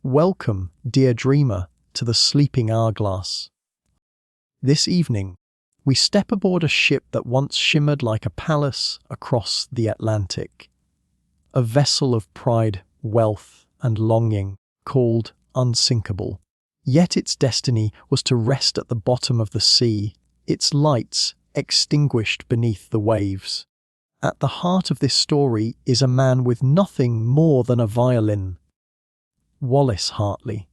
Welcome, dear dreamer, to the sleeping hourglass. This evening, we step aboard a ship that once shimmered like a palace across the Atlantic. A vessel of pride, wealth, and longing, called unsinkable. Yet its destiny was to rest at the bottom of the sea, its lights extinguished beneath the waves. At the heart of this story is a man with nothing more than a violin. Wallace Hartley,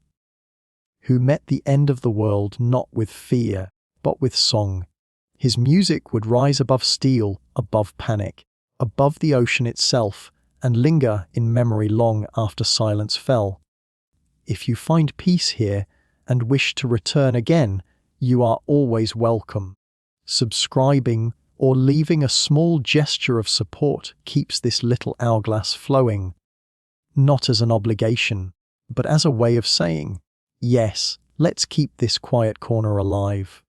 who met the end of the world not with fear, but with song. His music would rise above steel, above panic, above the ocean itself, and linger in memory long after silence fell. If you find peace here and wish to return again, you are always welcome. Subscribing or leaving a small gesture of support keeps this little hourglass flowing, not as an obligation, but as a way of saying, yes, let's keep this quiet corner alive.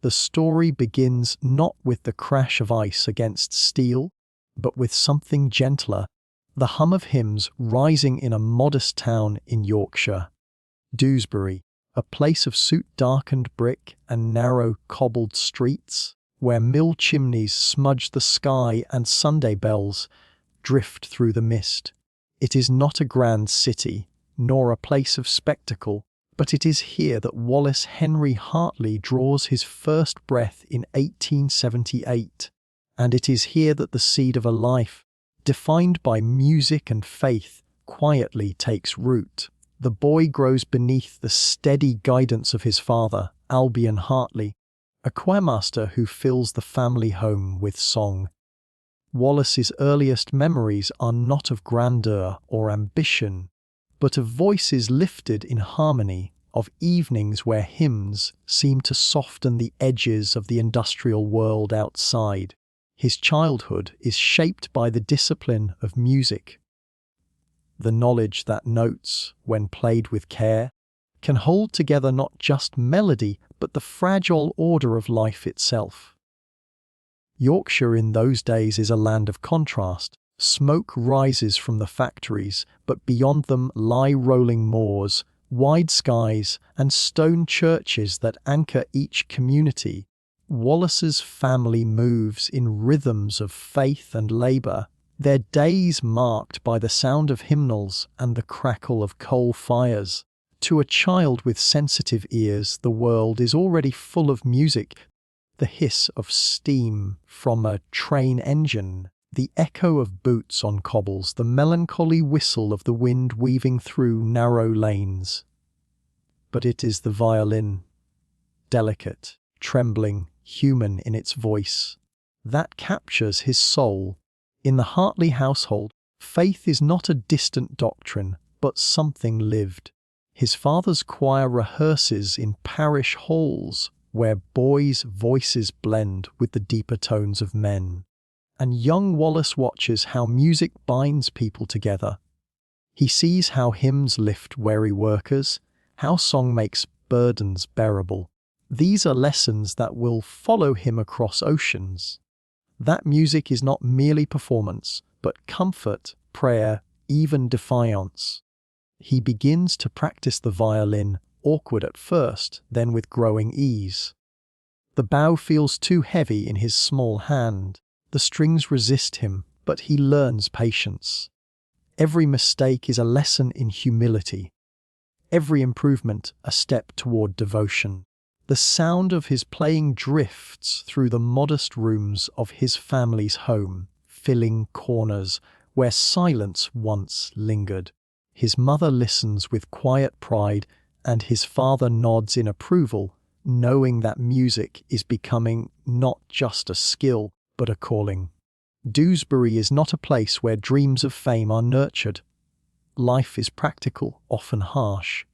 The story begins not with the crash of ice against steel, but with something gentler, the hum of hymns rising in a modest town in Yorkshire. Dewsbury, a place of soot-darkened brick and narrow cobbled streets, where mill chimneys smudge the sky and Sunday bells drift through the mist. It is not a grand city, nor a place of spectacle, but it is here that Wallace Henry Hartley draws his first breath in 1878, and it is here that the seed of a life, defined by music and faith, quietly takes root. The boy grows beneath the steady guidance of his father, Albion Hartley, a choirmaster who fills the family home with song. Wallace's earliest memories are not of grandeur or ambition, but of voices lifted in harmony, of evenings where hymns seem to soften the edges of the industrial world outside. His childhood is shaped by the discipline of music. The knowledge that notes, when played with care, can hold together not just melody, but the fragile order of life itself. Yorkshire in those days is a land of contrast. Smoke rises from the factories, but beyond them lie rolling moors, wide skies, and stone churches that anchor each community. Wallace's family moves in rhythms of faith and labour, their days marked by the sound of hymnals and the crackle of coal fires. To a child with sensitive ears, the world is already full of music. The hiss of steam from a train engine, the echo of boots on cobbles, the melancholy whistle of the wind weaving through narrow lanes. But it is the violin, delicate, trembling, human in its voice, that captures his soul. In the Hartley household, faith is not a distant doctrine, but something lived. His father's choir rehearses in parish halls, where boys' voices blend with the deeper tones of men. And young Wallace watches how music binds people together. He sees how hymns lift weary workers, how song makes burdens bearable. These are lessons that will follow him across oceans. That music is not merely performance, but comfort, prayer, even defiance. He begins to practice the violin, awkward at first, then with growing ease. The bow feels too heavy in his small hand. The strings resist him, but he learns patience. Every mistake is a lesson in humility. Every improvement a step toward devotion. The sound of his playing drifts through the modest rooms of his family's home, filling corners where silence once lingered. His mother listens with quiet pride, and his father nods in approval, knowing that music is becoming not just a skill, but a calling. Dewsbury is not a place where dreams of fame are nurtured. Life is practical, often harsh.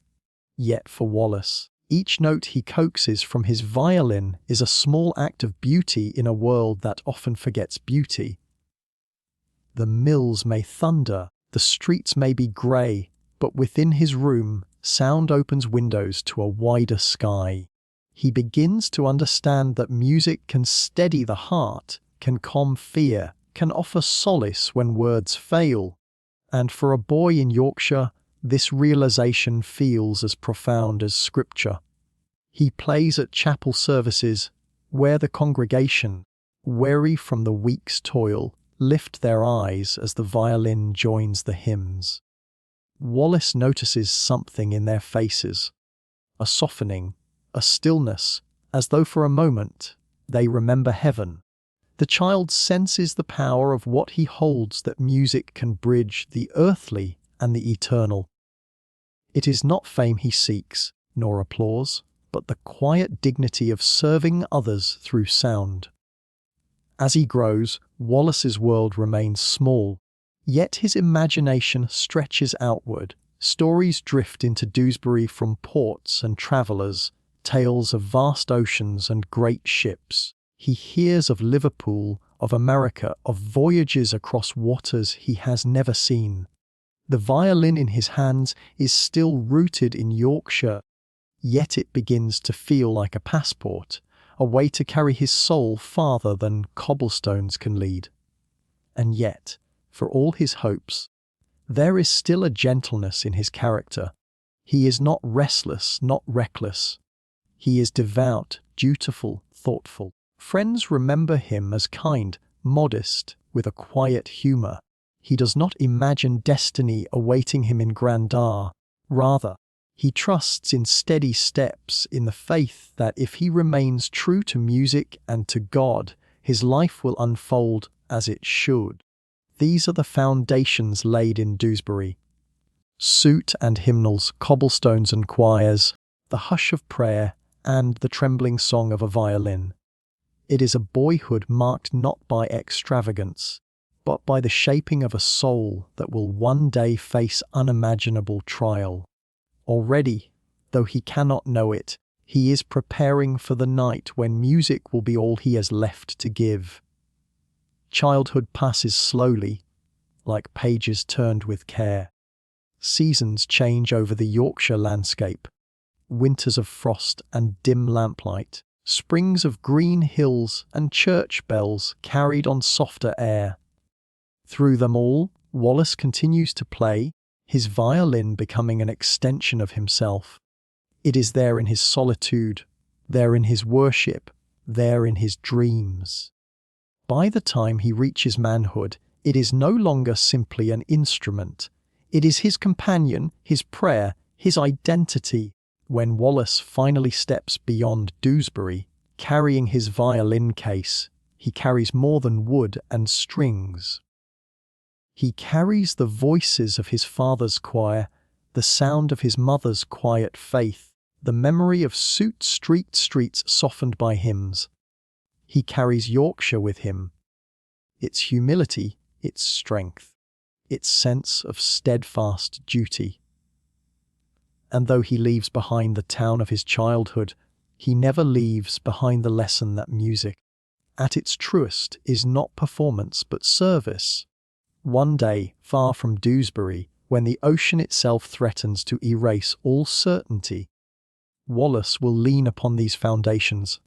Yet for Wallace, each note he coaxes from his violin is a small act of beauty in a world that often forgets beauty. The mills may thunder, the streets may be grey, but within his room, sound opens windows to a wider sky. He begins to understand that music can steady the heart, can calm fear, can offer solace when words fail. And for a boy in Yorkshire, This realization feels as profound as scripture. He plays at chapel services where the congregation, weary from the week's toil, lift their eyes as the violin joins the hymns. Wallace notices something in their faces, a softening, a stillness, as though for a moment they remember heaven. The child senses the power of what he holds, that music can bridge the earthly and the eternal. It is not fame he seeks, nor applause, but the quiet dignity of serving others through sound. As he grows, Wallace's world remains small, yet his imagination stretches outward. Stories drift into Dewsbury from ports and travellers, tales of vast oceans and great ships. He hears of Liverpool, of America, of voyages across waters he has never seen. The violin in his hands is still rooted in Yorkshire, yet it begins to feel like a passport, a way to carry his soul farther than cobblestones can lead. And yet, for all his hopes, there is still a gentleness in his character. He is not restless, not reckless. He is devout, dutiful, thoughtful. Friends remember him as kind, modest, with a quiet humour. He does not imagine destiny awaiting him in grandeur. Rather, he trusts in steady steps, in the faith that if he remains true to music and to God, his life will unfold as it should. These are the foundations laid in Dewsbury. Suit and hymnals, cobblestones and choirs, the hush of prayer, and the trembling song of a violin. It is a boyhood marked not by extravagance, but by the shaping of a soul that will one day face unimaginable trial. Already, though he cannot know it, he is preparing for the night when music will be all he has left to give. Childhood passes slowly, like pages turned with care. Seasons change over the Yorkshire landscape. Winters of frost and dim lamplight, springs of green hills and church bells carried on softer air. Through them all, Wallace continues to play, his violin becoming an extension of himself. It is there in his solitude, there in his worship, there in his dreams. By the time he reaches manhood, it is no longer simply an instrument. It is his companion, his prayer, his identity. When Wallace finally steps beyond Dewsbury, carrying his violin case, he carries more than wood and strings. He carries the voices of his father's choir, the sound of his mother's quiet faith, the memory of soot-streaked streets softened by hymns. He carries Yorkshire with him, its humility, its strength, its sense of steadfast duty. And though he leaves behind the town of his childhood, he never leaves behind the lesson that music, at its truest, is not performance but service. One day, far from Dewsbury, when the ocean itself threatens to erase all certainty, Wallace will lean upon these foundations.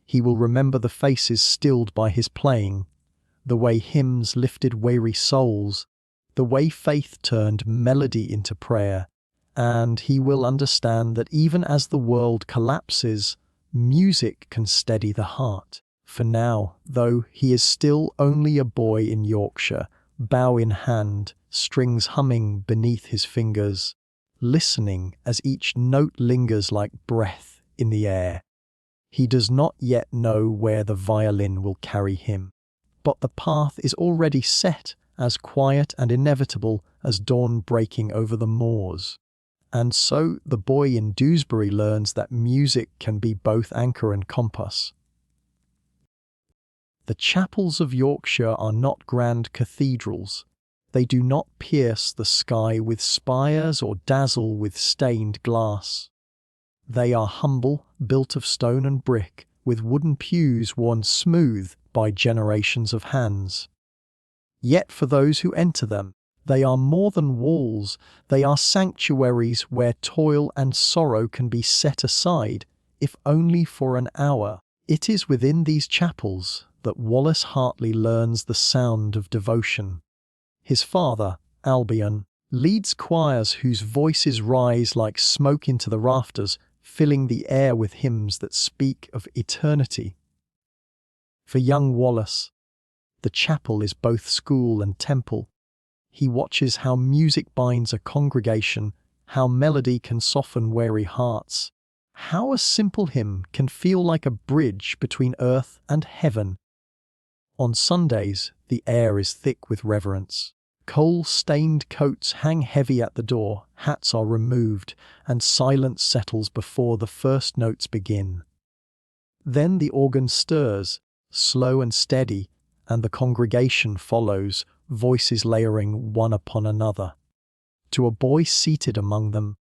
He will remember the faces stilled by his playing, the way hymns lifted weary souls, the way faith turned melody into prayer, and he will understand that even as the world collapses, music can steady the heart. For now, though he is still only a boy in Yorkshire, bow in hand, strings humming beneath his fingers, listening as each note lingers like breath in the air, he does not yet know where the violin will carry him. But the path is already set, as quiet and inevitable as dawn breaking over the moors. And so the boy in Dewsbury learns that music can be both anchor and compass. The chapels of Yorkshire are not grand cathedrals. They do not pierce the sky with spires or dazzle with stained glass. They are humble, built of stone and brick, with wooden pews worn smooth by generations of hands. Yet for those who enter them, they are more than walls, they are sanctuaries where toil and sorrow can be set aside, if only for an hour. It is within these chapels that Wallace Hartley learns the sound of devotion. His father, Albion, leads choirs whose voices rise like smoke into the rafters, filling the air with hymns that speak of eternity. For young Wallace, the chapel is both school and temple. He watches how music binds a congregation, how melody can soften weary hearts, how a simple hymn can feel like a bridge between earth and heaven. On Sundays, the air is thick with reverence. Coal-stained coats hang heavy at the door, hats are removed, and silence settles before the first notes begin. Then the organ stirs, slow and steady, and the congregation follows, voices layering one upon another. To a boy seated among them,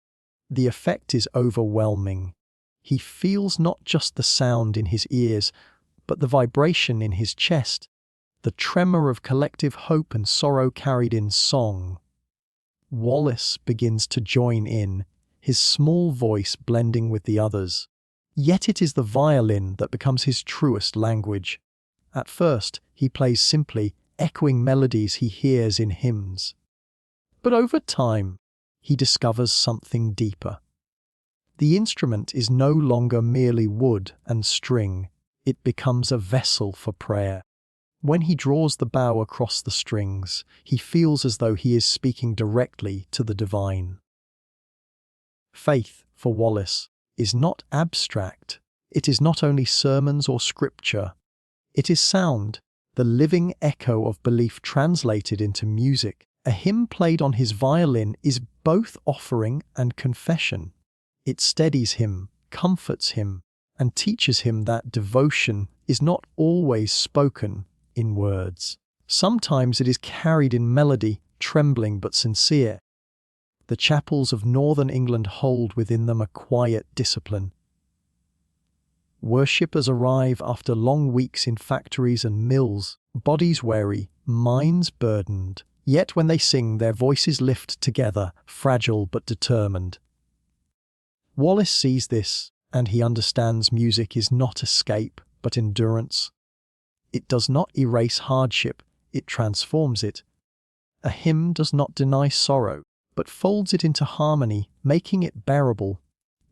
the effect is overwhelming. He feels not just the sound in his ears, but the vibration in his chest, the tremor of collective hope and sorrow carried in song. Wallace begins to join in, his small voice blending with the others. Yet it is the violin that becomes his truest language. At first, he plays simply, echoing melodies he hears in hymns. But over time, he discovers something deeper. The instrument is no longer merely wood and string, it becomes a vessel for prayer. When he draws the bow across the strings, he feels as though he is speaking directly to the divine. Faith, for Wallace, is not abstract. It is not only sermons or scripture. It is sound, the living echo of belief translated into music. A hymn played on his violin is both offering and confession. It steadies him, comforts him, and teaches him that devotion is not always spoken in words. Sometimes it is carried in melody, trembling but sincere. The chapels of northern England hold within them a quiet discipline. Worshippers arrive after long weeks in factories and mills, bodies weary, minds burdened. Yet when they sing, their voices lift together, fragile but determined. Wallace sees this, and he understands music is not escape, but endurance. It does not erase hardship, it transforms it. A hymn does not deny sorrow, but folds it into harmony, making it bearable.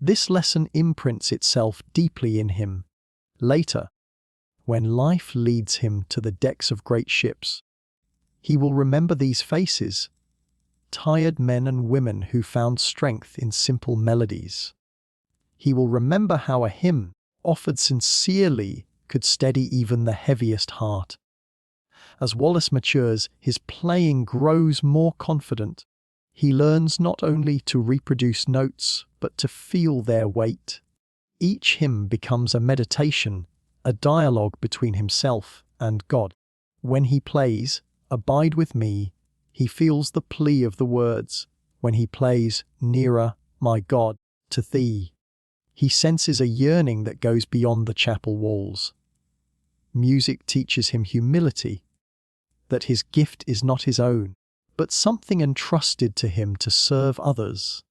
This lesson imprints itself deeply in him. Later, when life leads him to the decks of great ships, he will remember these faces, tired men and women who found strength in simple melodies. He will remember how a hymn, offered sincerely, could steady even the heaviest heart. As Wallace matures, his playing grows more confident. He learns not only to reproduce notes, but to feel their weight. Each hymn becomes a meditation, a dialogue between himself and God. When he plays, "Abide with me," he feels the plea of the words. When he plays, "Nearer, my God, to thee," he senses a yearning that goes beyond the chapel walls. Music teaches him humility, that his gift is not his own, but something entrusted to him to serve others.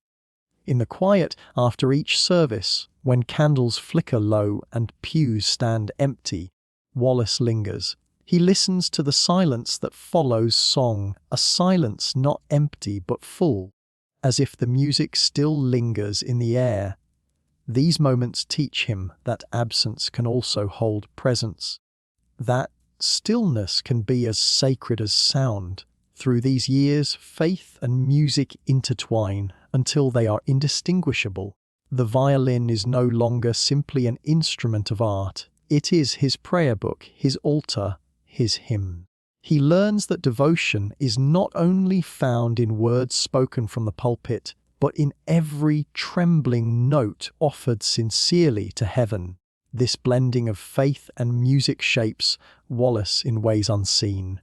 In the quiet after each service, when candles flicker low and pews stand empty, Wallace lingers. He listens to the silence that follows song, a silence not empty but full, as if the music still lingers in the air. These moments teach him that absence can also hold presence, that stillness can be as sacred as sound. Through these years, faith and music intertwine until they are indistinguishable. The violin is no longer simply an instrument of art. It is his prayer book, his altar, his hymn. He learns that devotion is not only found in words spoken from the pulpit, but in every trembling note offered sincerely to heaven. This blending of faith and music shapes Wallace in ways unseen.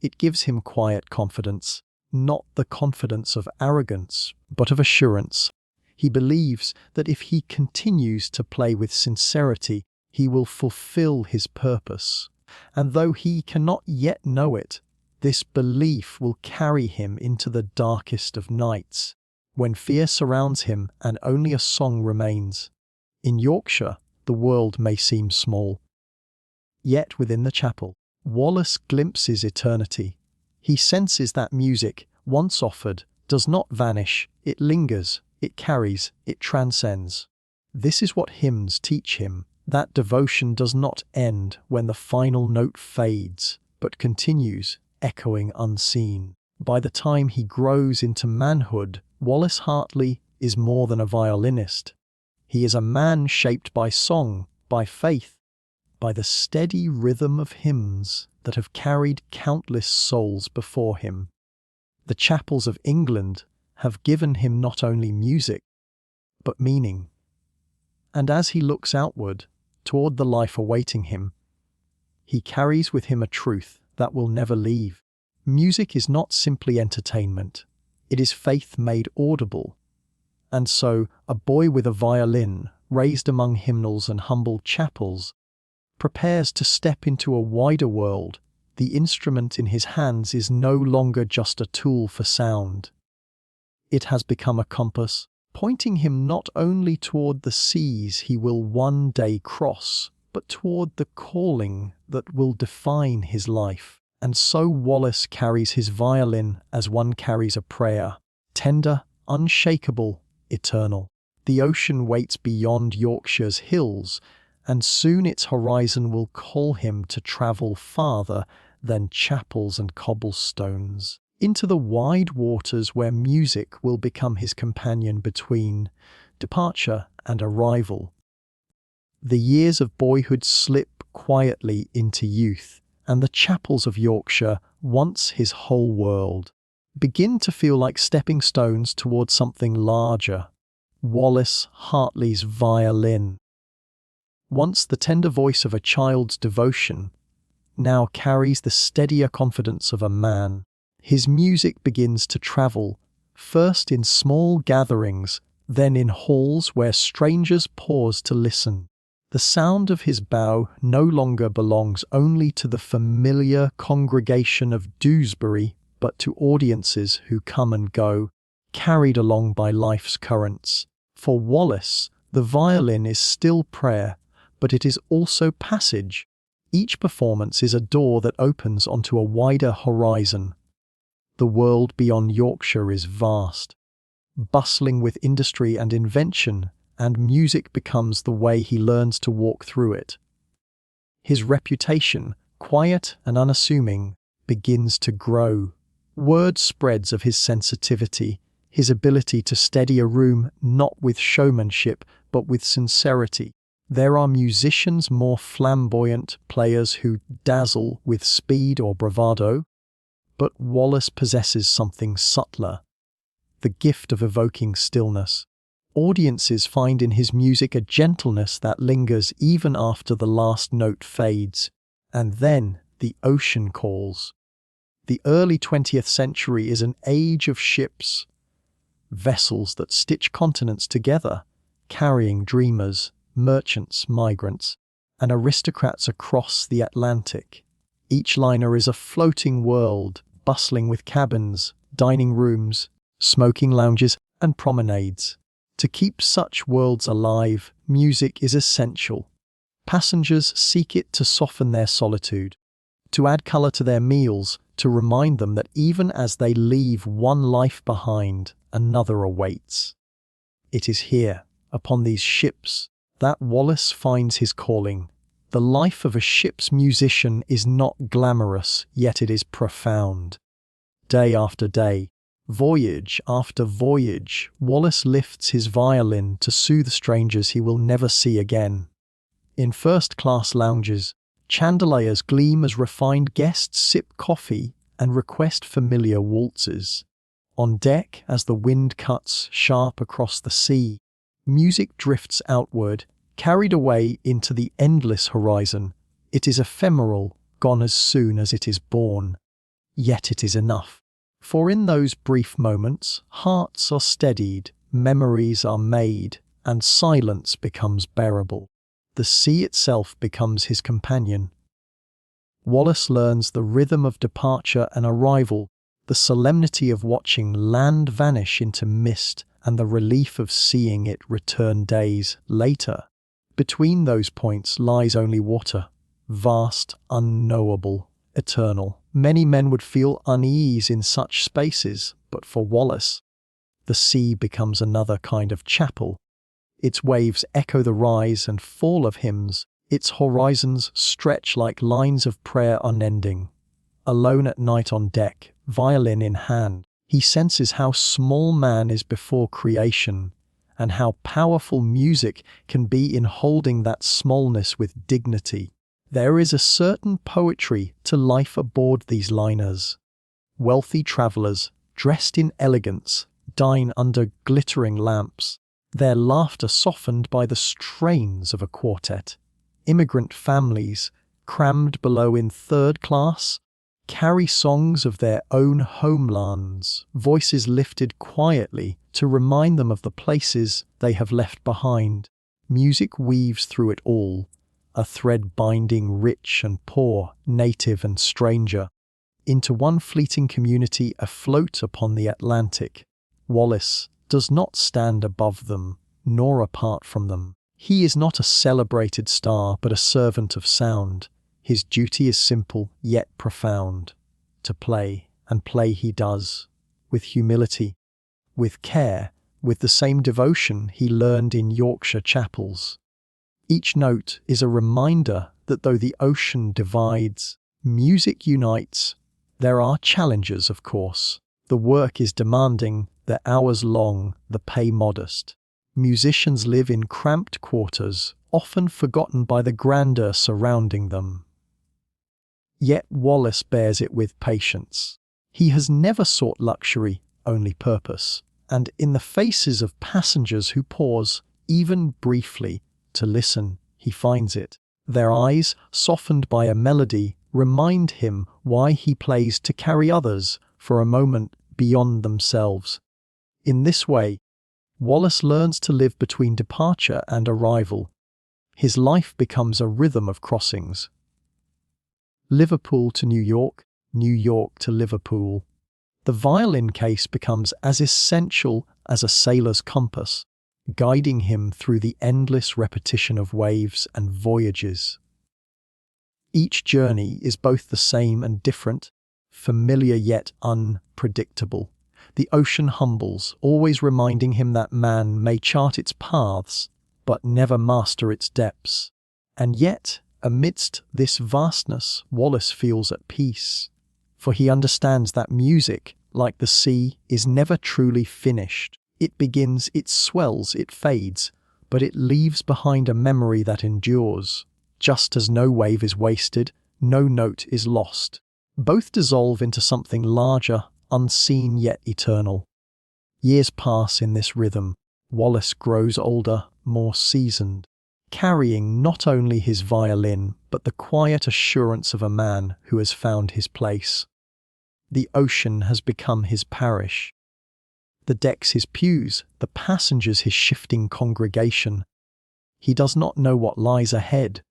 It gives him quiet confidence, not the confidence of arrogance, but of assurance. He believes that if he continues to play with sincerity, he will fulfill his purpose. And though he cannot yet know it, this belief will carry him into the darkest of nights, when fear surrounds him and only a song remains. In Yorkshire, the world may seem small. Yet within the chapel, Wallace glimpses eternity. He senses that music, once offered, does not vanish, it lingers, it carries, it transcends. This is what hymns teach him, that devotion does not end when the final note fades, but continues, echoing unseen. By the time he grows into manhood, Wallace Hartley is more than a violinist. He is a man shaped by song, by faith, by the steady rhythm of hymns that have carried countless souls before him. The chapels of England have given him not only music, but meaning. And as he looks outward, toward the life awaiting him, he carries with him a truth that will never leave. Music is not simply entertainment, it is faith made audible. And so, a boy with a violin, raised among hymnals and humble chapels, prepares to step into a wider world. The instrument in his hands is no longer just a tool for sound. It has become a compass, pointing him not only toward the seas he will one day cross, but toward the calling that will define his life. And so Wallace carries his violin as one carries a prayer, tender, unshakable, eternal. The ocean waits beyond Yorkshire's hills, and soon its horizon will call him to travel farther than chapels and cobblestones, into the wide waters where music will become his companion between departure and arrival. The years of boyhood slip quietly into youth, and the chapels of Yorkshire, once his whole world, begin to feel like stepping stones towards something larger. Wallace Hartley's violin, once the tender voice of a child's devotion, now carries the steadier confidence of a man. His music begins to travel, first in small gatherings, then in halls where strangers pause to listen. The sound of his bow no longer belongs only to the familiar congregation of Dewsbury, but to audiences who come and go, carried along by life's currents. For Wallace, the violin is still prayer, but it is also passage. Each performance is a door that opens onto a wider horizon. The world beyond Yorkshire is vast, bustling with industry and invention, and music becomes the way he learns to walk through it. His reputation, quiet and unassuming, begins to grow. Word spreads of his sensitivity, his ability to steady a room not with showmanship but with sincerity. There are musicians more flamboyant, players who dazzle with speed or bravado, but Wallace possesses something subtler, the gift of evoking stillness. Audiences find in his music a gentleness that lingers even after the last note fades. And then the ocean calls. The early 20th century is an age of ships, vessels that stitch continents together, carrying dreamers, merchants, migrants, and aristocrats across the Atlantic. Each liner is a floating world, bustling with cabins, dining rooms, smoking lounges, and promenades. To keep such worlds alive, music is essential. Passengers seek it to soften their solitude, to add colour to their meals, to remind them that even as they leave one life behind, another awaits. It is here, upon these ships, that Wallace finds his calling. The life of a ship's musician is not glamorous, yet it is profound. Day after day, voyage after voyage, Wallace lifts his violin to soothe strangers he will never see again. In first-class lounges, chandeliers gleam as refined guests sip coffee and request familiar waltzes. On deck, as the wind cuts sharp across the sea, music drifts outward, carried away into the endless horizon. It is ephemeral, gone as soon as it is born. Yet it is enough. For in those brief moments, hearts are steadied, memories are made, and silence becomes bearable. The sea itself becomes his companion. Wallace learns the rhythm of departure and arrival, the solemnity of watching land vanish into mist, and the relief of seeing it return days later. Between those points lies only water, vast, unknowable, eternal. Many men would feel unease in such spaces, But for Wallace, the sea becomes another kind of chapel. Its waves echo the rise and fall of hymns. Its horizons stretch like lines of prayer unending. Alone at night on deck, violin in hand, he senses how small man is before creation, and how powerful music can be in holding that smallness with dignity. There is a certain poetry to life aboard these liners. Wealthy travelers, dressed in elegance, dine under glittering lamps, their laughter softened by the strains of a quartet. Immigrant families, crammed below in third class, carry songs of their own homelands, voices lifted quietly to remind them of the places they have left behind. Music weaves through it all, a thread binding rich and poor, native and stranger, into one fleeting community afloat upon the Atlantic. Wallace does not stand above them, nor apart from them. He is not a celebrated star, but a servant of sound. His duty is simple, yet profound. To play, and play he does, with humility, with care, with the same devotion he learned in Yorkshire chapels. Each note is a reminder that though the ocean divides, music unites. There are challenges, of course. The work is demanding, the hours long, the pay modest. Musicians live in cramped quarters, often forgotten by the grandeur surrounding them. Yet Wallace bears it with patience. He has never sought luxury, only purpose, and in the faces of passengers who pause, even briefly, to listen, he finds it. Their eyes, softened by a melody, remind him why he plays, to carry others, for a moment, beyond themselves. In this way, Wallace learns to live between departure and arrival. His life becomes a rhythm of crossings. Liverpool to New York, New York to Liverpool. The violin case becomes as essential as a sailor's compass, guiding him through the endless repetition of waves and voyages. Each journey is both the same and different, familiar yet unpredictable. The ocean humbles, always reminding him that man may chart its paths, but never master its depths. And yet, amidst this vastness, Wallace feels at peace, for he understands that music, like the sea, is never truly finished. It begins, it swells, it fades, but it leaves behind a memory that endures. Just as no wave is wasted, no note is lost. Both dissolve into something larger, unseen yet eternal. Years pass in this rhythm. Wallace grows older, more seasoned, carrying not only his violin, but the quiet assurance of a man who has found his place. The ocean has become his parish. The decks his pews, the passengers his shifting congregation. He does not know what lies ahead,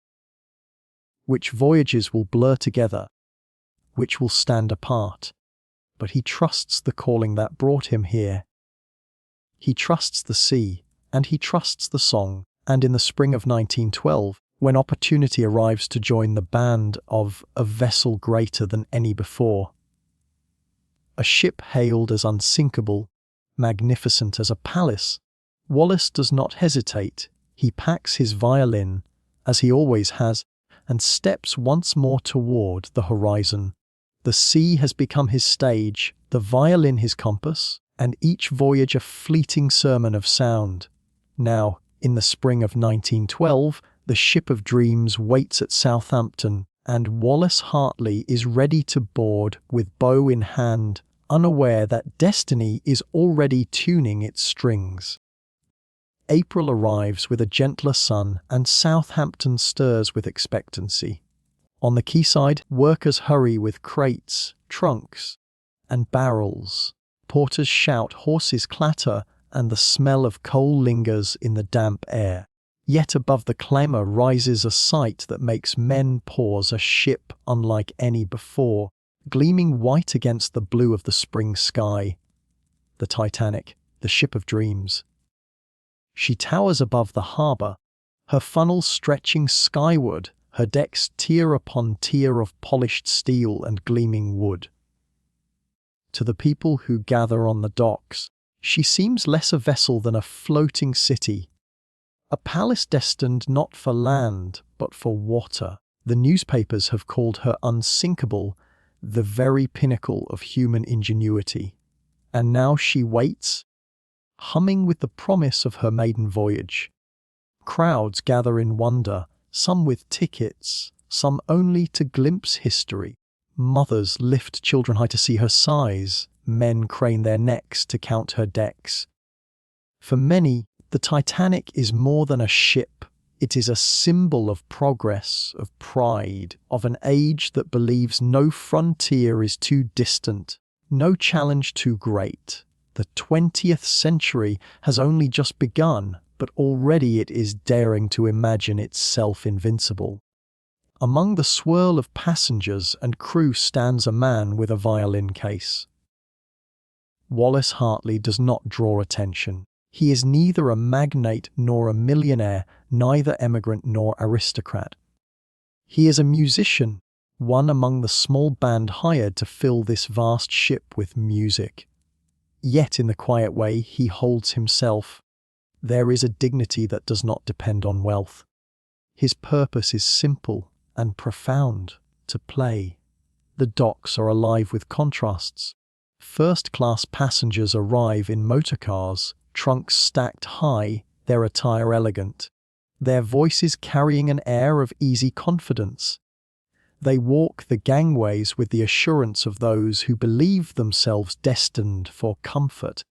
which voyages will blur together, which will stand apart. But he trusts the calling that brought him here. He trusts the sea, and he trusts the song, and in the spring of 1912, when opportunity arrives to join the band of a vessel greater than any before, a ship hailed as unsinkable, magnificent as a palace, Wallace does not hesitate. He packs his violin, as he always has, and steps once more toward the horizon. The sea has become his stage, the violin his compass, and each voyage a fleeting sermon of sound. Now, in the spring of 1912, the ship of dreams waits at Southampton, and Wallace Hartley is ready to board with bow in hand, unaware that destiny is already tuning its strings. April arrives with a gentler sun, and Southampton stirs with expectancy. On the quayside, workers hurry with crates, trunks, and barrels. Porters shout, horses clatter, and the smell of coal lingers in the damp air. Yet above the clamour rises a sight that makes men pause, a ship unlike any before, gleaming white against the blue of the spring sky. The Titanic, the ship of dreams. She towers above the harbour, her funnels stretching skyward, her decks tier upon tier of polished steel and gleaming wood. To the people who gather on the docks, she seems less a vessel than a floating city, a palace destined not for land, but for water. The newspapers have called her unsinkable, the very pinnacle of human ingenuity. And now she waits, humming with the promise of her maiden voyage. Crowds gather in wonder, some with tickets, some only to glimpse history. Mothers lift children high to see her size, men crane their necks to count her decks. For many, the Titanic is more than a ship. It is a symbol of progress, of pride, of an age that believes no frontier is too distant, no challenge too great. The 20th century has only just begun, but already it is daring to imagine itself invincible. Among the swirl of passengers and crew stands a man with a violin case. Wallace Hartley does not draw attention. He is neither a magnate nor a millionaire, neither emigrant nor aristocrat. He is a musician, one among the small band hired to fill this vast ship with music. Yet in the quiet way he holds himself, there is a dignity that does not depend on wealth. His purpose is simple and profound: to play. The docks are alive with contrasts. First-class passengers arrive in motor cars, trunks stacked high, their attire elegant, their voices carrying an air of easy confidence. They walk the gangways with the assurance of those who believe themselves destined for comfort.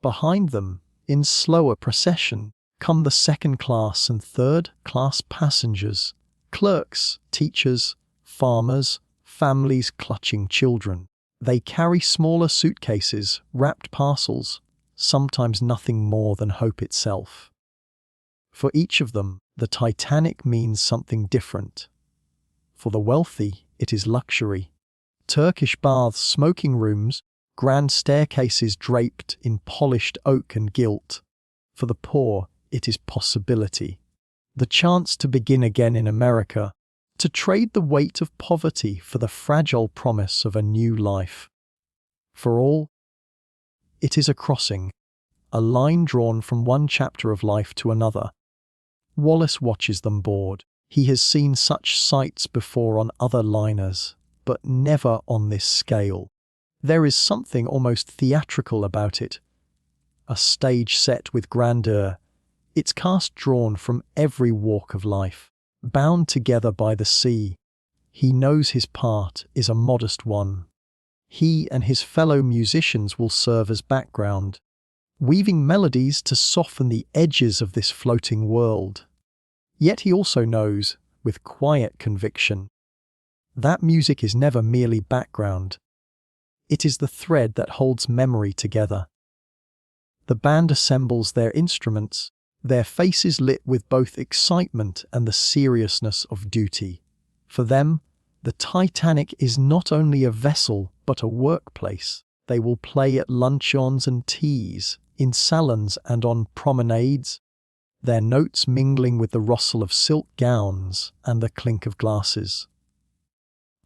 Behind them, in slower procession, come the second-class and third-class passengers, clerks, teachers, farmers, families clutching children. They carry smaller suitcases, wrapped parcels, sometimes nothing more than hope itself. For each of them, the Titanic means something different. For the wealthy, it is luxury. Turkish baths, smoking rooms, grand staircases draped in polished oak and gilt. For the poor, it is possibility. The chance to begin again in America, to trade the weight of poverty for the fragile promise of a new life. For all, it is a crossing, a line drawn from one chapter of life to another. Wallace watches them board. He has seen such sights before on other liners, but never on this scale. There is something almost theatrical about it. A stage set with grandeur, its cast drawn from every walk of life, bound together by the sea. He knows his part is a modest one. He and his fellow musicians will serve as background, weaving melodies to soften the edges of this floating world. Yet he also knows, with quiet conviction, that music is never merely background. It is the thread that holds memory together. The band assembles their instruments, their faces lit with both excitement and the seriousness of duty. For them, the Titanic is not only a vessel, but a workplace. They will play at luncheons and teas, in salons and on promenades, their notes mingling with the rustle of silk gowns and the clink of glasses.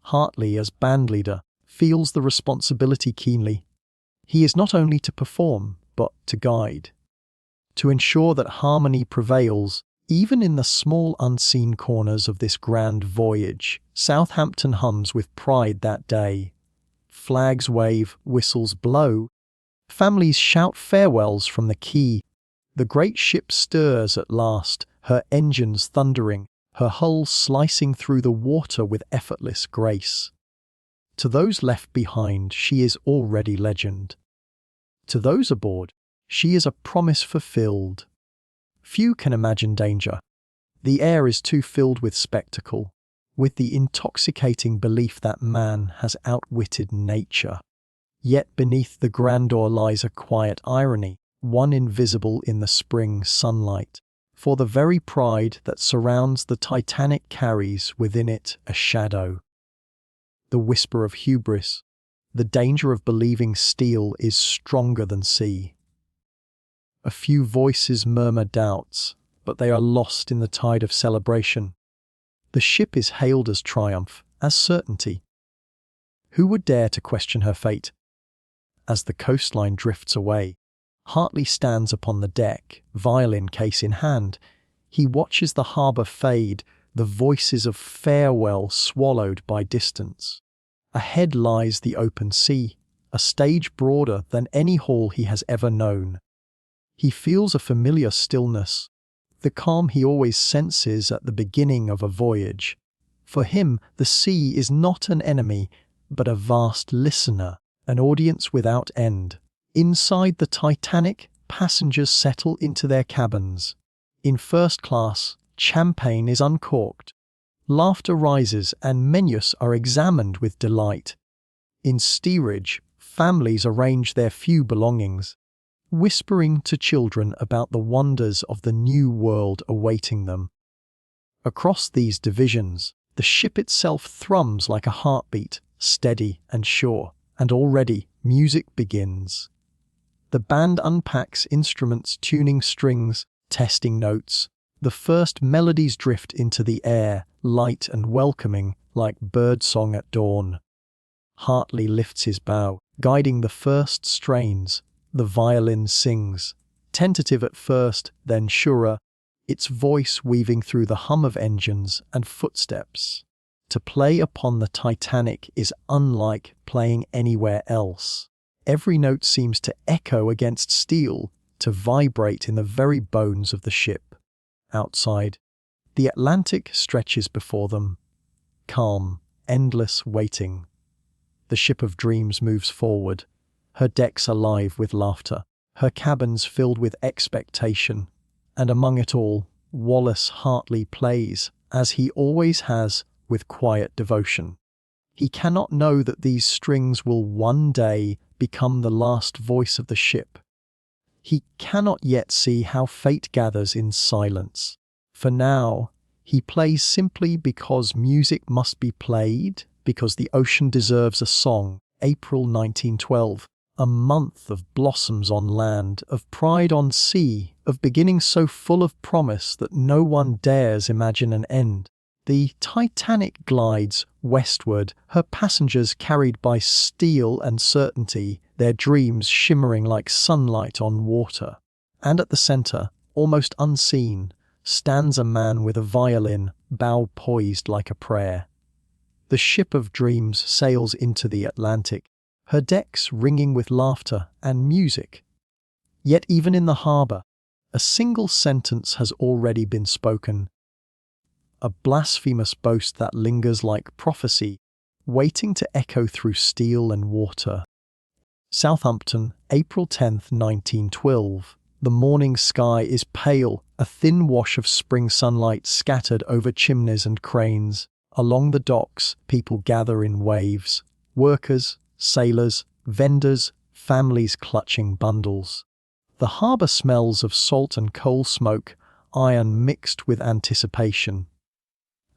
Hartley, as bandleader, feels the responsibility keenly. He is not only to perform, but to guide, to ensure that harmony prevails, even in the small unseen corners of this grand voyage. Southampton hums with pride that day. Flags wave, whistles blow. Families shout farewells from the quay. The great ship stirs at last, her engines thundering, her hull slicing through the water with effortless grace. To those left behind, she is already legend. To those aboard, she is a promise fulfilled. Few can imagine danger. The air is too filled with spectacle, with the intoxicating belief that man has outwitted nature. Yet beneath the grandeur lies a quiet irony, one invisible in the spring sunlight. For the very pride that surrounds the Titanic carries within it a shadow. The whisper of hubris, the danger of believing steel is stronger than sea. A few voices murmur doubts, but they are lost in the tide of celebration. The ship is hailed as triumph, as certainty. Who would dare to question her fate? as the coastline drifts away. Hartley stands upon the deck, violin case in hand. He watches the harbour fade, the voices of farewell swallowed by distance. Ahead lies the open sea, a stage broader than any hall he has ever known. He feels a familiar stillness, the calm he always senses at the beginning of a voyage. For him, the sea is not an enemy, but a vast listener, an audience without end. Inside the Titanic, passengers settle into their cabins. In first class, champagne is uncorked. Laughter rises and menus are examined with delight. In steerage, families arrange their few belongings, whispering to children about the wonders of the new world awaiting them. Across these divisions, the ship itself thrums like a heartbeat, steady and sure, and already music begins. The band unpacks instruments, tuning strings, testing notes. The first melodies drift into the air, light and welcoming, like birdsong at dawn. Hartley lifts his bow, guiding the first strains. The violin sings, tentative at first, then surer, its voice weaving through the hum of engines and footsteps. To play upon the Titanic is unlike playing anywhere else. Every note seems to echo against steel, to vibrate in the very bones of the ship. Outside, the Atlantic stretches before them, calm, endless waiting. The ship of dreams moves forward, her decks alive with laughter, her cabins filled with expectation, and among it all, Wallace Hartley plays, as he always has, with quiet devotion. He cannot know that these strings will one day become the last voice of the ship. He cannot yet see how fate gathers in silence. For now, he plays simply because music must be played, because the ocean deserves a song. April 1912, a month of blossoms on land, of pride on sea, of beginnings so full of promise that no one dares imagine an end. The Titanic glides westward, her passengers carried by steel and certainty, their dreams shimmering like sunlight on water. And at the centre, almost unseen, stands a man with a violin, bow poised like a prayer. The ship of dreams sails into the Atlantic, her decks ringing with laughter and music. Yet even in the harbour, a single sentence has already been spoken, a blasphemous boast that lingers like prophecy, waiting to echo through steel and water. Southampton, April 10th, 1912. The morning sky is pale, a thin wash of spring sunlight scattered over chimneys and cranes. Along the docks, people gather in waves. Workers, sailors, vendors, families clutching bundles. The harbour smells of salt and coal smoke, iron mixed with anticipation.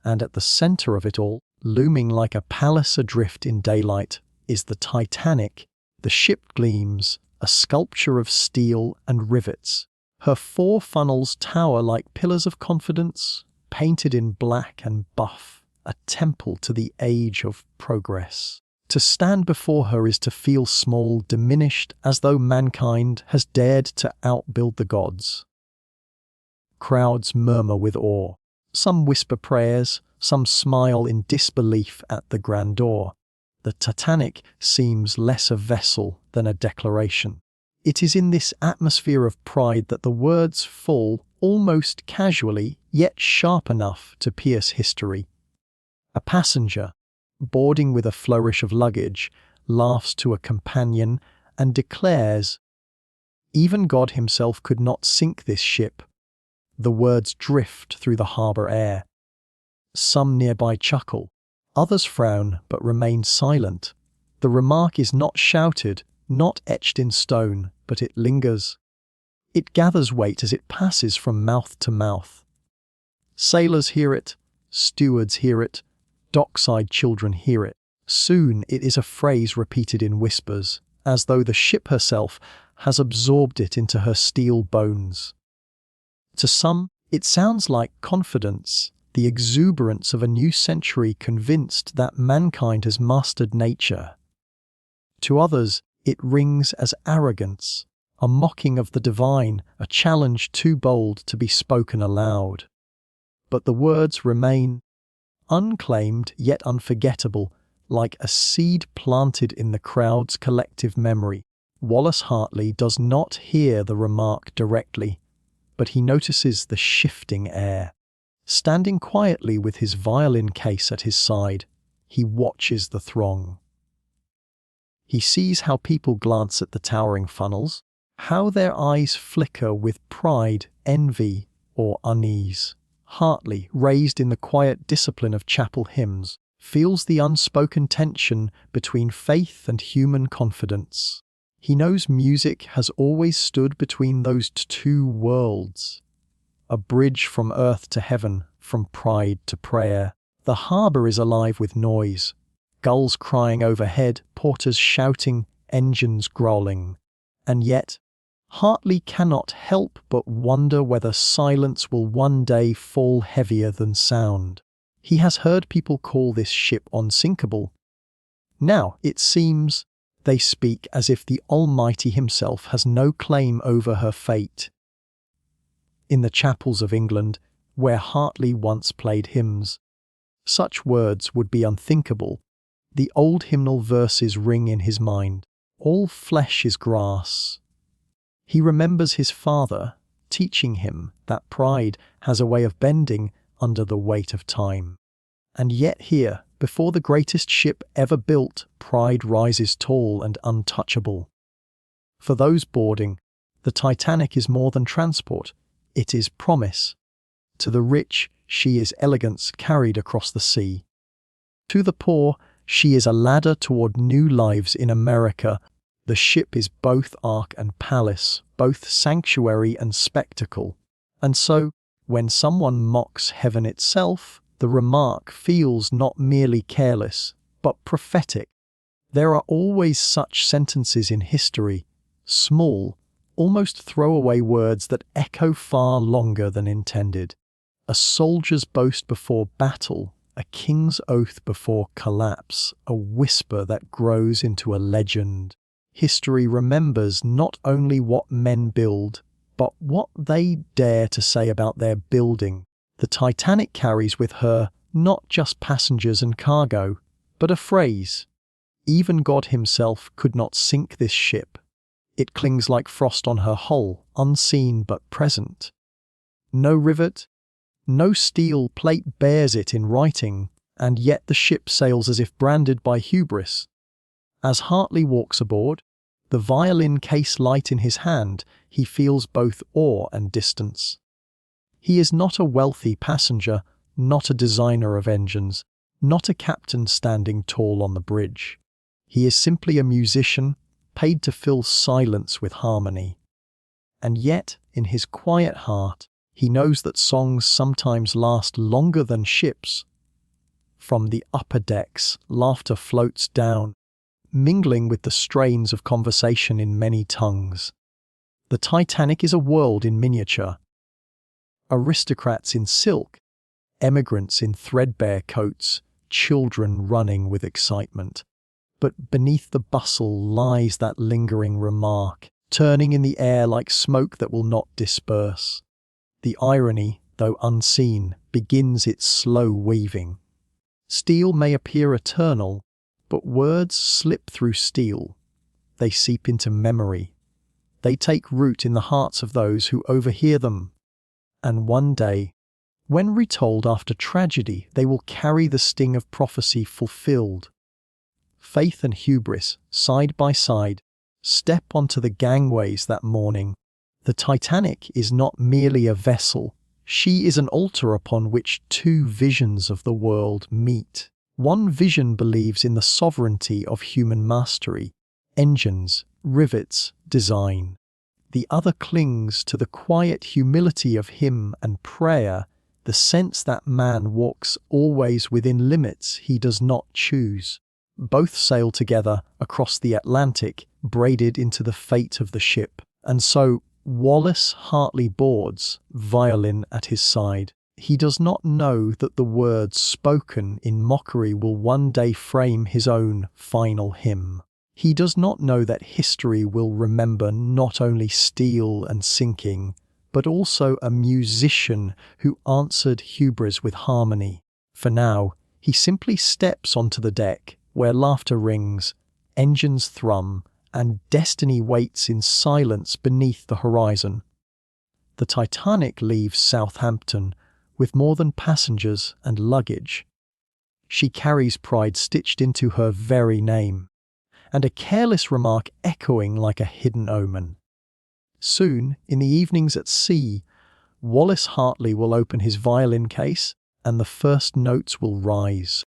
And at the centre of it all, looming like a palace adrift in daylight, is the Titanic. The ship gleams, a sculpture of steel and rivets. Her four funnels tower like pillars of confidence, painted in black and buff, a temple to the age of progress. To stand before her is to feel small, diminished, as though mankind has dared to outbuild the gods. Crowds murmur with awe. Some whisper prayers, some smile in disbelief at the grandeur. The Titanic seems less a vessel than a declaration. It is in this atmosphere of pride that the words fall almost casually, yet sharp enough to pierce history. A passenger, boarding with a flourish of luggage, laughs to a companion and declares, "Even God himself could not sink this ship." The words drift through the harbour air. Some nearby chuckle, others frown but remain silent. The remark is not shouted, not etched in stone, but it lingers. It gathers weight as it passes from mouth to mouth. Sailors hear it, stewards hear it, dockside children hear it. Soon it is a phrase repeated in whispers, as though the ship herself has absorbed it into her steel bones. To some, it sounds like confidence, the exuberance of a new century convinced that mankind has mastered nature. To others, It rings as arrogance, a mocking of the divine, a challenge too bold to be spoken aloud. But the words remain, unclaimed yet unforgettable, like a seed planted in the crowd's collective memory. Wallace Hartley does not hear the remark directly, but he notices the shifting air. Standing quietly with his violin case at his side, he watches the throng. He sees how people glance at the towering funnels, how their eyes flicker with pride, envy, or unease. Hartley, raised in the quiet discipline of chapel hymns, feels the unspoken tension between faith and human confidence. He knows music has always stood between those two worlds, a bridge from earth to heaven, from pride to prayer. The harbour is alive with noise, gulls crying overhead, porters shouting, engines growling. And yet, Hartley cannot help but wonder whether silence will one day fall heavier than sound. He has heard people call this ship unsinkable. Now, it seems, they speak as if the Almighty himself has no claim over her fate. In the chapels of England, where Hartley once played hymns, such words would be unthinkable. The old hymnal verses ring in his mind. All flesh is grass. He remembers his father teaching him that pride has a way of bending under the weight of time. And yet here, before the greatest ship ever built, pride rises tall and untouchable. For those boarding, the Titanic is more than transport. It is promise. To the rich, she is elegance carried across the sea. To the poor, she is a ladder toward new lives in America. The ship is both ark and palace, both sanctuary and spectacle. And so, when someone mocks heaven itself, the remark feels not merely careless, but prophetic. There are always such sentences in history, small, almost throwaway words that echo far longer than intended. A soldier's boast before battle, a king's oath before collapse, a whisper that grows into a legend. History remembers not only what men build, but what they dare to say about their building. The Titanic carries with her not just passengers and cargo, but a phrase. Even God himself could not sink this ship. It clings like frost on her hull, unseen but present. No rivet, no steel plate bears it in writing, and yet the ship sails as if branded by hubris. As Hartley walks aboard, the violin case light in his hand, he feels both awe and distance. He is not a wealthy passenger, not a designer of engines, not a captain standing tall on the bridge. He is simply a musician, paid to fill silence with harmony. And yet, in his quiet heart, he knows that songs sometimes last longer than ships. From the upper decks, laughter floats down, mingling with the strains of conversation in many tongues. The Titanic is a world in miniature. Aristocrats in silk, emigrants in threadbare coats, children running with excitement. But beneath the bustle lies that lingering remark, turning in the air like smoke that will not disperse. The irony, though unseen, begins its slow weaving. Steel may appear eternal, but words slip through steel. They seep into memory. They take root in the hearts of those who overhear them. And one day, when retold after tragedy, they will carry the sting of prophecy fulfilled. Faith and hubris, side by side, step onto the gangways that morning. The Titanic is not merely a vessel. She is an altar upon which two visions of the world meet. One vision believes in the sovereignty of human mastery, engines, rivets, design. The other clings to the quiet humility of hymn and prayer, the sense that man walks always within limits he does not choose. Both sail together across the Atlantic, braided into the fate of the ship. And so Wallace Hartley boards, violin at his side. He does not know that the words spoken in mockery will one day frame his own final hymn. He does not know that history will remember not only steel and sinking, but also a musician who answered hubris with harmony. For now, he simply steps onto the deck, where laughter rings, engines thrum, and destiny waits in silence beneath the horizon. The Titanic leaves Southampton with more than passengers and luggage. She carries pride stitched into her very name, and a careless remark echoing like a hidden omen. Soon, in the evenings at sea, Wallace Hartley will open his violin case and the first notes will rise.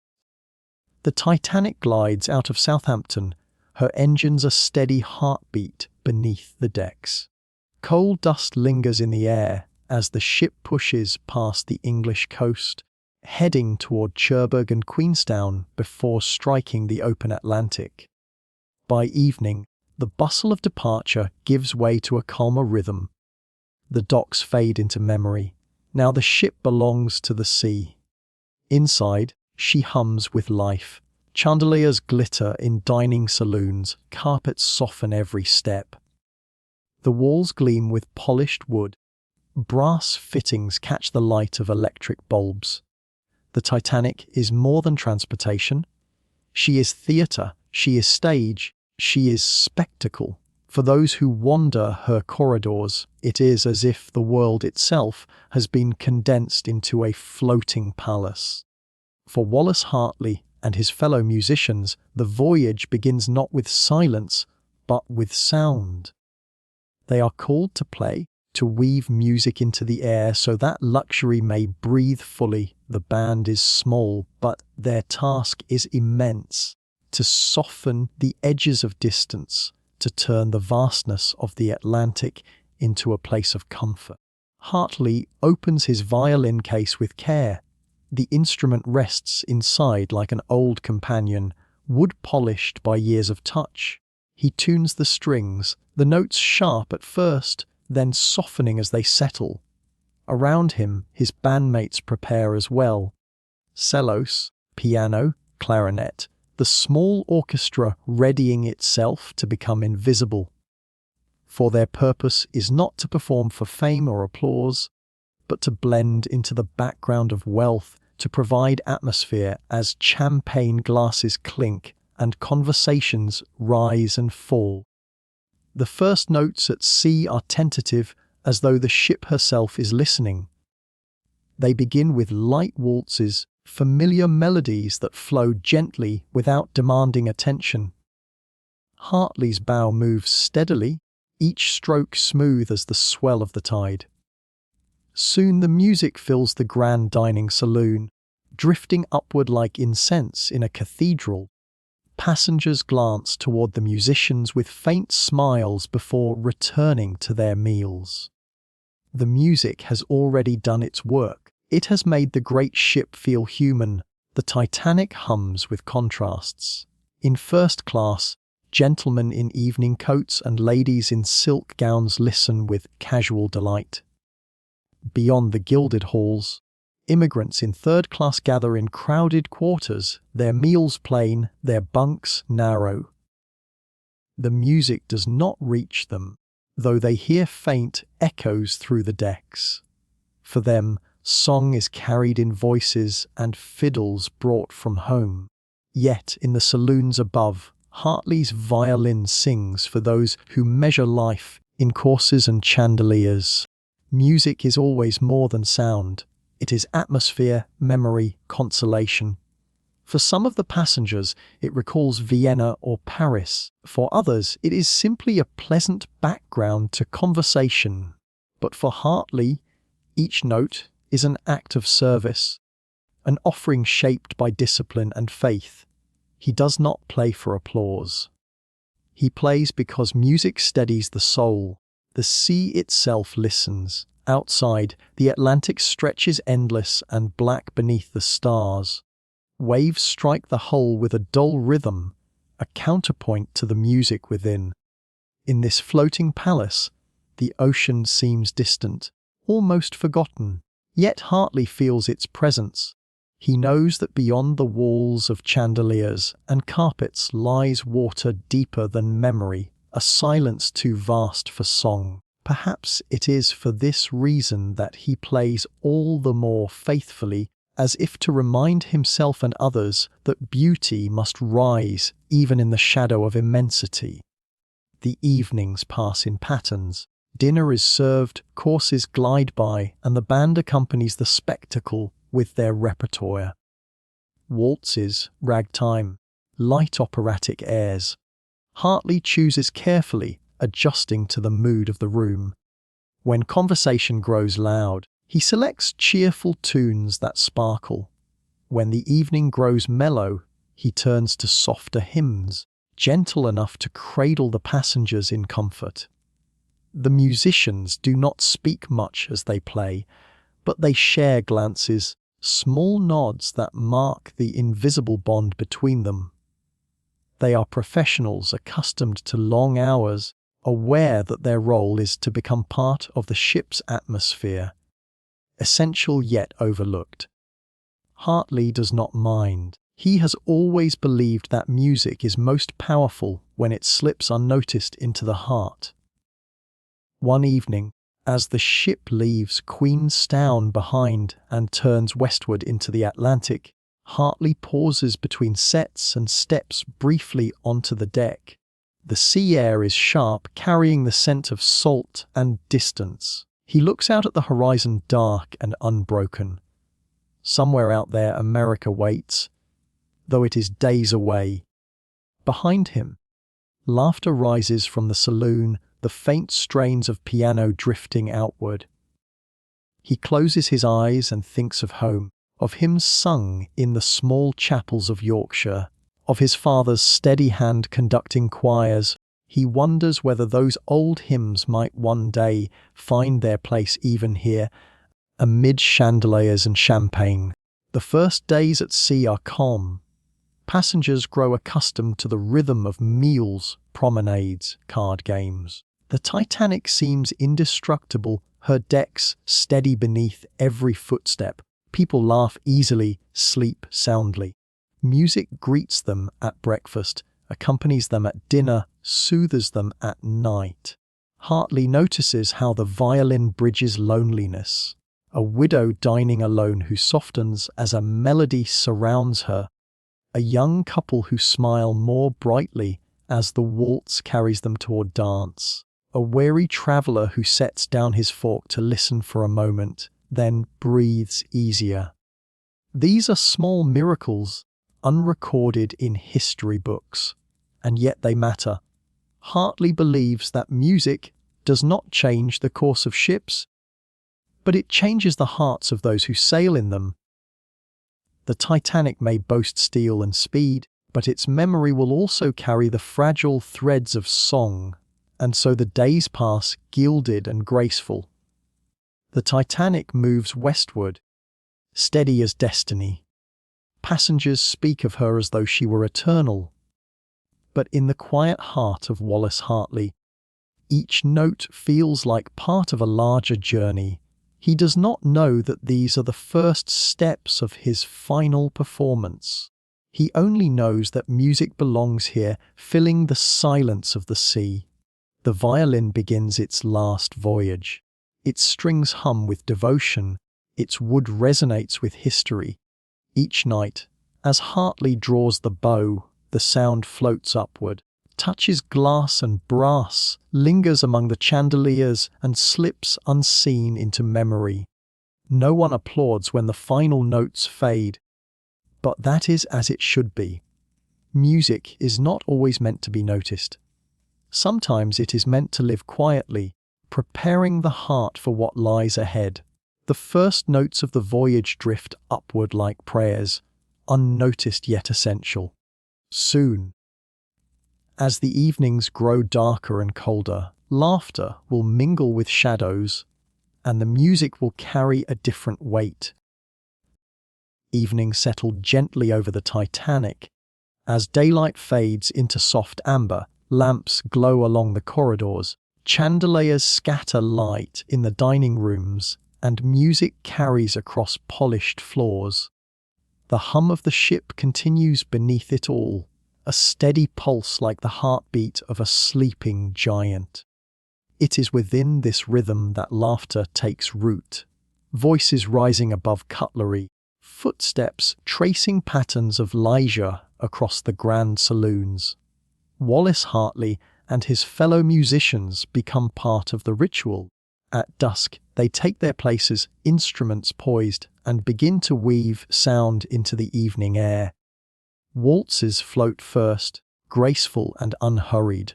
The Titanic glides out of Southampton, her engines a steady heartbeat beneath the decks. Coal dust lingers in the air as the ship pushes past the English coast, heading toward Cherbourg and Queenstown before striking the open Atlantic. By evening, the bustle of departure gives way to a calmer rhythm. The docks fade into memory. Now the ship belongs to the sea. Inside, she hums with life. Chandeliers glitter in dining saloons, carpets soften every step. The walls gleam with polished wood. Brass fittings catch the light of electric bulbs. The Titanic is more than transportation. She is theatre, she is stage, she is spectacle. For those who wander her corridors, it is as if the world itself has been condensed into a floating palace. For Wallace Hartley and his fellow musicians, the voyage begins not with silence, but with sound. They are called to play, to weave music into the air so that luxury may breathe fully. The band is small, but their task is immense, to soften the edges of distance, to turn the vastness of the Atlantic into a place of comfort. Hartley opens his violin case with care. The instrument rests inside like an old companion, wood-polished by years of touch. He tunes the strings, the notes sharp at first, then softening as they settle. Around him, his bandmates prepare as well. Cellos, piano, clarinet, the small orchestra readying itself to become invisible. For their purpose is not to perform for fame or applause, but to blend into the background of wealth, to provide atmosphere as champagne glasses clink and conversations rise and fall. The first notes at sea are tentative, as though the ship herself is listening. They begin with light waltzes, familiar melodies that flow gently without demanding attention. Hartley's bow moves steadily, each stroke smooth as the swell of the tide. Soon the music fills the grand dining saloon, drifting upward like incense in a cathedral. Passengers glance toward the musicians with faint smiles before returning to their meals. The music has already done its work. It has made the great ship feel human. The Titanic hums with contrasts. In first class, gentlemen in evening coats and ladies in silk gowns listen with casual delight. Beyond the gilded halls, immigrants in third class gather in crowded quarters, their meals plain, their bunks narrow. The music does not reach them, though they hear faint echoes through the decks. For them, song is carried in voices and fiddles brought from home. Yet, in the saloons above, Hartley's violin sings for those who measure life in courses and chandeliers. Music is always more than sound. It is atmosphere, memory, consolation. For some of the passengers, it recalls Vienna or Paris. For others, it is simply a pleasant background to conversation. But for Hartley, each note is an act of service, an offering shaped by discipline and faith. He does not play for applause. He plays because music steadies the soul. The sea itself listens. Outside, the Atlantic stretches endless and black beneath the stars. Waves strike the hull with a dull rhythm, a counterpoint to the music within. In this floating palace, the ocean seems distant, almost forgotten. Yet Hartley feels its presence. He knows that beyond the walls of chandeliers and carpets lies water deeper than memory, a silence too vast for song. Perhaps it is for this reason that he plays all the more faithfully, as if to remind himself and others that beauty must rise even in the shadow of immensity. The evenings pass in patterns. Dinner is served, courses glide by, and the band accompanies the spectacle with their repertoire. Waltzes, ragtime, light operatic airs. Hartley chooses carefully, adjusting to the mood of the room. When conversation grows loud, he selects cheerful tunes that sparkle. When the evening grows mellow, he turns to softer hymns, gentle enough to cradle the passengers in comfort. The musicians do not speak much as they play, but they share glances, small nods that mark the invisible bond between them. They are professionals accustomed to long hours, aware that their role is to become part of the ship's atmosphere, essential yet overlooked. Hartley does not mind. He has always believed that music is most powerful when it slips unnoticed into the heart. One evening, as the ship leaves Queenstown behind and turns westward into the Atlantic, Hartley pauses between sets and steps briefly onto the deck. The sea air is sharp, carrying the scent of salt and distance. He looks out at the horizon, dark and unbroken. Somewhere out there, America waits, though it is days away. Behind him, laughter rises from the saloon, the faint strains of piano drifting outward. He closes his eyes and thinks of home, of hymns sung in the small chapels of Yorkshire, of his father's steady hand conducting choirs. He wonders whether those old hymns might one day find their place even here, amid chandeliers and champagne. The first days at sea are calm. Passengers grow accustomed to the rhythm of meals, promenades, card games. The Titanic seems indestructible, her decks steady beneath every footstep. People laugh easily, sleep soundly. Music greets them at breakfast, accompanies them at dinner, soothes them at night. Hartley notices how the violin bridges loneliness. A widow dining alone who softens as a melody surrounds her. A young couple who smile more brightly as the waltz carries them toward dance. A weary traveller who sets down his fork to listen for a moment, then breathes easier. These are small miracles, unrecorded in history books, and yet they matter. Hartley believes that music does not change the course of ships, but it changes the hearts of those who sail in them. The Titanic may boast steel and speed, but its memory will also carry the fragile threads of song, and so the days pass gilded and graceful. The Titanic moves westward, steady as destiny. Passengers speak of her as though she were eternal. But in the quiet heart of Wallace Hartley, each note feels like part of a larger journey. He does not know that these are the first steps of his final performance. He only knows that music belongs here, filling the silence of the sea. The violin begins its last voyage. Its strings hum with devotion, its wood resonates with history. Each night, as Hartley draws the bow, the sound floats upward, touches glass and brass, lingers among the chandeliers, and slips unseen into memory. No one applauds when the final notes fade, but that is as it should be. Music is not always meant to be noticed. Sometimes it is meant to live quietly, preparing the heart for what lies ahead. The first notes of the voyage drift upward like prayers, unnoticed yet essential. Soon, as the evenings grow darker and colder, laughter will mingle with shadows, and the music will carry a different weight. Evening settled gently over the Titanic. As daylight fades into soft amber, lamps glow along the corridors, chandeliers scatter light in the dining rooms, and music carries across polished floors. The hum of the ship continues beneath it all, a steady pulse like the heartbeat of a sleeping giant. It is within this rhythm that laughter takes root, voices rising above cutlery, footsteps tracing patterns of leisure across the grand saloons. Wallace Hartley and his fellow musicians become part of the ritual. At dusk, they take their places, instruments poised, and begin to weave sound into the evening air. Waltzes float first, graceful and unhurried.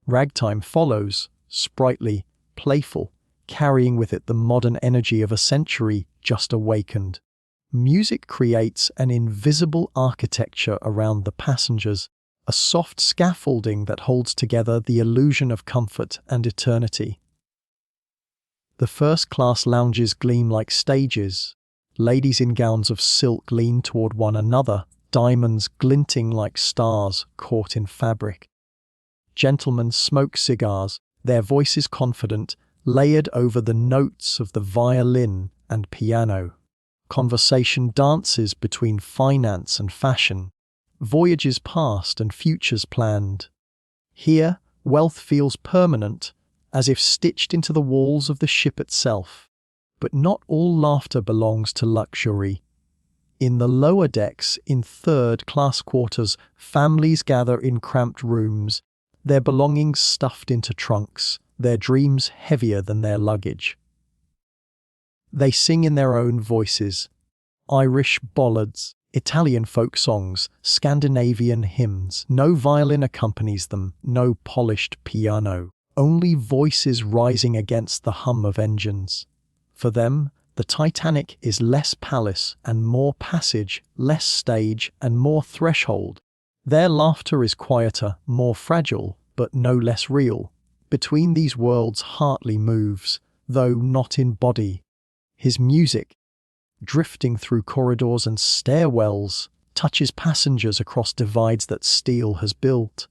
Ragtime follows, sprightly, playful, carrying with it the modern energy of a century just awakened. Music creates an invisible architecture around the passengers, a soft scaffolding that holds together the illusion of comfort and eternity. The first-class lounges gleam like stages. Ladies in gowns of silk lean toward one another, diamonds glinting like stars caught in fabric. Gentlemen smoke cigars, their voices confident, layered over the notes of the violin and piano. Conversation dances between finance and fashion, voyages past and futures planned. Here, wealth feels permanent, as if stitched into the walls of the ship itself. But not all laughter belongs to luxury. In the lower decks, in third-class quarters, families gather in cramped rooms, their belongings stuffed into trunks, their dreams heavier than their luggage. They sing in their own voices. Irish ballads, Italian folk songs, Scandinavian hymns. No violin accompanies them, no polished piano. Only voices rising against the hum of engines. For them, the Titanic is less palace and more passage, less stage and more threshold. Their laughter is quieter, more fragile, but no less real. Between these worlds Hartley moves, though not in body. His music, drifting through corridors and stairwells, touches passengers across divides that steel has built.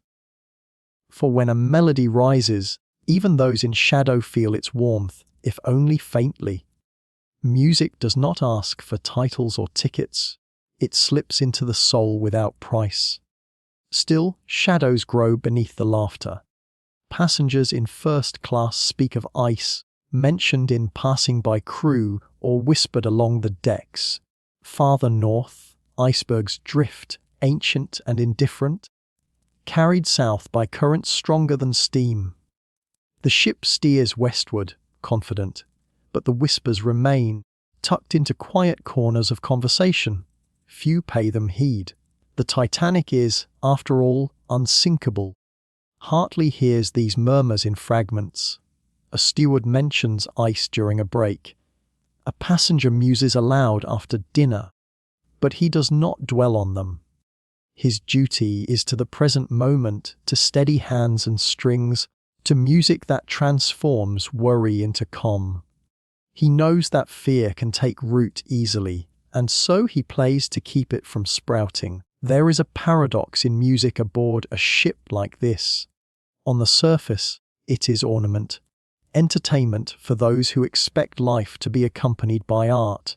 For when a melody rises, even those in shadow feel its warmth, if only faintly. Music does not ask for titles or tickets. It slips into the soul without price. Still, shadows grow beneath the laughter. Passengers in first class speak of ice, mentioned in passing by crew or whispered along the decks. Farther north, icebergs drift, ancient and indifferent, carried south by currents stronger than steam. The ship steers westward, confident, but the whispers remain, tucked into quiet corners of conversation. Few pay them heed. The Titanic is, after all, unsinkable. Hartley hears these murmurs in fragments. A steward mentions ice during a break. A passenger muses aloud after dinner, but he does not dwell on them. His duty is to the present moment, to steady hands and strings, to music that transforms worry into calm. He knows that fear can take root easily, and so he plays to keep it from sprouting. There is a paradox in music aboard a ship like this. On the surface, it is ornament, entertainment for those who expect life to be accompanied by art.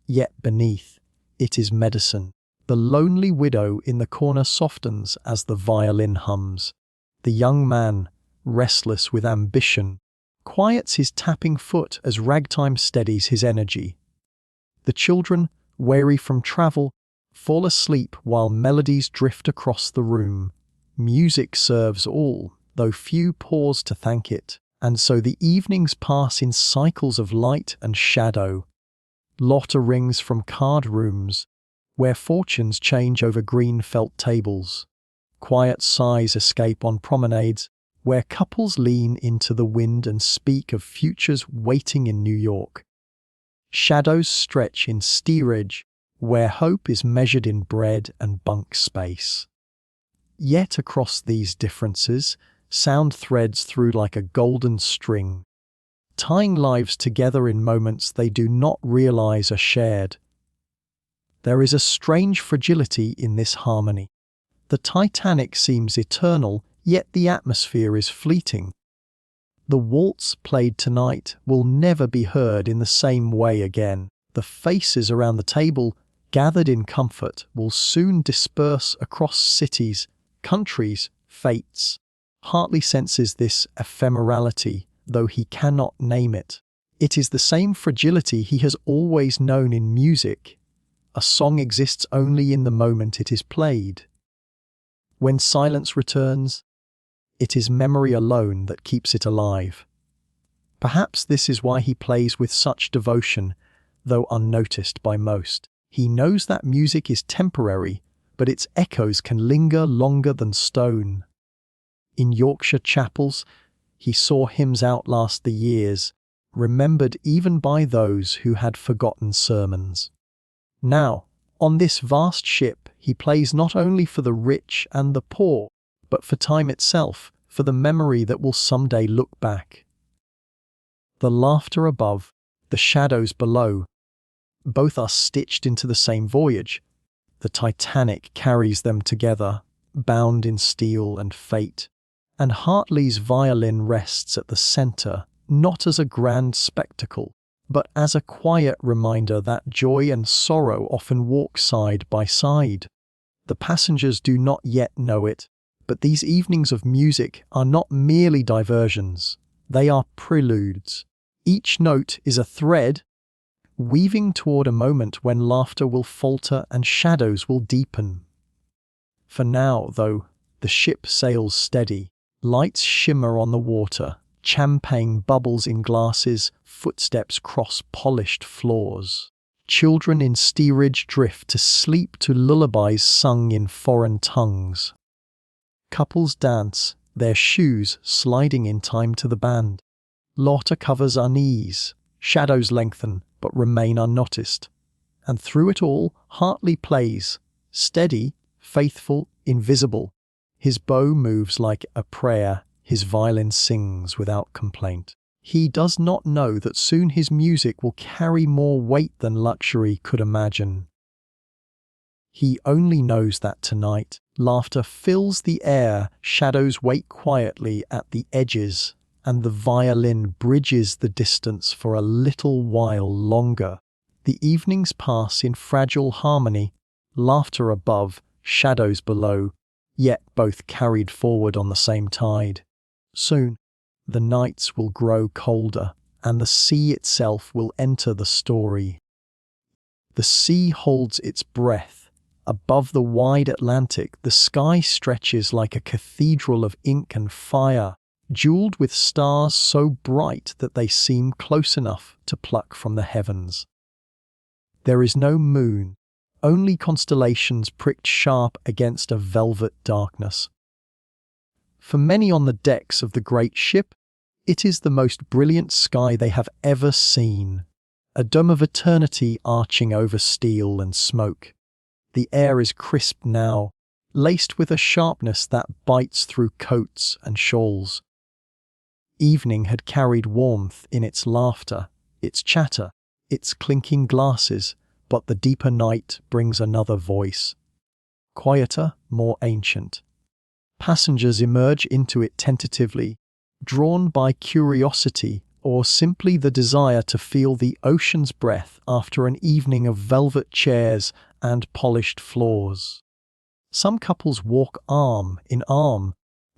Yet beneath, it is medicine. The lonely widow in the corner softens as the violin hums. The young man, restless with ambition, quiets his tapping foot as ragtime steadies his energy. The children, weary from travel, fall asleep while melodies drift across the room. Music serves all, though few pause to thank it, and so the evenings pass in cycles of light and shadow. Laughter rings from card rooms, where fortunes change over green felt tables. Quiet sighs escape on promenades, where couples lean into the wind and speak of futures waiting in New York. Shadows stretch in steerage, where hope is measured in bread and bunk space. Yet across these differences, sound threads through like a golden string, tying lives together in moments they do not realize are shared. There is a strange fragility in this harmony. The Titanic seems eternal, yet the atmosphere is fleeting. The waltz played tonight will never be heard in the same way again. The faces around the table gathered in comfort, will soon disperse across cities, countries, fates. Hartley senses this ephemerality, though he cannot name it. It is the same fragility he has always known in music. A song exists only in the moment it is played. When silence returns, it is memory alone that keeps it alive. Perhaps this is why he plays with such devotion, though unnoticed by most. He knows that music is temporary, but its echoes can linger longer than stone. In Yorkshire chapels, he saw hymns outlast the years, remembered even by those who had forgotten sermons. Now, on this vast ship, he plays not only for the rich and the poor, but for time itself, for the memory that will someday look back. The laughter above, the shadows below, both are stitched into the same voyage. The Titanic carries them together, bound in steel and fate, and Hartley's violin rests at the center, not as a grand spectacle, but as a quiet reminder that joy and sorrow often walk side by side. The passengers do not yet know it, but these evenings of music are not merely diversions, they are preludes. Each note is a thread, weaving toward a moment when laughter will falter and shadows will deepen. For now, though, the ship sails steady. Lights shimmer on the water, champagne bubbles in glasses, footsteps cross polished floors. Children in steerage drift to sleep to lullabies sung in foreign tongues. Couples dance, their shoes sliding in time to the band. Laughter covers unease, shadows lengthen but remain unnoticed. And through it all, Hartley plays, steady, faithful, invisible. His bow moves like a prayer, his violin sings without complaint. He does not know that soon his music will carry more weight than luxury could imagine. He only knows that tonight, laughter fills the air, shadows wait quietly at the edges, and the violin bridges the distance for a little while longer. The evenings pass in fragile harmony, laughter above, shadows below, yet both carried forward on the same tide. Soon, the nights will grow colder, and the sea itself will enter the story. The sea holds its breath. Above the wide Atlantic, the sky stretches like a cathedral of ink and fire, jeweled with stars so bright that they seem close enough to pluck from the heavens. There is no moon, only constellations pricked sharp against a velvet darkness. For many on the decks of the great ship, it is the most brilliant sky they have ever seen, a dome of eternity arching over steel and smoke. The air is crisp now, laced with a sharpness that bites through coats and shawls. Evening had carried warmth in its laughter, its chatter, its clinking glasses, but the deeper night brings another voice. Quieter, more ancient. Passengers emerge into it tentatively, drawn by curiosity or simply the desire to feel the ocean's breath after an evening of velvet chairs and polished floors. Some couples walk arm in arm,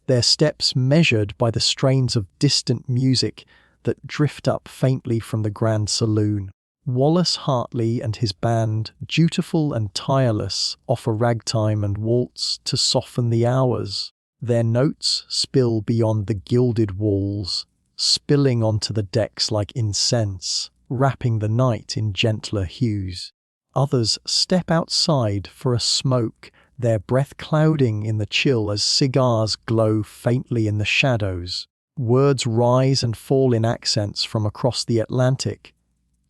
their steps measured by the strains of distant music that drift up faintly from the grand saloon. Wallace Hartley and his band, dutiful and tireless, offer ragtime and waltz to soften the hours. Their notes spill beyond the gilded walls, spilling onto the decks like incense, wrapping the night in gentler hues. Others step outside for a smoke, their breath clouding in the chill as cigars glow faintly in the shadows. Words rise and fall in accents from across the Atlantic.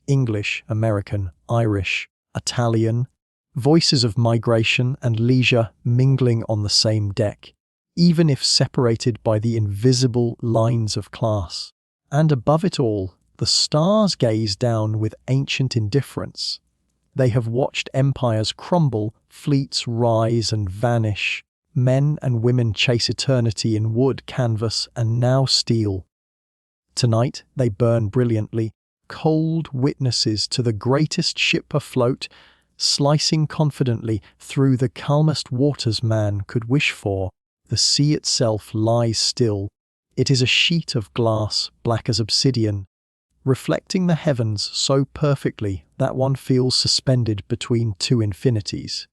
English, American, Irish, Italian, voices of migration and leisure mingling on the same deck, even if separated by the invisible lines of class. And above it all, the stars gaze down with ancient indifference. They have watched empires crumble, fleets rise and vanish, men and women chase eternity in wood, canvas, and now steel. Tonight they burn brilliantly, cold witnesses to the greatest ship afloat, slicing confidently through the calmest waters man could wish for. The sea itself lies still. It is a sheet of glass, black as obsidian, reflecting the heavens so perfectly that one feels suspended between two infinities.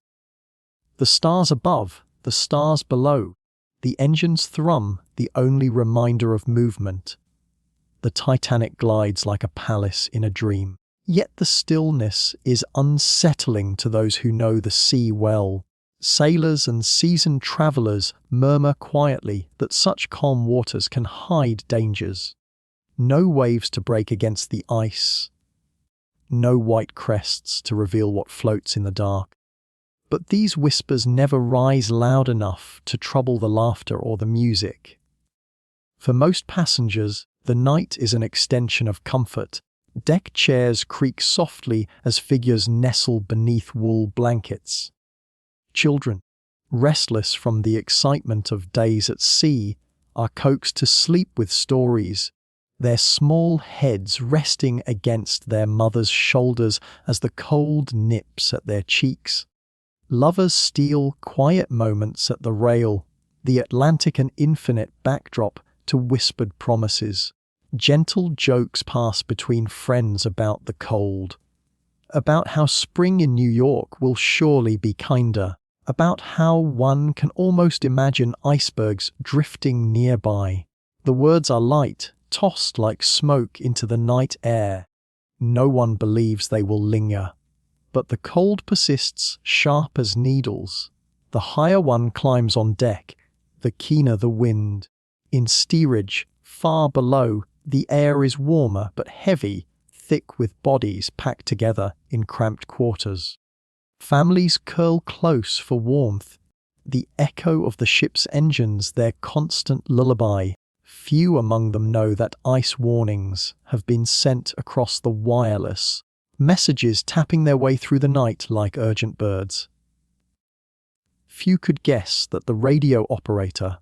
The stars above, the stars below, the engines thrum, the only reminder of movement. The Titanic glides like a palace in a dream. Yet the stillness is unsettling to those who know the sea well. Sailors and seasoned travelers murmur quietly that such calm waters can hide dangers. No waves to break against the ice. No white crests to reveal what floats in the dark. But these whispers never rise loud enough to trouble the laughter or the music. For most passengers, the night is an extension of comfort. Deck chairs creak softly as figures nestle beneath wool blankets. Children, restless from the excitement of days at sea, are coaxed to sleep with stories, their small heads resting against their mother's shoulders as the cold nips at their cheeks. Lovers steal quiet moments at the rail, the Atlantic an infinite backdrop to whispered promises. Gentle jokes pass between friends about the cold, about how spring in New York will surely be kinder, about how one can almost imagine icebergs drifting nearby. The words are light, tossed like smoke into the night air. No one believes they will linger. But the cold persists, sharp as needles. The higher one climbs on deck, the keener the wind. In steerage, far below, the air is warmer but heavy, thick with bodies packed together in cramped quarters. Families curl close for warmth, the echo of the ship's engines their constant lullaby. Few among them know that ice warnings have been sent across the wireless, messages tapping their way through the night like urgent birds. Few could guess that the radio operator,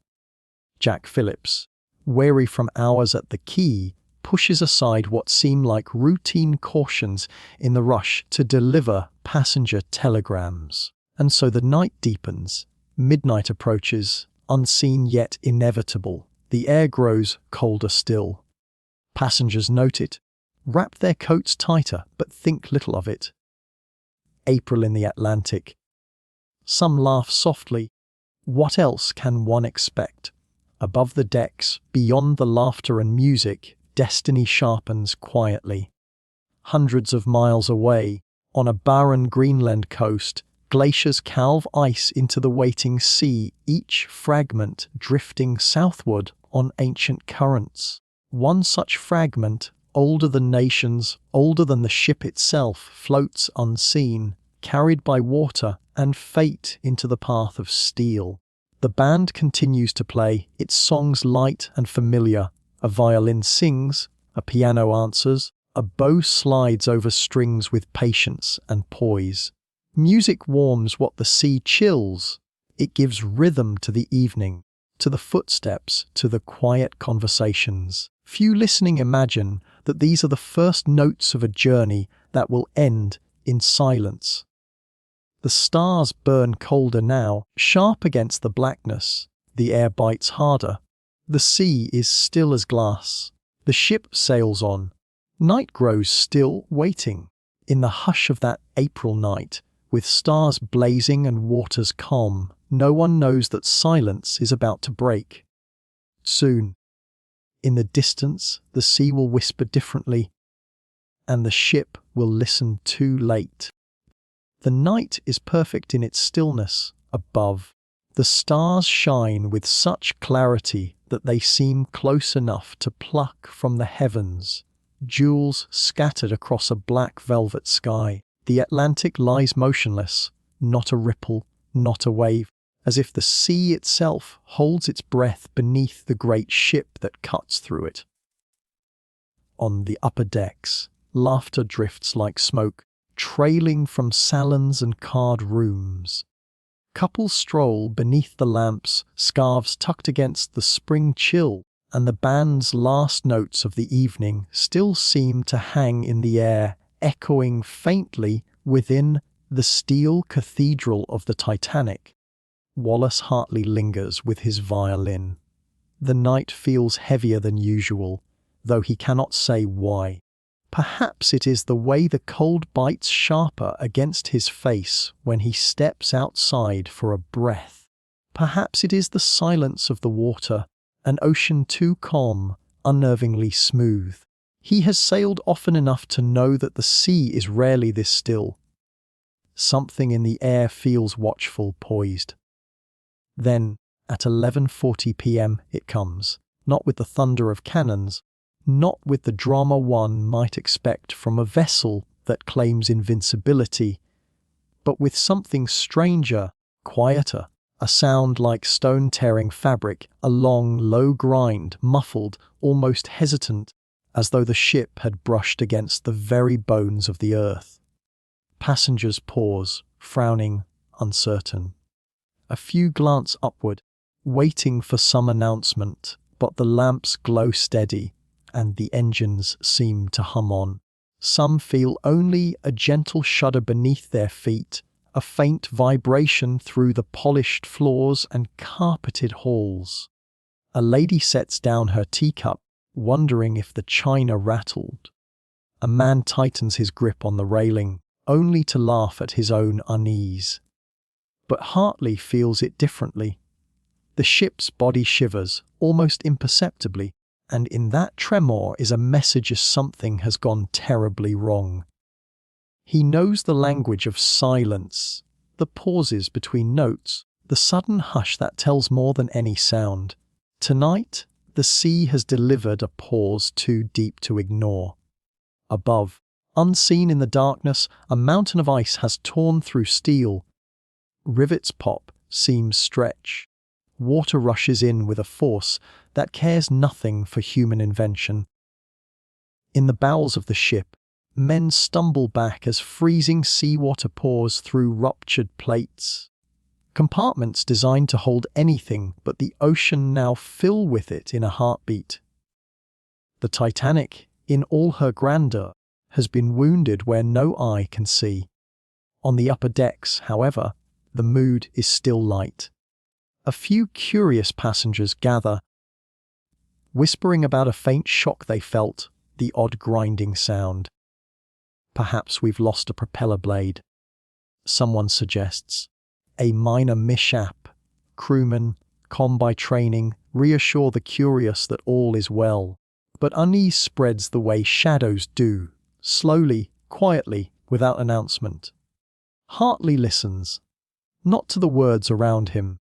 Jack Phillips, weary from hours at the key, pushes aside what seem like routine cautions in the rush to deliver passenger telegrams. And so the night deepens, midnight approaches, unseen yet inevitable. The air grows colder still. Passengers note it, wrap their coats tighter, but think little of it. April in the Atlantic. Some laugh softly. What else can one expect? Above the decks, beyond the laughter and music, destiny sharpens quietly. Hundreds of miles away, on a barren Greenland coast, glaciers calve ice into the waiting sea, each fragment drifting southward on ancient currents. One such fragment, older than nations, older than the ship itself, floats unseen, carried by water and fate into the path of steel. The band continues to play, its songs light and familiar. A violin sings, a piano answers, a bow slides over strings with patience and poise. Music warms what the sea chills. It gives rhythm to the evening, to the footsteps, to the quiet conversations. Few listening imagine that these are the first notes of a journey that will end in silence. The stars burn colder now, sharp against the blackness. The air bites harder. The sea is still as glass. The ship sails on. Night grows still, waiting. In the hush of that April night, with stars blazing and waters calm, no one knows that silence is about to break. Soon, in the distance, the sea will whisper differently, and the ship will listen too late. The night is perfect in its stillness above. The stars shine with such clarity that they seem close enough to pluck from the heavens, jewels scattered across a black velvet sky. The Atlantic lies motionless, not a ripple, not a wave, as if the sea itself holds its breath beneath the great ship that cuts through it. On the upper decks, laughter drifts like smoke, trailing from salons and card rooms. Couples stroll beneath the lamps, scarves tucked against the spring chill, and the band's last notes of the evening still seem to hang in the air, echoing faintly within The steel cathedral of the Titanic. Wallace Hartley lingers with his violin. The night feels heavier than usual, though he cannot say why. Perhaps it is the way the cold bites sharper against his face when he steps outside for a breath. Perhaps it is the silence of the water, an ocean too calm, unnervingly smooth. He has sailed often enough to know that the sea is rarely this still. Something in the air feels watchful, poised. Then, at 11:40 p.m. it comes, not with the thunder of cannons, not with the drama one might expect from a vessel that claims invincibility, but with something stranger, quieter, a sound like stone tearing fabric, a long, low grind, muffled, almost hesitant, as though the ship had brushed against the very bones of the earth. Passengers pause, frowning, uncertain. A few glance upward, waiting for some announcement, but the lamps glow steady, and the engines seem to hum on. Some feel only a gentle shudder beneath their feet, a faint vibration through the polished floors and carpeted halls. A lady sets down her teacup, wondering if the china rattled. A man tightens his grip on the railing, only to laugh at his own unease. But Hartley feels it differently. The ship's body shivers, almost imperceptibly, and in that tremor is a message as something has gone terribly wrong. He knows the language of silence, the pauses between notes, the sudden hush that tells more than any sound. Tonight, the sea has delivered a pause too deep to ignore. Above, unseen in the darkness, a mountain of ice has torn through steel. Rivets pop, seams stretch. Water rushes in with a force that cares nothing for human invention. In the bowels of the ship, men stumble back as freezing seawater pours through ruptured plates. Compartments designed to hold anything but the ocean now fill with it in a heartbeat. The Titanic, in all her grandeur, has been wounded where no eye can see. On the upper decks, however, the mood is still light. A few curious passengers gather, whispering about a faint shock they felt, the odd grinding sound. Perhaps we've lost a propeller blade, someone suggests. A minor mishap. Crewmen, calm by training, reassure the curious that all is well. But unease spreads the way shadows do, slowly, quietly, without announcement. Hartley listens, not to the words around him,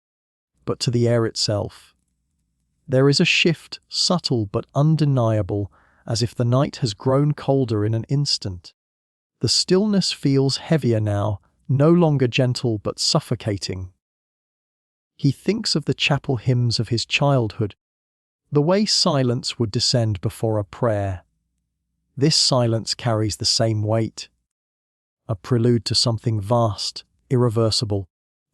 but to the air itself. There is a shift, subtle but undeniable, as if the night has grown colder in an instant. The stillness feels heavier now, no longer gentle but suffocating. He thinks of the chapel hymns of his childhood, the way silence would descend before a prayer. This silence carries the same weight, a prelude to something vast, irreversible.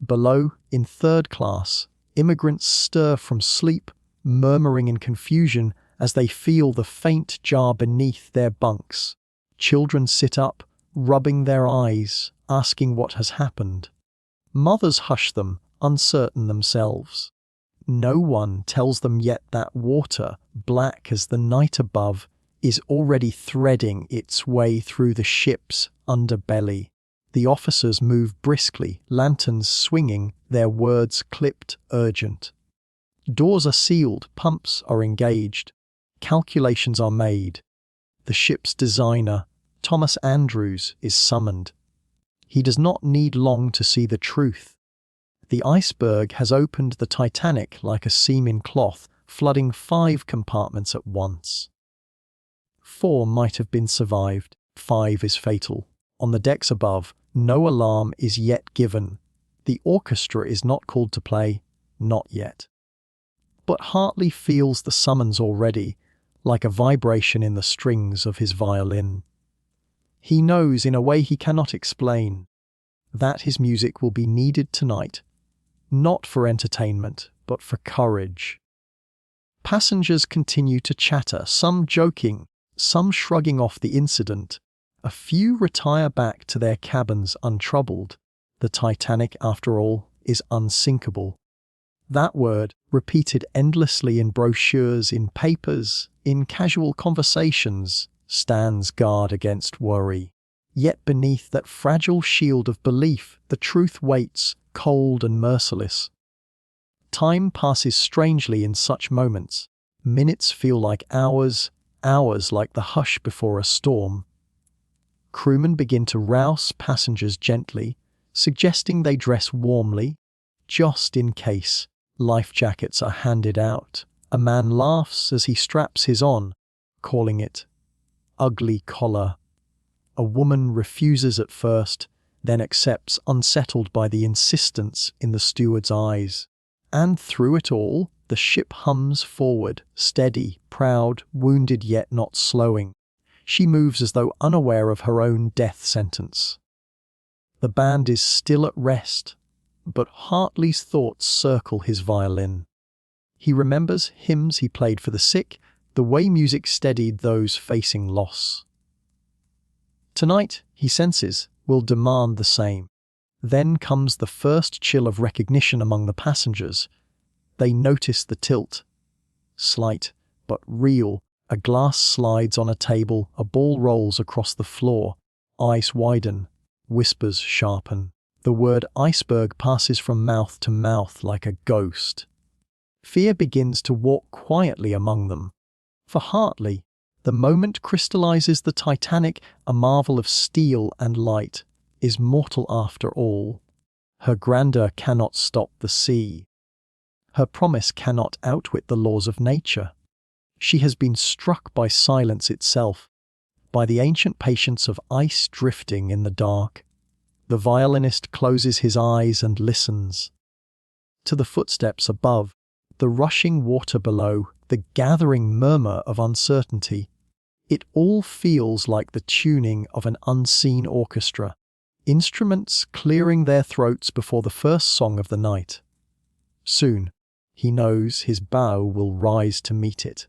Below, in third class, immigrants stir from sleep, murmuring in confusion as they feel the faint jar beneath their bunks. Children sit up, rubbing their eyes, asking what has happened. Mothers hush them, uncertain themselves. No one tells them yet that water, black as the night above, is already threading its way through the ship's underbelly. The officers move briskly, lanterns swinging, their words clipped, urgent. Doors are sealed, pumps are engaged, calculations are made. The ship's designer, Thomas Andrews, is summoned. He does not need long to see the truth. The iceberg has opened the Titanic like a seam in cloth, flooding 5 compartments at once. 4 might have been survived, 5 is fatal. On the decks above, no alarm is yet given. The orchestra is not called to play, not yet. But Hartley feels the summons already, like a vibration in the strings of his violin. He knows, in a way he cannot explain, that his music will be needed tonight, not for entertainment, but for courage. Passengers continue to chatter, some joking, some shrugging off the incident, A few retire back to their cabins untroubled. The Titanic, after all, is unsinkable. That word, repeated endlessly in brochures, in papers, in casual conversations, stands guard against worry. Yet beneath that fragile shield of belief, the truth waits, cold and merciless. Time passes strangely in such moments. Minutes feel like hours, hours like the hush before a storm. Crewmen begin to rouse passengers gently, suggesting they dress warmly, just in case. Life jackets are handed out. A man laughs as he straps his on, calling it ugly collar. A woman refuses at first, then accepts, unsettled by the insistence in the steward's eyes. And through it all, the ship hums forward, steady, proud, wounded yet not slowing. She moves as though unaware of her own death sentence. The band is still at rest, but Hartley's thoughts circle his violin. He remembers hymns he played for the sick, the way music steadied those facing loss. Tonight, he senses, will demand the same. Then comes the first chill of recognition among the passengers. They notice the tilt. Slight, but real. A glass slides on a table, a ball rolls across the floor. Eyes widen, whispers sharpen. The word iceberg passes from mouth to mouth like a ghost. Fear begins to walk quietly among them. For Hartley, the moment crystallizes the Titanic, a marvel of steel and light, is mortal after all. Her grandeur cannot stop the sea. Her promise cannot outwit the laws of nature. She has been struck by silence itself, by the ancient patience of ice drifting in the dark. The violinist closes his eyes and listens. To the footsteps above, the rushing water below, the gathering murmur of uncertainty. It all feels like the tuning of an unseen orchestra, instruments clearing their throats before the first song of the night. Soon, he knows his bow will rise to meet it.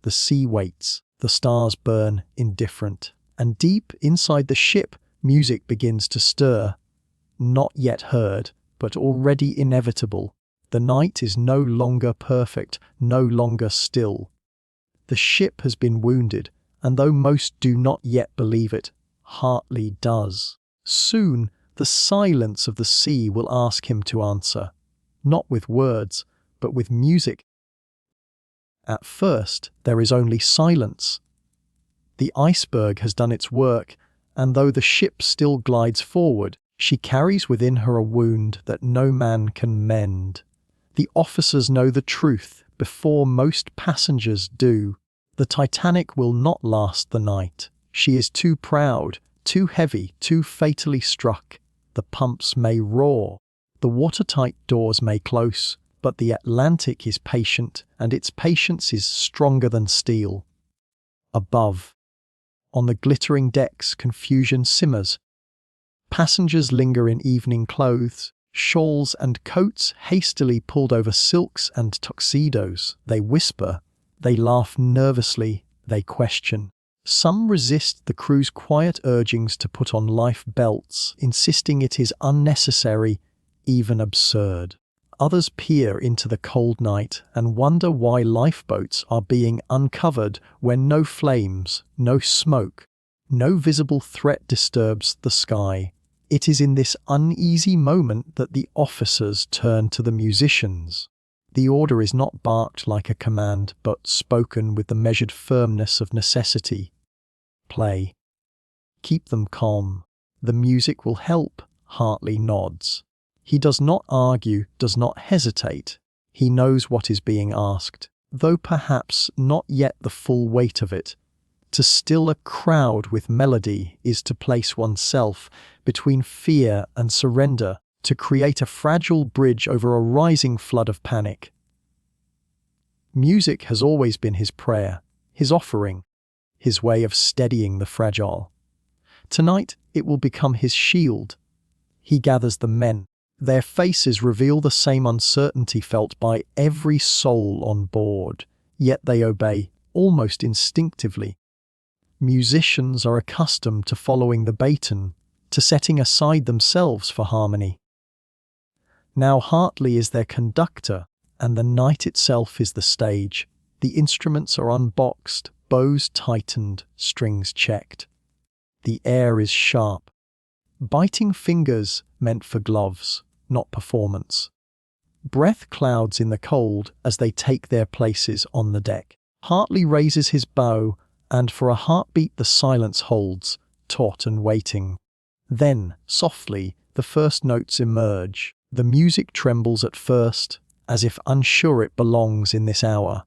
The sea waits, the stars burn indifferent, and deep inside the ship, music begins to stir. Not yet heard, but already inevitable. The night is no longer perfect, no longer still. The ship has been wounded, and though most do not yet believe it, Hartley does. Soon, the silence of the sea will ask him to answer, not with words, but with music. At first, there is only silence. The iceberg has done its work, and though the ship still glides forward, she carries within her a wound that no man can mend. The officers know the truth before most passengers do. The Titanic will not last the night. She is too proud, too heavy, too fatally struck. The pumps may roar, the watertight doors may close, but the Atlantic is patient, and its patience is stronger than steel. Above, on the glittering decks, confusion simmers. Passengers linger in evening clothes, shawls and coats hastily pulled over silks and tuxedos. They whisper, they laugh nervously, they question. Some resist the crew's quiet urgings to put on life belts, insisting it is unnecessary, even absurd. Others peer into the cold night and wonder why lifeboats are being uncovered when no flames, no smoke, no visible threat disturbs the sky. It is in this uneasy moment that the officers turn to the musicians. The order is not barked like a command, but spoken with the measured firmness of necessity. Play. Keep them calm. The music will help, Hartley nods. He does not argue, does not hesitate. He knows what is being asked, though perhaps not yet the full weight of it. To still a crowd with melody is to place oneself between fear and surrender, to create a fragile bridge over a rising flood of panic. Music has always been his prayer, his offering, his way of steadying the fragile. Tonight it will become his shield. He gathers the men. Their faces reveal the same uncertainty felt by every soul on board, yet they obey, almost instinctively. Musicians are accustomed to following the baton, to setting aside themselves for harmony. Now Hartley is their conductor, and the night itself is the stage. The instruments are unboxed, bows tightened, strings checked. The air is sharp. Biting fingers meant for gloves, not performance. Breath clouds in the cold as they take their places on the deck. Hartley raises his bow, and for a heartbeat the silence holds, taut and waiting. Then, softly, the first notes emerge. The music trembles at first, as if unsure it belongs in this hour.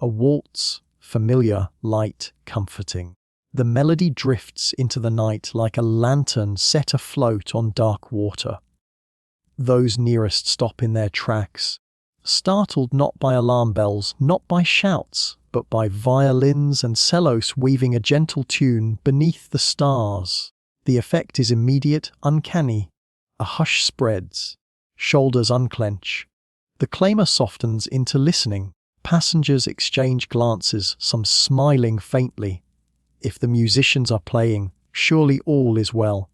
A waltz, familiar, light, comforting. The melody drifts into the night like a lantern set afloat on dark water. Those nearest stop in their tracks, startled not by alarm bells, not by shouts, but by violins and cellos weaving a gentle tune beneath the stars. The effect is immediate, uncanny. A hush spreads. Shoulders unclench. The clamour softens into listening. Passengers exchange glances, some smiling faintly. If the musicians are playing, surely all is well.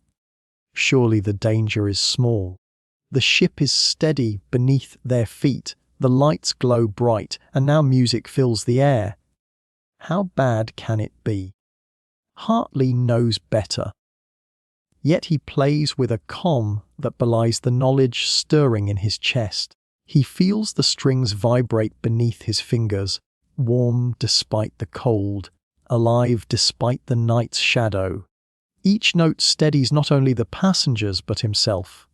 Surely the danger is small. The ship is steady beneath their feet. The lights glow bright, and now music fills the air. How bad can it be? Hartley knows better. Yet he plays with a calm that belies the knowledge stirring in his chest. He feels the strings vibrate beneath his fingers, warm despite the cold, alive despite the night's shadow. Each note steadies not only the passengers but himself.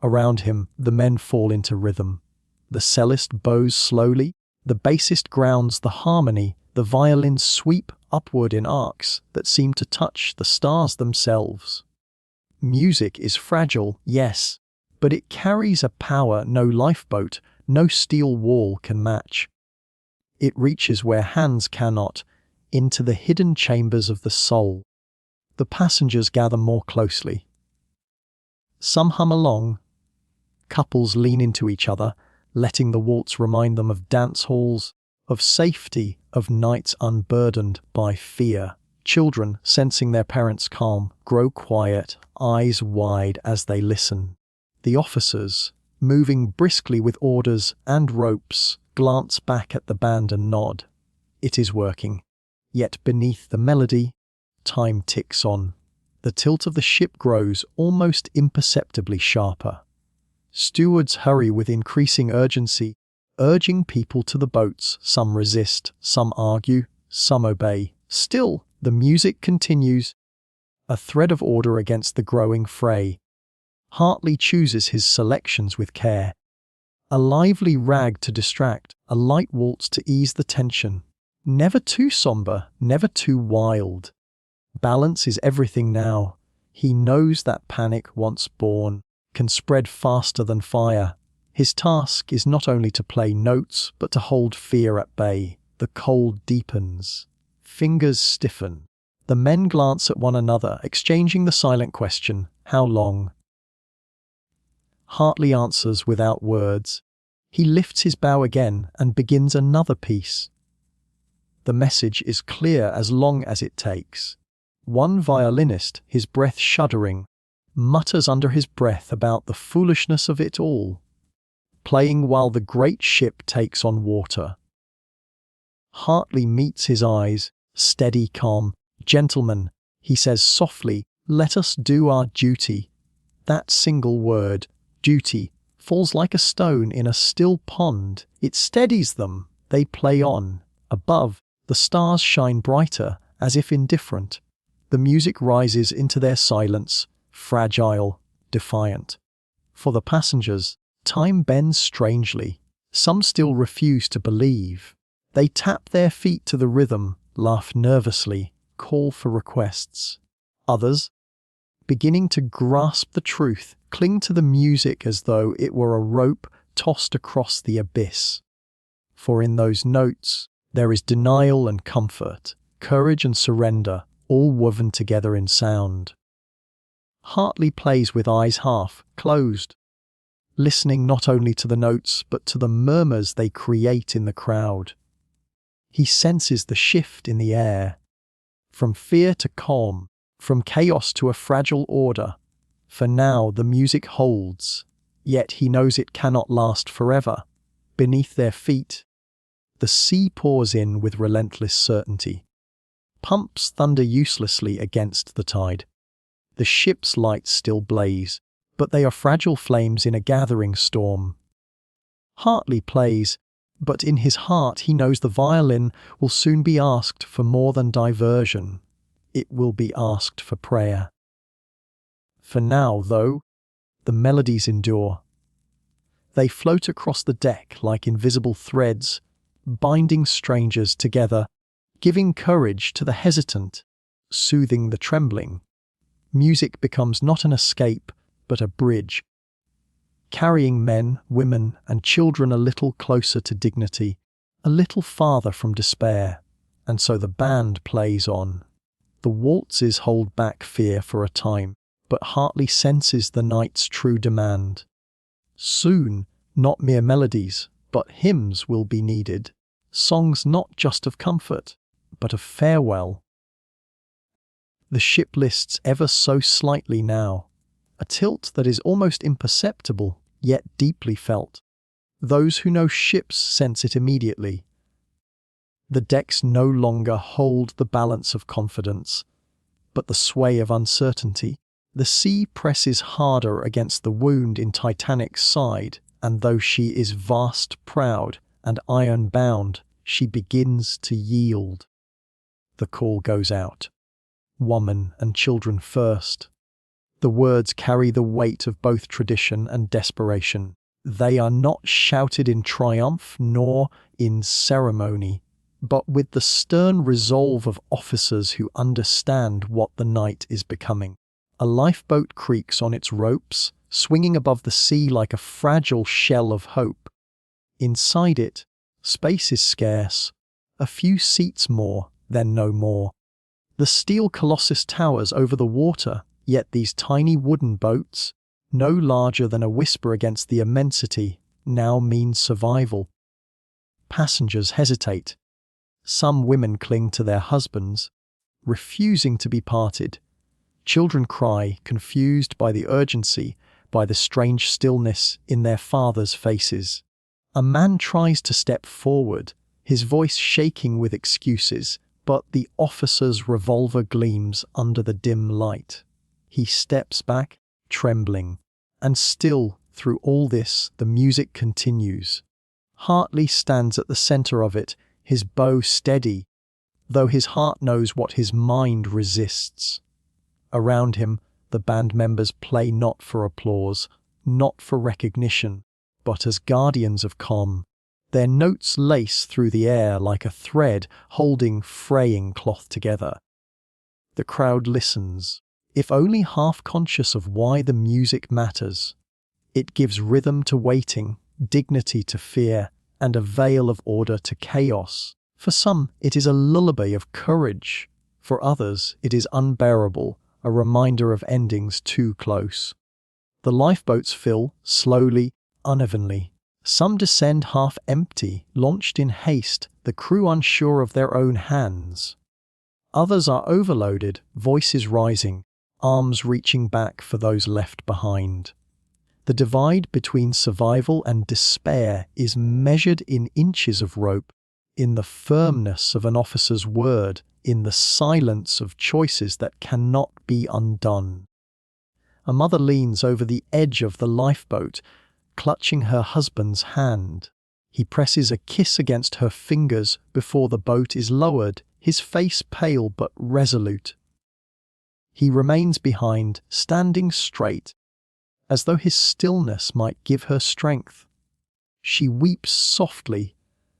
Around him, the men fall into rhythm. The cellist bows slowly, the bassist grounds the harmony, the violins sweep upward in arcs that seem to touch the stars themselves. Music is fragile, yes, but it carries a power no lifeboat, no steel wall can match. It reaches where hands cannot, into the hidden chambers of the soul. The passengers gather more closely. Some hum along. Couples lean into each other, letting the waltz remind them of dance halls, of safety, of nights unburdened by fear. Children, sensing their parents' calm, grow quiet, eyes wide as they listen. The officers, moving briskly with orders and ropes, glance back at the band and nod. It is working. Yet beneath the melody, time ticks on. The tilt of the ship grows almost imperceptibly sharper. Stewards hurry with increasing urgency, urging people to the boats. Some resist, some argue, some obey. Still, the music continues, a thread of order against the growing fray. Hartley chooses his selections with care. A lively rag to distract, a light waltz to ease the tension. Never too somber, never too wild. Balance is everything now. He knows that panic, once born, can spread faster than fire. His task is not only to play notes, but to hold fear at bay. The cold deepens. Fingers stiffen. The men glance at one another, exchanging the silent question, "How long?" Hartley answers without words. He lifts his bow again and begins another piece. The message is clear as long as it takes. One violinist, his breath shuddering, mutters under his breath about the foolishness of it all, playing while the great ship takes on water. Hartley meets his eyes, steady, calm. "Gentlemen," he says softly, "let us do our duty." That single word, duty, falls like a stone in a still pond. It steadies them. They play on. Above, the stars shine brighter, as if indifferent. The music rises into their silence, fragile, defiant. For the passengers, time bends strangely. Some still refuse to believe. They tap their feet to the rhythm, laugh nervously, call for requests. Others, beginning to grasp the truth, cling to the music as though it were a rope tossed across the abyss. For in those notes, there is denial and comfort, courage and surrender, all woven together in sound. Hartley plays with eyes half closed, listening not only to the notes but to the murmurs they create in the crowd. He senses the shift in the air. from fear to calm, from chaos to a fragile order. For now the music holds, yet he knows it cannot last forever. Beneath their feet, the sea pours in with relentless certainty. Pumps thunder uselessly against the tide. The ship's lights still blaze, but they are fragile flames in a gathering storm. Hartley plays, but in his heart he knows the violin will soon be asked for more than diversion. It will be asked for prayer. For now, though, the melodies endure. They float across the deck like invisible threads, binding strangers together, giving courage to the hesitant, soothing the trembling. Music becomes not an escape, but a bridge, carrying men, women, and children a little closer to dignity, a little farther from despair. And so the band plays on. The waltzes hold back fear for a time, but Hartley senses the night's true demand. Soon, not mere melodies, but hymns will be needed, songs not just of comfort, but of farewell. The ship lists ever so slightly now, a tilt that is almost imperceptible, yet deeply felt. Those who know ships sense it immediately. The decks no longer hold the balance of confidence, but the sway of uncertainty. The sea presses harder against the wound in Titanic's side, and though she is vast, proud, and iron-bound, she begins to yield. The call goes out. Woman and children first. The words carry the weight of both tradition and desperation. They are not shouted in triumph nor in ceremony, but with the stern resolve of officers who understand what the night is becoming. A lifeboat creaks on its ropes, swinging above the sea like a fragile shell of hope. Inside it, space is scarce, a few seats more, then no more. The steel colossus towers over the water, yet these tiny wooden boats, no larger than a whisper against the immensity, now mean survival. Passengers hesitate. Some women cling to their husbands, refusing to be parted. Children cry, confused by the urgency, by the strange stillness in their fathers' faces. A man tries to step forward, his voice shaking with excuses, but the officer's revolver gleams under the dim light. He steps back, trembling, and still, through all this, the music continues. Hartley stands at the center of it, his bow steady, though his heart knows what his mind resists. Around him, the band members play not for applause, not for recognition, but as guardians of calm. Their notes lace through the air like a thread holding fraying cloth together. The crowd listens, if only half conscious of why the music matters. It gives rhythm to waiting, dignity to fear, and a veil of order to chaos. For some, it is a lullaby of courage. For others, it is unbearable, a reminder of endings too close. The lifeboats fill, slowly, unevenly. Some descend half empty, launched in haste, the crew unsure of their own hands. Others are overloaded, voices rising, arms reaching back for those left behind. The divide between survival and despair is measured in inches of rope, in the firmness of an officer's word, in the silence of choices that cannot be undone. A mother leans over the edge of the lifeboat, clutching her husband's hand. He presses a kiss against her fingers before the boat is lowered, his face pale but resolute. He remains behind, standing straight, as though his stillness might give her strength. She weeps softly,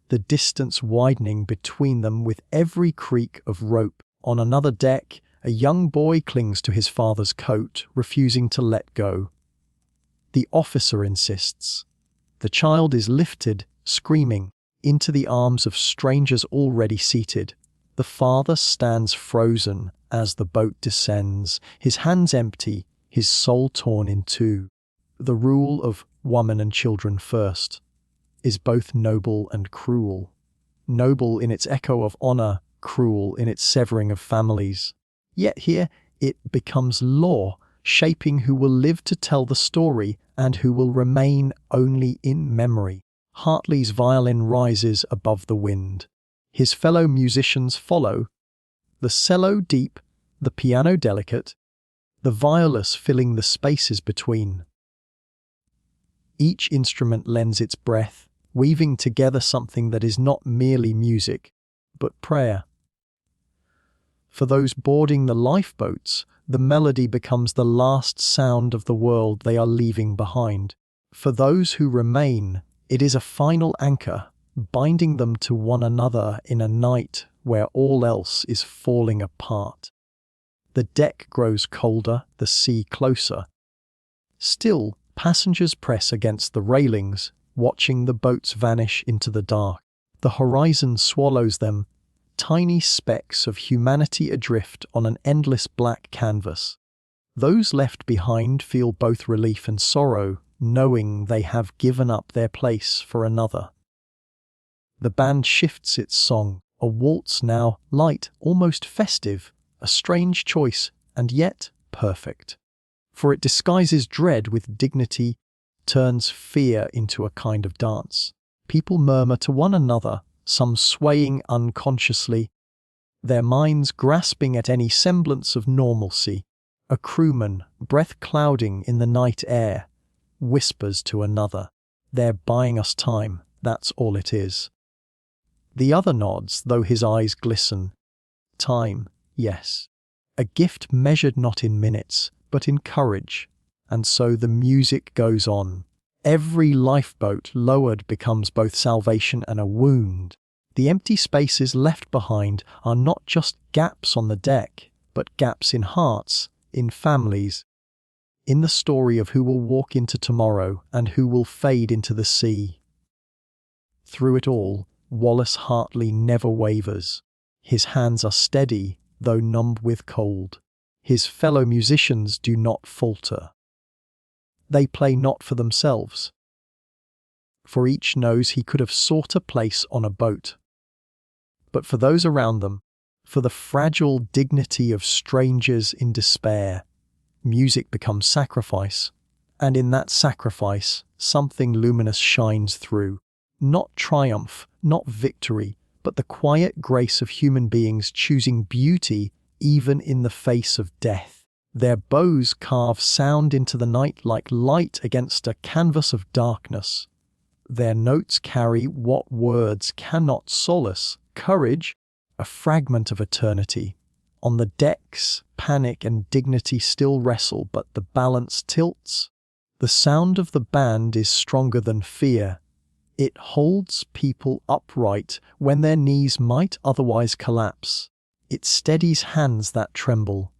the distance widening between them with every creak of rope. On another deck, a young boy clings to his father's coat, refusing to let go. The officer insists. The child is lifted, screaming, into the arms of strangers already seated. The father stands frozen as the boat descends, his hands empty, his soul torn in two. The rule of woman and children first is both noble and cruel. Noble in its echo of honor, cruel in its severing of families. Yet here it becomes law, shaping who will live to tell the story and who will remain only in memory. Hartley's violin rises above the wind. His fellow musicians follow, the cello deep, the piano delicate, the violus filling the spaces between. Each instrument lends its breath, weaving together something that is not merely music, but prayer. For those boarding the lifeboats, the melody becomes the last sound of the world they are leaving behind. For those who remain, it is a final anchor, binding them to one another in a night where all else is falling apart. The deck grows colder, the sea closer. Still, passengers press against the railings, watching the boats vanish into the dark. The horizon swallows them, tiny specks of humanity adrift on an endless black canvas. Those left behind feel both relief and sorrow, knowing they have given up their place for another. The band shifts its song, a waltz now, light, almost festive, a strange choice, and yet perfect. For it disguises dread with dignity, turns fear into a kind of dance. People murmur to one another, some swaying unconsciously, their minds grasping at any semblance of normalcy. A crewman, breath clouding in the night air, whispers to another, "They're buying us time, that's all it is." The other nods, though his eyes glisten. Time, yes. A gift measured not in minutes, but in courage. And so the music goes on. Every lifeboat lowered becomes both salvation and a wound. The empty spaces left behind are not just gaps on the deck, but gaps in hearts, in families, in the story of who will walk into tomorrow and who will fade into the sea. Through it all, Wallace Hartley never wavers. His hands are steady, though numbed with cold. His fellow musicians do not falter. They play not for themselves, for each knows he could have sought a place on a boat, but for those around them, for the fragile dignity of strangers in despair. Music becomes sacrifice, and in that sacrifice, something luminous shines through. Not triumph, not victory, but the quiet grace of human beings choosing beauty even in the face of death. Their bows carve sound into the night like light against a canvas of darkness. Their notes carry what words cannot solace: courage, a fragment of eternity. On the decks, panic and dignity still wrestle, but the balance tilts. The sound of the band is stronger than fear. It holds people upright when their knees might otherwise collapse. It steadies hands that tremble.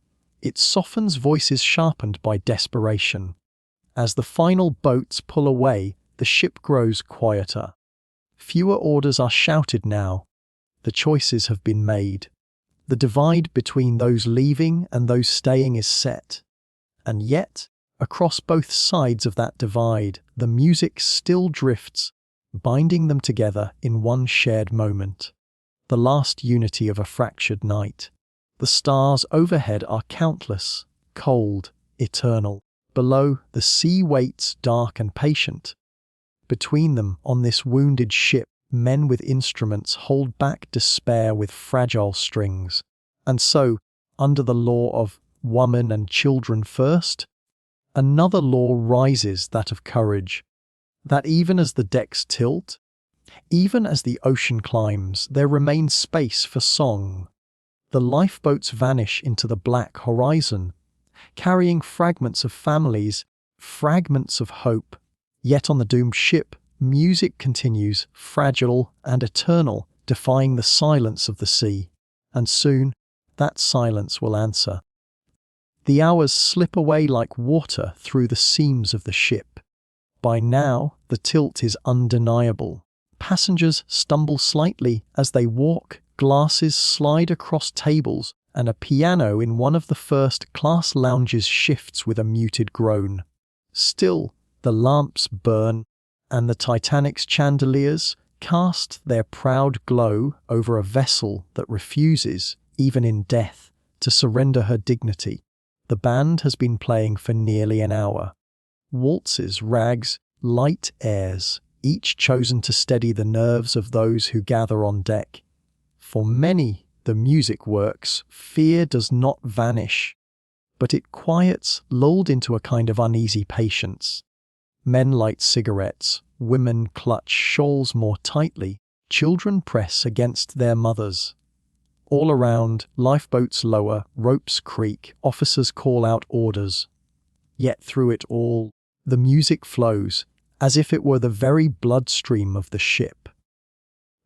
It softens voices sharpened by desperation. As the final boats pull away, the ship grows quieter. Fewer orders are shouted now. The choices have been made. The divide between those leaving and those staying is set. And yet, across both sides of that divide, the music still drifts, binding them together in one shared moment. The last unity of a fractured night. The stars overhead are countless, cold, eternal. Below, the sea waits dark and patient. Between them, on this wounded ship, men with instruments hold back despair with fragile strings. And so, under the law of woman and children first, another law rises, that of courage. That even as the decks tilt, even as the ocean climbs, there remains space for song. The lifeboats vanish into the black horizon, carrying fragments of families, fragments of hope. Yet on the doomed ship, music continues, fragile and eternal, defying the silence of the sea. And soon, that silence will answer. The hours slip away like water through the seams of the ship. By now, the tilt is undeniable. Passengers stumble slightly as they walk, glasses slide across tables, and a piano in one of the first-class lounges shifts with a muted groan. Still, the lamps burn, and the Titanic's chandeliers, cast their proud glow over a vessel that refuses, even in death, to surrender her dignity. The band has been playing for nearly an hour. Waltzes, rags, light airs, each chosen to steady the nerves of those who gather on deck. For many, the music works, fear does not vanish, but it quiets, lulled into a kind of uneasy patience. Men light cigarettes, women clutch shawls more tightly, children press against their mothers. All around, lifeboats lower, ropes creak, officers call out orders. Yet through it all, the music flows, as if it were the very bloodstream of the ship.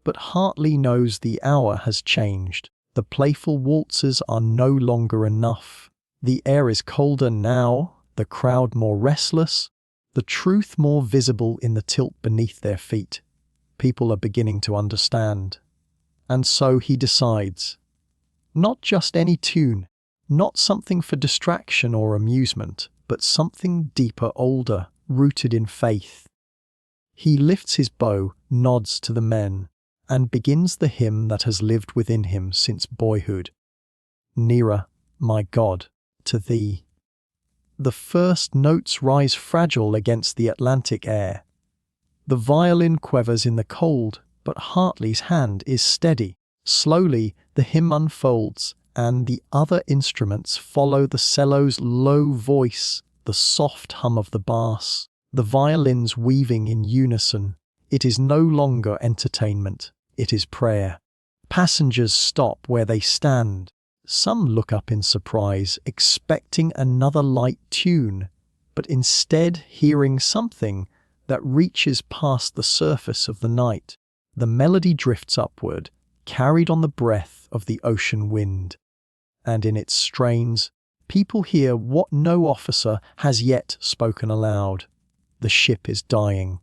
But Hartley knows the hour has changed. The playful waltzes are no longer enough. The air is colder now, the crowd more restless, the truth more visible in the tilt beneath their feet. People are beginning to understand. And so he decides. Not just any tune, not something for distraction or amusement, but something deeper, older, rooted in faith. He lifts his bow, nods to the men, and begins the hymn that has lived within him since boyhood. Nearer, my God, to thee. The first notes rise fragile against the Atlantic air. The violin quivers in the cold, but Hartley's hand is steady. Slowly, the hymn unfolds, and the other instruments follow the cello's low voice, the soft hum of the bass, the violins weaving in unison. It is no longer entertainment, it is prayer. Passengers stop where they stand. Some look up in surprise, expecting another light tune, but instead hearing something that reaches past the surface of the night. The melody drifts upward, carried on the breath of the ocean wind. And in its strains, people hear what no officer has yet spoken aloud. The ship is dying.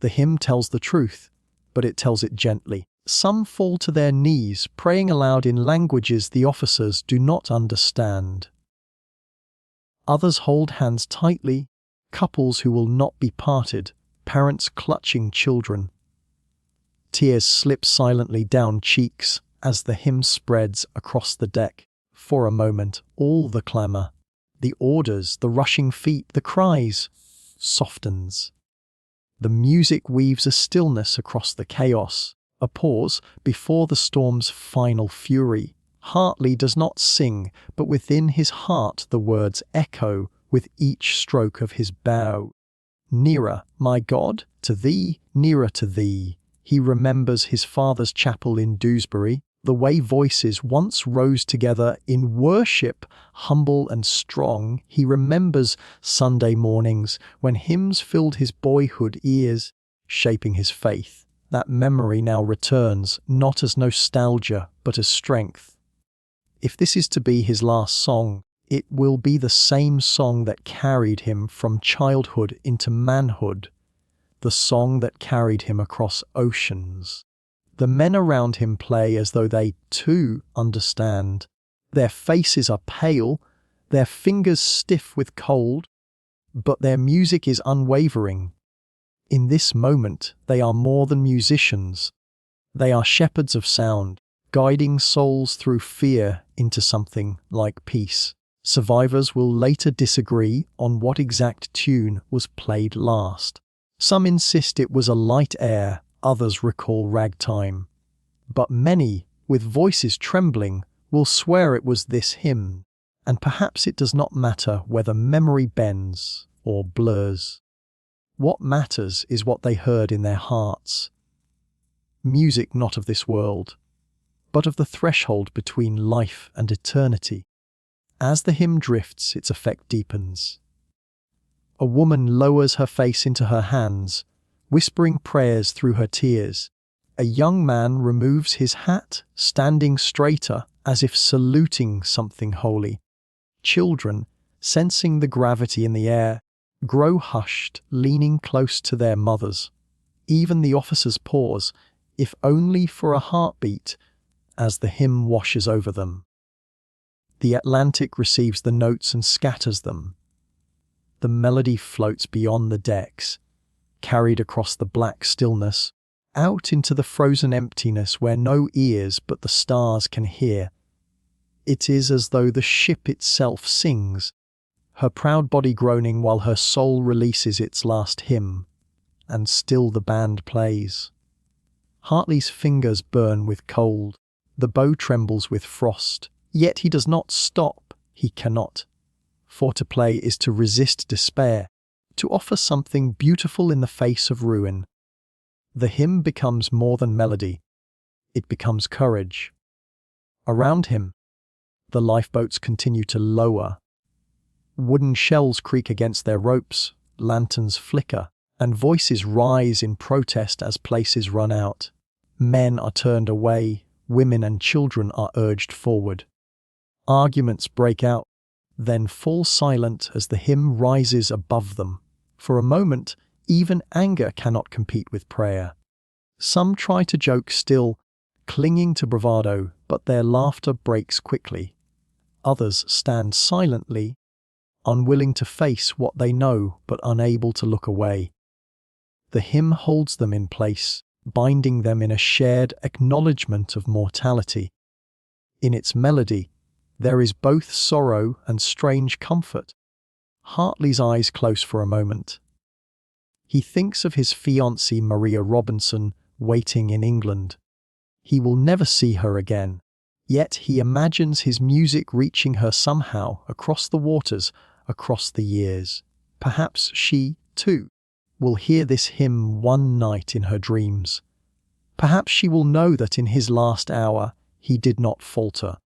The hymn tells the truth, but it tells it gently. Some fall to their knees, praying aloud in languages the officers do not understand. Others hold hands tightly, couples who will not be parted, parents clutching children. Tears slip silently down cheeks as the hymn spreads across the deck. For a moment, all the clamour, the orders, the rushing feet, the cries, softens. The music weaves a stillness across the chaos, a pause before the storm's final fury. Hartley does not sing, but within his heart the words echo with each stroke of his bow. Nearer, my God, to thee, nearer to thee. He remembers his father's chapel in Dewsbury, the way voices once rose together in worship, humble and strong. He remembers Sunday mornings when hymns filled his boyhood ears, shaping his faith. That memory now returns, not as nostalgia, but as strength. If this is to be his last song, it will be the same song that carried him from childhood into manhood, the song that carried him across oceans. The men around him play as though they, too, understand. Their faces are pale, their fingers stiff with cold, but their music is unwavering. In this moment, they are more than musicians. They are shepherds of sound, guiding souls through fear into something like peace. Survivors will later disagree on what exact tune was played last. Some insist it was a light air, others recall ragtime. But many, with voices trembling, will swear it was this hymn, and perhaps it does not matter whether memory bends or blurs. What matters is what they heard in their hearts. Music not of this world, but of the threshold between life and eternity. As the hymn drifts, its effect deepens. A woman lowers her face into her hands, whispering prayers through her tears. A young man removes his hat, standing straighter, as if saluting something holy. Children, sensing the gravity in the air, grow hushed, leaning close to their mothers. Even the officers pause, if only for a heartbeat, as the hymn washes over them. The Atlantic receives the notes and scatters them. The melody floats beyond the decks, carried across the black stillness, out into the frozen emptiness where no ears but the stars can hear. It is as though the ship itself sings, her proud body groaning while her soul releases its last hymn, and still the band plays. Hartley's fingers burn with cold, the bow trembles with frost, yet he does not stop, he cannot. For to play is to resist despair, to offer something beautiful in the face of ruin. The hymn becomes more than melody, it becomes courage. Around him, the lifeboats continue to lower. Wooden shells creak against their ropes, lanterns flicker, and voices rise in protest as places run out. Men are turned away, women and children are urged forward. Arguments break out, then fall silent as the hymn rises above them. For a moment, even anger cannot compete with prayer. Some try to joke still, clinging to bravado, but their laughter breaks quickly. Others stand silently, unwilling to face what they know but unable to look away. The hymn holds them in place, binding them in a shared acknowledgement of mortality. In its melody, there is both sorrow and strange comfort. Hartley's eyes close for a moment. He thinks of his fiancée Maria Robinson waiting in England. He will never see her again, yet he imagines his music reaching her somehow across the waters, across the years. Perhaps she, too, will hear this hymn one night in her dreams. Perhaps she will know that in his last hour he did not falter.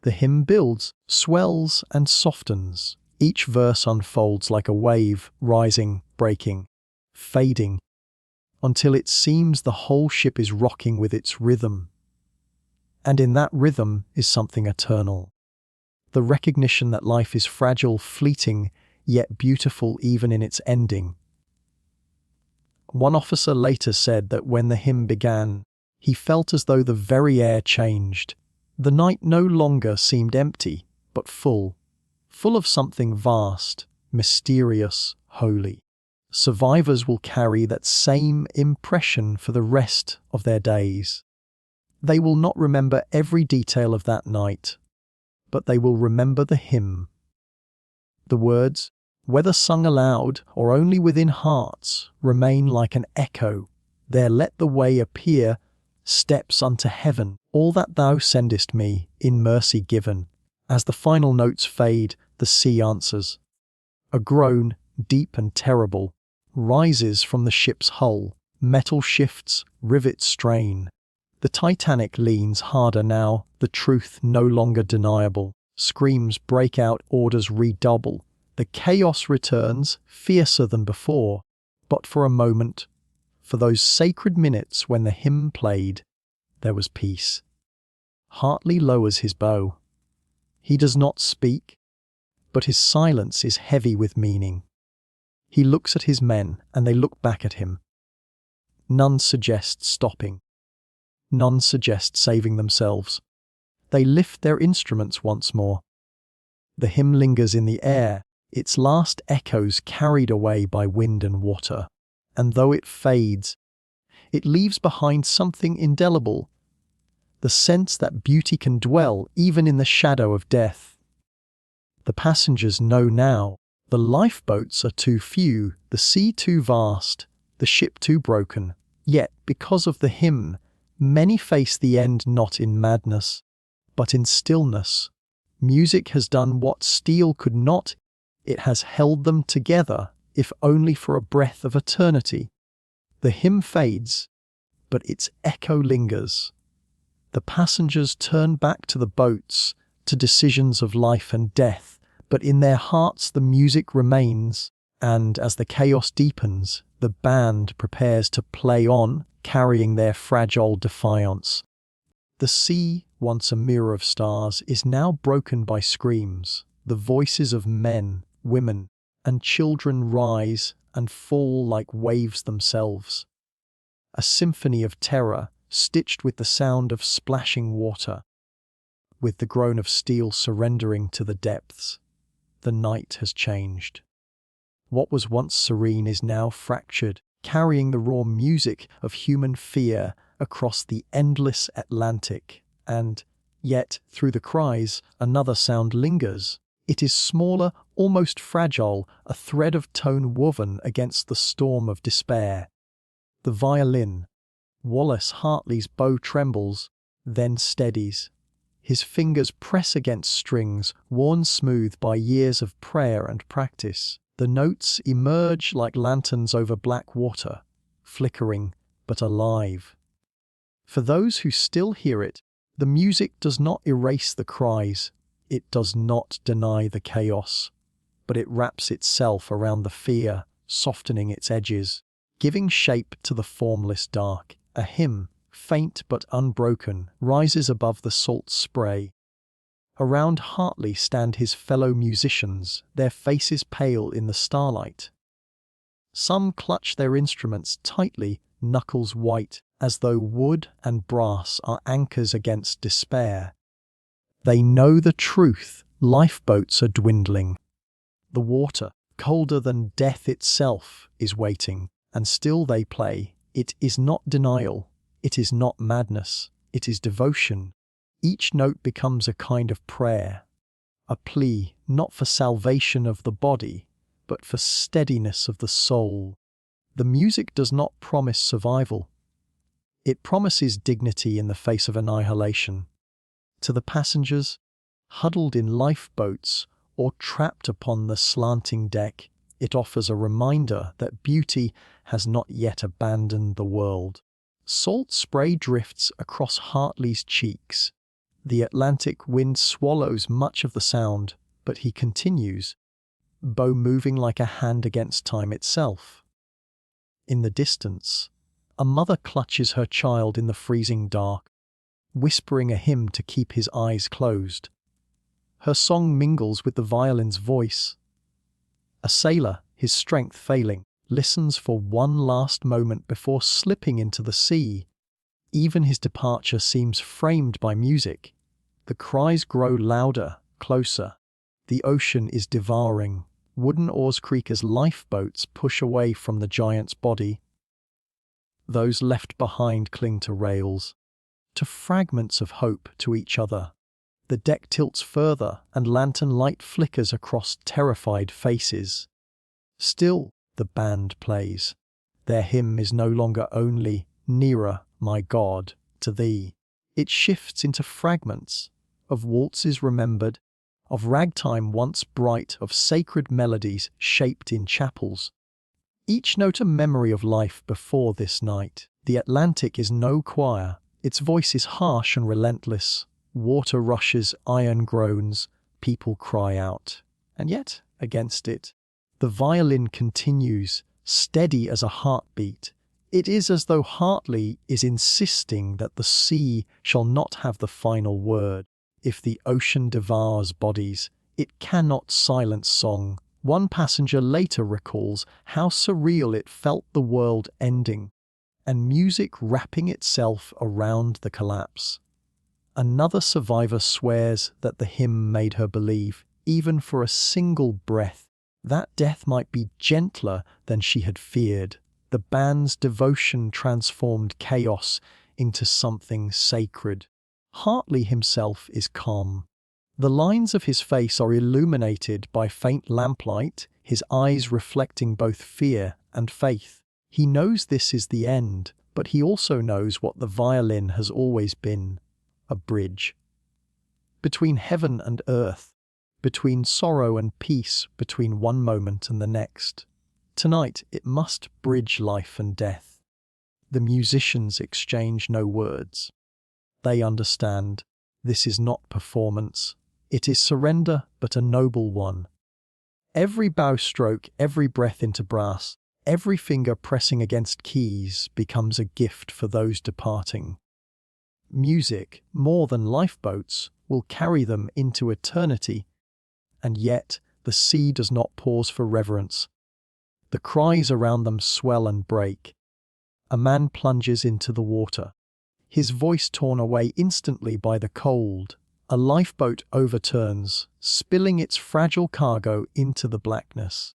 The hymn builds, swells, and softens. Each verse unfolds like a wave, rising, breaking, fading, until it seems the whole ship is rocking with its rhythm. And in that rhythm is something eternal. The recognition that life is fragile, fleeting, yet beautiful even in its ending. One officer later said that when the hymn began, he felt as though the very air changed. The night no longer seemed empty, but full of something vast, mysterious, holy. Survivors will carry that same impression for the rest of their days. They will not remember every detail of that night, but they will remember the hymn. The words, whether sung aloud or only within hearts, remain like an echo. There let the way appear, steps unto heaven, all that thou sendest me, in mercy given. As the final notes fade, the sea answers. A groan, deep and terrible, rises from the ship's hull. Metal shifts, rivets strain. The Titanic leans harder now, the truth no longer deniable. Screams break out, orders redouble. The chaos returns, fiercer than before. But for a moment, for those sacred minutes when the hymn played, there was peace. Hartley lowers his bow. He does not speak, but his silence is heavy with meaning. He looks at his men, and they look back at him. None suggest stopping. None suggest saving themselves. They lift their instruments once more. The hymn lingers in the air, its last echoes carried away by wind and water. And though it fades, it leaves behind something indelible, the sense that beauty can dwell even in the shadow of death. The passengers know now, the lifeboats are too few, the sea too vast, the ship too broken. Yet, because of the hymn, many face the end not in madness, but in stillness. Music has done what steel could not. It has held them together, if only for a breath of eternity. The hymn fades, but its echo lingers. The passengers turn back to the boats, to decisions of life and death, but in their hearts the music remains, and as the chaos deepens, the band prepares to play on, carrying their fragile defiance. The sea, once a mirror of stars, is now broken by screams. The voices of men, women, and children rise and fall like waves themselves. A symphony of terror, stitched with the sound of splashing water. With the groan of steel surrendering to the depths, the night has changed. What was once serene is now fractured, carrying the raw music of human fear across the endless Atlantic. And yet, through the cries, another sound lingers. It is smaller, almost fragile, a thread of tone woven against the storm of despair. The violin. Wallace Hartley's bow trembles, then steadies. His fingers press against strings worn smooth by years of prayer and practice. The notes emerge like lanterns over black water, flickering but alive. For those who still hear it, the music does not erase the cries, it does not deny the chaos, but it wraps itself around the fear, softening its edges, giving shape to the formless dark. A hymn, faint but unbroken, rises above the salt spray. Around Hartley stand his fellow musicians, their faces pale in the starlight. Some clutch their instruments tightly, knuckles white, as though wood and brass are anchors against despair. They know the truth, lifeboats are dwindling. The water, colder than death itself, is waiting, and still they play. It is not denial, it is not madness, it is devotion. Each note becomes a kind of prayer, a plea not for salvation of the body, but for steadiness of the soul. The music does not promise survival. It promises dignity in the face of annihilation. To the passengers, huddled in lifeboats or trapped upon the slanting deck, it offers a reminder that beauty has not yet abandoned the world. Salt spray drifts across Hartley's cheeks. The Atlantic wind swallows much of the sound, but he continues, bow moving like a hand against time itself. In the distance, a mother clutches her child in the freezing dark, whispering a hymn to keep his eyes closed. Her song mingles with the violin's voice. A sailor, his strength failing, listens for one last moment before slipping into the sea. Even his departure seems framed by music. The cries grow louder, closer. The ocean is devouring. Wooden oars creak as lifeboats push away from the giant's body. Those left behind cling to rails, to fragments of hope to each other. The deck tilts further, and lantern light flickers across terrified faces. Still, the band plays. Their hymn is no longer only, "Nearer, my God, to thee." It shifts into fragments of waltzes remembered, of ragtime once bright, of sacred melodies shaped in chapels. Each note a memory of life before this night. The Atlantic is no choir. Its voice is harsh and relentless. Water rushes, iron groans, people cry out. And yet, against it, the violin continues, steady as a heartbeat. It is as though Hartley is insisting that the sea shall not have the final word. If the ocean devours bodies, it cannot silence song. One passenger later recalls how surreal it felt the world ending, and music wrapping itself around the collapse. Another survivor swears that the hymn made her believe, even for a single breath, that death might be gentler than she had feared. The band's devotion transformed chaos into something sacred. Hartley himself is calm. The lines of his face are illuminated by faint lamplight, his eyes reflecting both fear and faith. He knows this is the end, but he also knows what the violin has always been: a bridge. Between heaven and earth, between sorrow and peace, between one moment and the next. Tonight it must bridge life and death. The musicians exchange no words. They understand. This is not performance. It is surrender, but a noble one. Every bow stroke, every breath into brass, every finger pressing against keys becomes a gift for those departing. Music, more than lifeboats, will carry them into eternity. And yet, the sea does not pause for reverence. The cries around them swell and break. A man plunges into the water, his voice torn away instantly by the cold. A lifeboat overturns, spilling its fragile cargo into the blackness.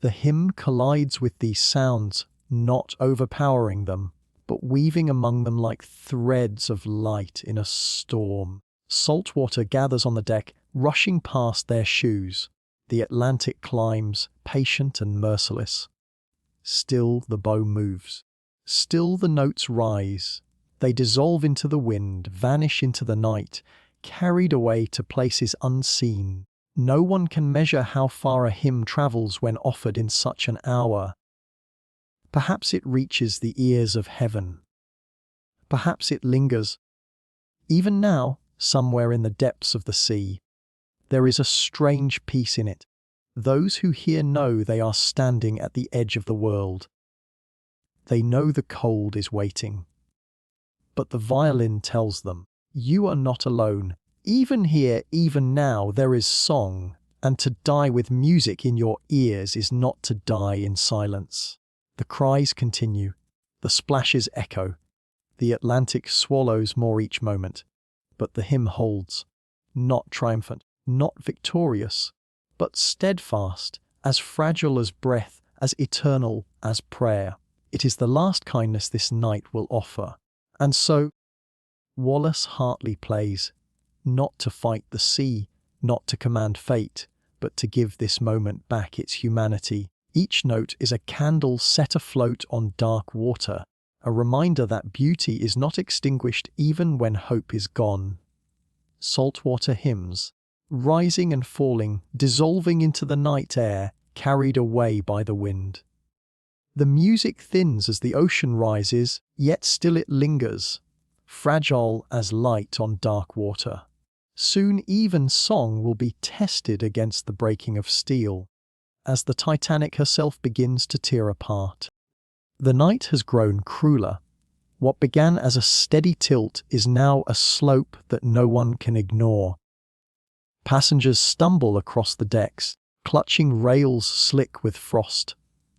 The hymn collides with these sounds, not overpowering them, but weaving among them like threads of light in a storm. Salt water gathers on the deck, rushing past their shoes. The Atlantic climbs, patient and merciless. Still the bow moves. Still the notes rise. They dissolve into the wind, vanish into the night, carried away to places unseen. No one can measure how far a hymn travels when offered in such an hour. Perhaps it reaches the ears of heaven. Perhaps it lingers. Even now, somewhere in the depths of the sea, there is a strange peace in it. Those who hear know they are standing at the edge of the world. They know the cold is waiting. But the violin tells them, you are not alone. Even here, even now, there is song, and to die with music in your ears is not to die in silence. The cries continue. The splashes echo. The Atlantic swallows more each moment. But the hymn holds, not triumphant, not victorious, but steadfast, as fragile as breath, as eternal as prayer. It is the last kindness this night will offer. And so, Wallace Hartley plays, not to fight the sea, not to command fate, but to give this moment back its humanity. Each note is a candle set afloat on dark water, a reminder that beauty is not extinguished even when hope is gone. Saltwater hymns, rising and falling, dissolving into the night air, carried away by the wind. The music thins as the ocean rises, yet still it lingers, fragile as light on dark water. Soon even song will be tested against the breaking of steel, as the Titanic herself begins to tear apart. The night has grown crueler. What began as a steady tilt is now a slope that no one can ignore. Passengers stumble across the decks, clutching rails slick with frost.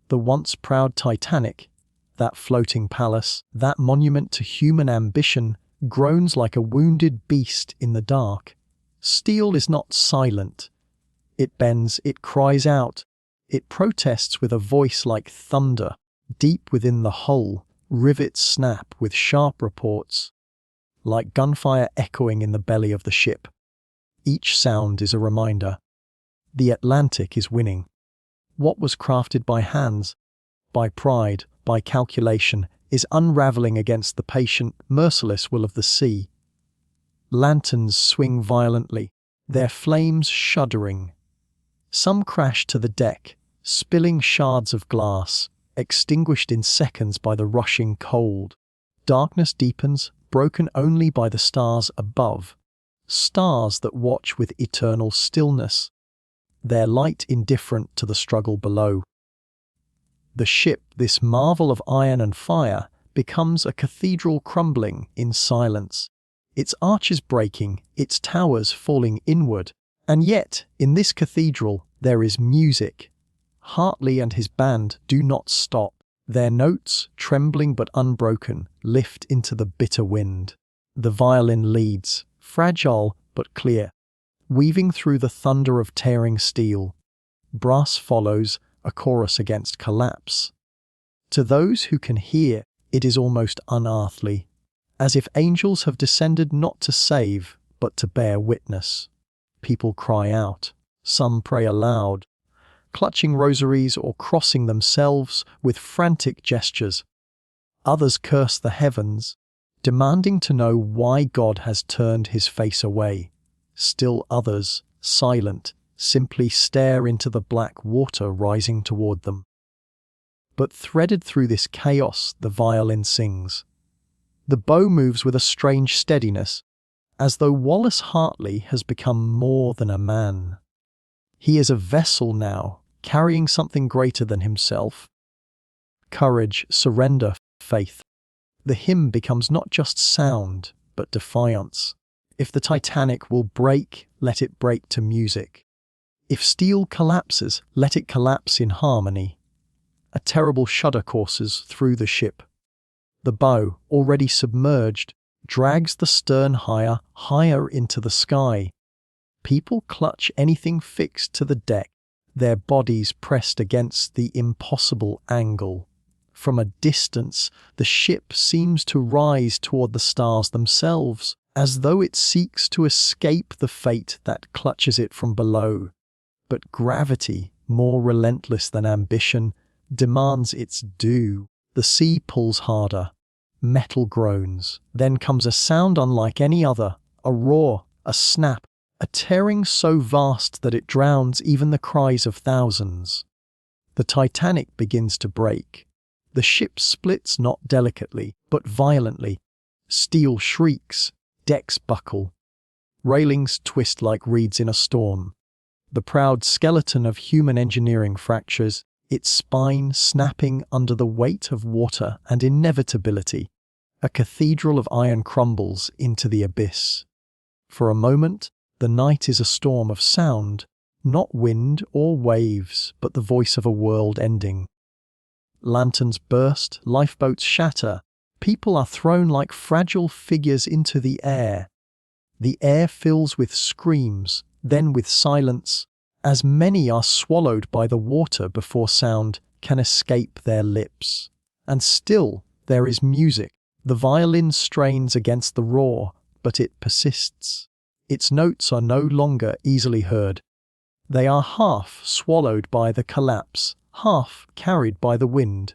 The once proud Titanic, that floating palace, that monument to human ambition, groans like a wounded beast in the dark. Steel is not silent. It bends, it cries out. It protests with a voice like thunder. Deep within the hull, rivets snap with sharp reports, like gunfire echoing in the belly of the ship. Each sound is a reminder. The Atlantic is winning. What was crafted by hands, by pride, by calculation, is unraveling against the patient, merciless will of the sea. Lanterns swing violently, their flames shuddering. Some crash to the deck, spilling shards of glass, extinguished in seconds by the rushing cold. Darkness deepens, broken only by the stars above, stars that watch with eternal stillness, their light indifferent to the struggle below. The ship, this marvel of iron and fire, becomes a cathedral crumbling in silence, its arches breaking, its towers falling inward. And yet, in this cathedral, there is music. Hartley and his band do not stop. Their notes, trembling but unbroken, lift into the bitter wind. The violin leads, fragile but clear, weaving through the thunder of tearing steel. Brass follows, a chorus against collapse. To those who can hear, it is almost unearthly, as if angels have descended not to save, but to bear witness. People cry out. Some pray aloud, clutching rosaries or crossing themselves with frantic gestures. Others curse the heavens, demanding to know why God has turned his face away. Still others, silent, simply stare into the black water rising toward them. But threaded through this chaos, the violin sings. The bow moves with a strange steadiness, as though Wallace Hartley has become more than a man. He is a vessel now, carrying something greater than himself. Courage, surrender, faith. The hymn becomes not just sound, but defiance. If the Titanic will break, let it break to music. If steel collapses, let it collapse in harmony. A terrible shudder courses through the ship. The bow, already submerged, drags the stern higher, higher into the sky. People clutch anything fixed to the deck, their bodies pressed against the impossible angle. From a distance, the ship seems to rise toward the stars themselves, as though it seeks to escape the fate that clutches it from below. But gravity, more relentless than ambition, demands its due. The sea pulls harder. Metal groans. Then comes a sound unlike any other, a roar, a snap, a tearing so vast that it drowns even the cries of thousands. The Titanic begins to break. The ship splits not delicately, but violently. Steel shrieks, decks buckle. Railings twist like reeds in a storm. The proud skeleton of human engineering fractures, its spine snapping under the weight of water and inevitability. A cathedral of iron crumbles into the abyss. For a moment, the night is a storm of sound, not wind or waves, but the voice of a world ending. Lanterns burst, lifeboats shatter, people are thrown like fragile figures into the air. The air fills with screams, then with silence, as many are swallowed by the water before sound can escape their lips. And still there is music. The violin strains against the roar, but it persists. Its notes are no longer easily heard. They are half swallowed by the collapse, half carried by the wind.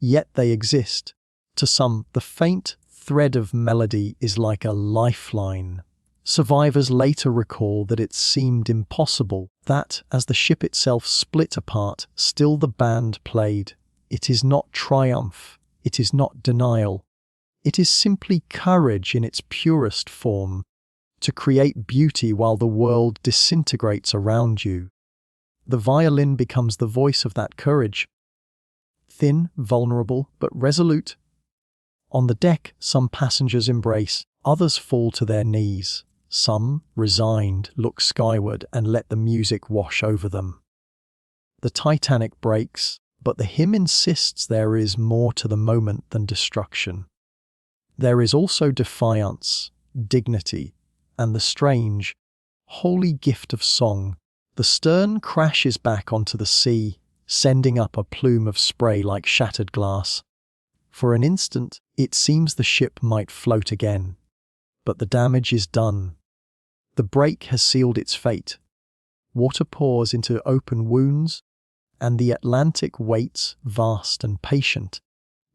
Yet they exist. To some, the faint thread of melody is like a lifeline. Survivors later recall that it seemed impossible, that, as the ship itself split apart, still the band played. It is not triumph. It is not denial. It is simply courage in its purest form, to create beauty while the world disintegrates around you. The violin becomes the voice of that courage. Thin, vulnerable, but resolute. On the deck, some passengers embrace, others fall to their knees. Some, resigned, look skyward and let the music wash over them. The Titanic breaks, but the hymn insists there is more to the moment than destruction. There is also defiance, dignity, and the strange, holy gift of song. The stern crashes back onto the sea, sending up a plume of spray like shattered glass. For an instant, it seems the ship might float again. But the damage is done. The break has sealed its fate. Water pours into open wounds, and the Atlantic waits, vast and patient.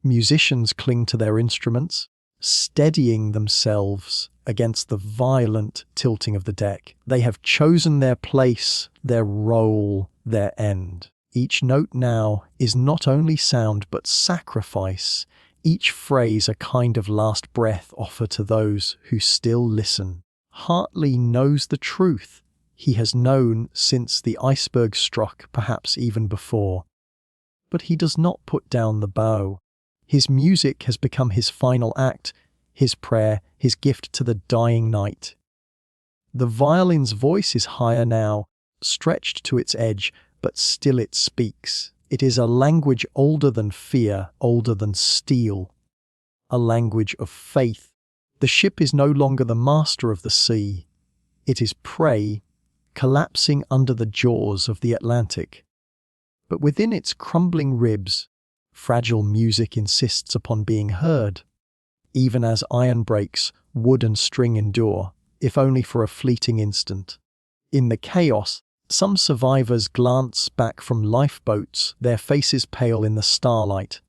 Musicians cling to their instruments, steadying themselves against the violent tilting of the deck. They have chosen their place, their role, their end. Each note now is not only sound but sacrifice, each phrase a kind of last breath offered to those who still listen. Hartley knows the truth. He has known since the iceberg struck, perhaps even before. But he does not put down the bow. His music has become his final act, his prayer, his gift to the dying night. The violin's voice is higher now, stretched to its edge, but still it speaks. It is a language older than fear, older than steel. A language of faith. The ship is no longer the master of the sea. It is prey, collapsing under the jaws of the Atlantic. But within its crumbling ribs, fragile music insists upon being heard. Even as iron breaks, wood and string endure, if only for a fleeting instant. In the chaos, some survivors glance back from lifeboats, their faces pale in the starlight.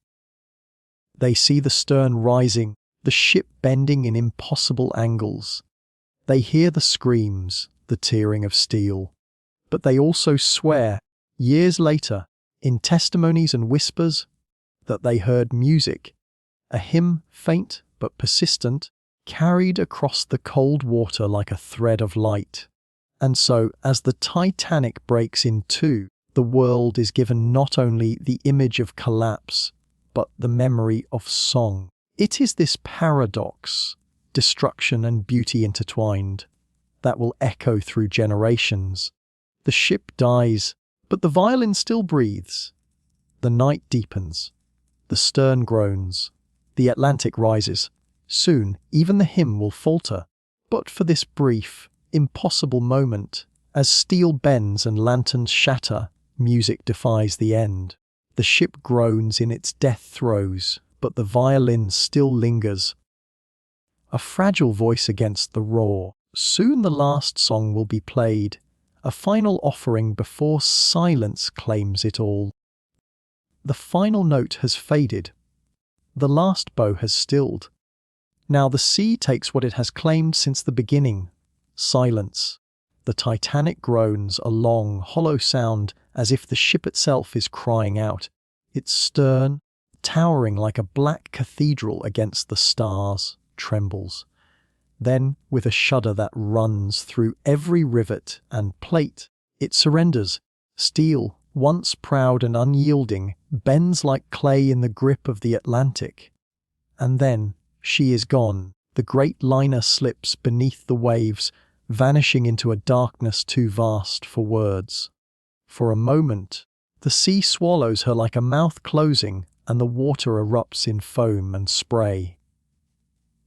They see the stern rising, the ship bending in impossible angles. They hear the screams, the tearing of steel. But they also swear, years later, in testimonies and whispers, that they heard music, a hymn faint but persistent, carried across the cold water like a thread of light. And so, as the Titanic breaks in two, the world is given not only the image of collapse, but the memory of song. It is this paradox, destruction and beauty intertwined, that will echo through generations. The ship dies, but the violin still breathes. The night deepens. The stern groans. The Atlantic rises. Soon, even the hymn will falter. But for this brief, impossible moment, as steel bends and lanterns shatter, music defies the end. The ship groans in its death throes, but the violin still lingers. A fragile voice against the roar. Soon the last song will be played, a final offering before silence claims it all. The final note has faded. The last bow has stilled. Now the sea takes what it has claimed since the beginning. Silence. The Titanic groans, a long, hollow sound, as if the ship itself is crying out. Its stern, towering like a black cathedral against the stars, trembles. Then, with a shudder that runs through every rivet and plate, it surrenders. Steel, once proud and unyielding, bends like clay in the grip of the Atlantic. And then, she is gone. The great liner slips beneath the waves, vanishing into a darkness too vast for words. For a moment, the sea swallows her like a mouth closing, and the water erupts in foam and spray.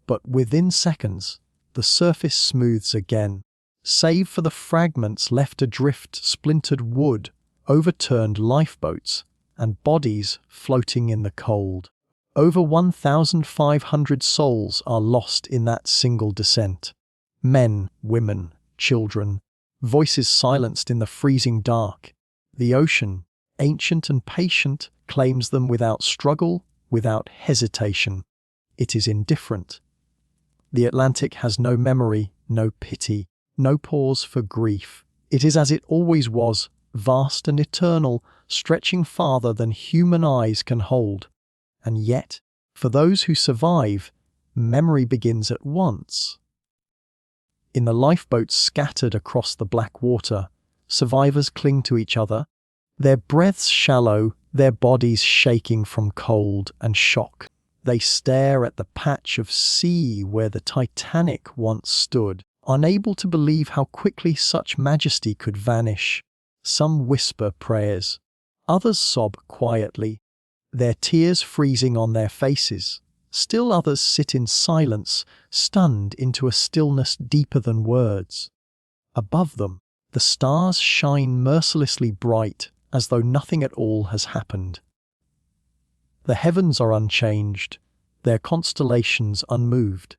But within seconds, the surface smooths again, save for the fragments left adrift, splintered wood, overturned lifeboats, and bodies floating in the cold. Over 1,500 souls are lost in that single descent. Men, women, children, voices silenced in the freezing dark. The ocean, ancient and patient, claims them without struggle, without hesitation. It is indifferent. The Atlantic has no memory, no pity, no pause for grief. It is as it always was, vast and eternal, stretching farther than human eyes can hold. And yet, for those who survive, memory begins at once. In the lifeboats scattered across the black water, survivors cling to each other, their breaths shallow, their bodies shaking from cold and shock. They stare at the patch of sea where the Titanic once stood, unable to believe how quickly such majesty could vanish. Some whisper prayers, others sob quietly, their tears freezing on their faces. Still others sit in silence, stunned into a stillness deeper than words. Above them, the stars shine mercilessly bright, as though nothing at all has happened. The heavens are unchanged, their constellations unmoved.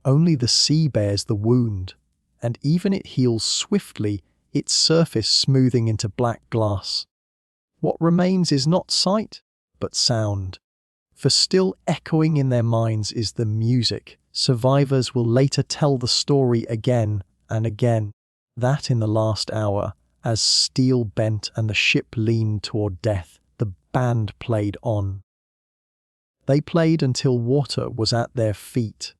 Only the sea bears the wound, and even it heals swiftly, its surface smoothing into black glass. What remains is not sight, but sound. For still echoing in their minds is the music. Survivors will later tell the story again and again. That in the last hour, as steel bent and the ship leaned toward death, the band played on. They played until water was at their feet,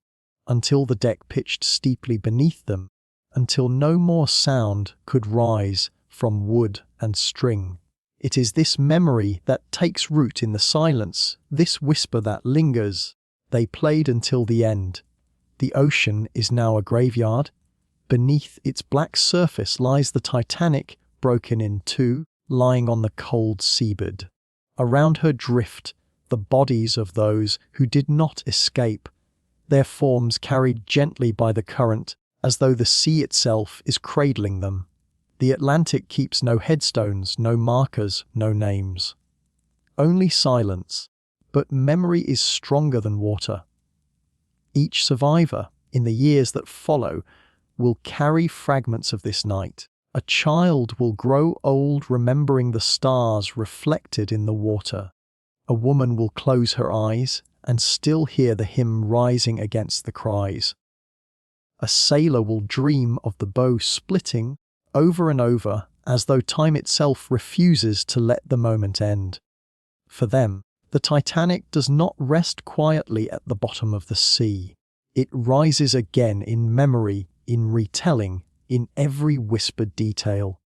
until the deck pitched steeply beneath them, until no more sound could rise from wood and string. It is this memory that takes root in the silence, this whisper that lingers. They played until the end. The ocean is now a graveyard. Beneath its black surface lies the Titanic, broken in two, lying on the cold seabed. Around her drift the bodies of those who did not escape, their forms carried gently by the current, as though the sea itself is cradling them. The Atlantic keeps no headstones, no markers, no names. Only silence, but memory is stronger than water. Each survivor, in the years that follow, will carry fragments of this night. A child will grow old remembering the stars reflected in the water. A woman will close her eyes and still hear the hymn rising against the cries. A sailor will dream of the bow splitting over and over as though time itself refuses to let the moment end. For them, the Titanic does not rest quietly at the bottom of the sea. It rises again in memory, in retelling, in every whispered detail.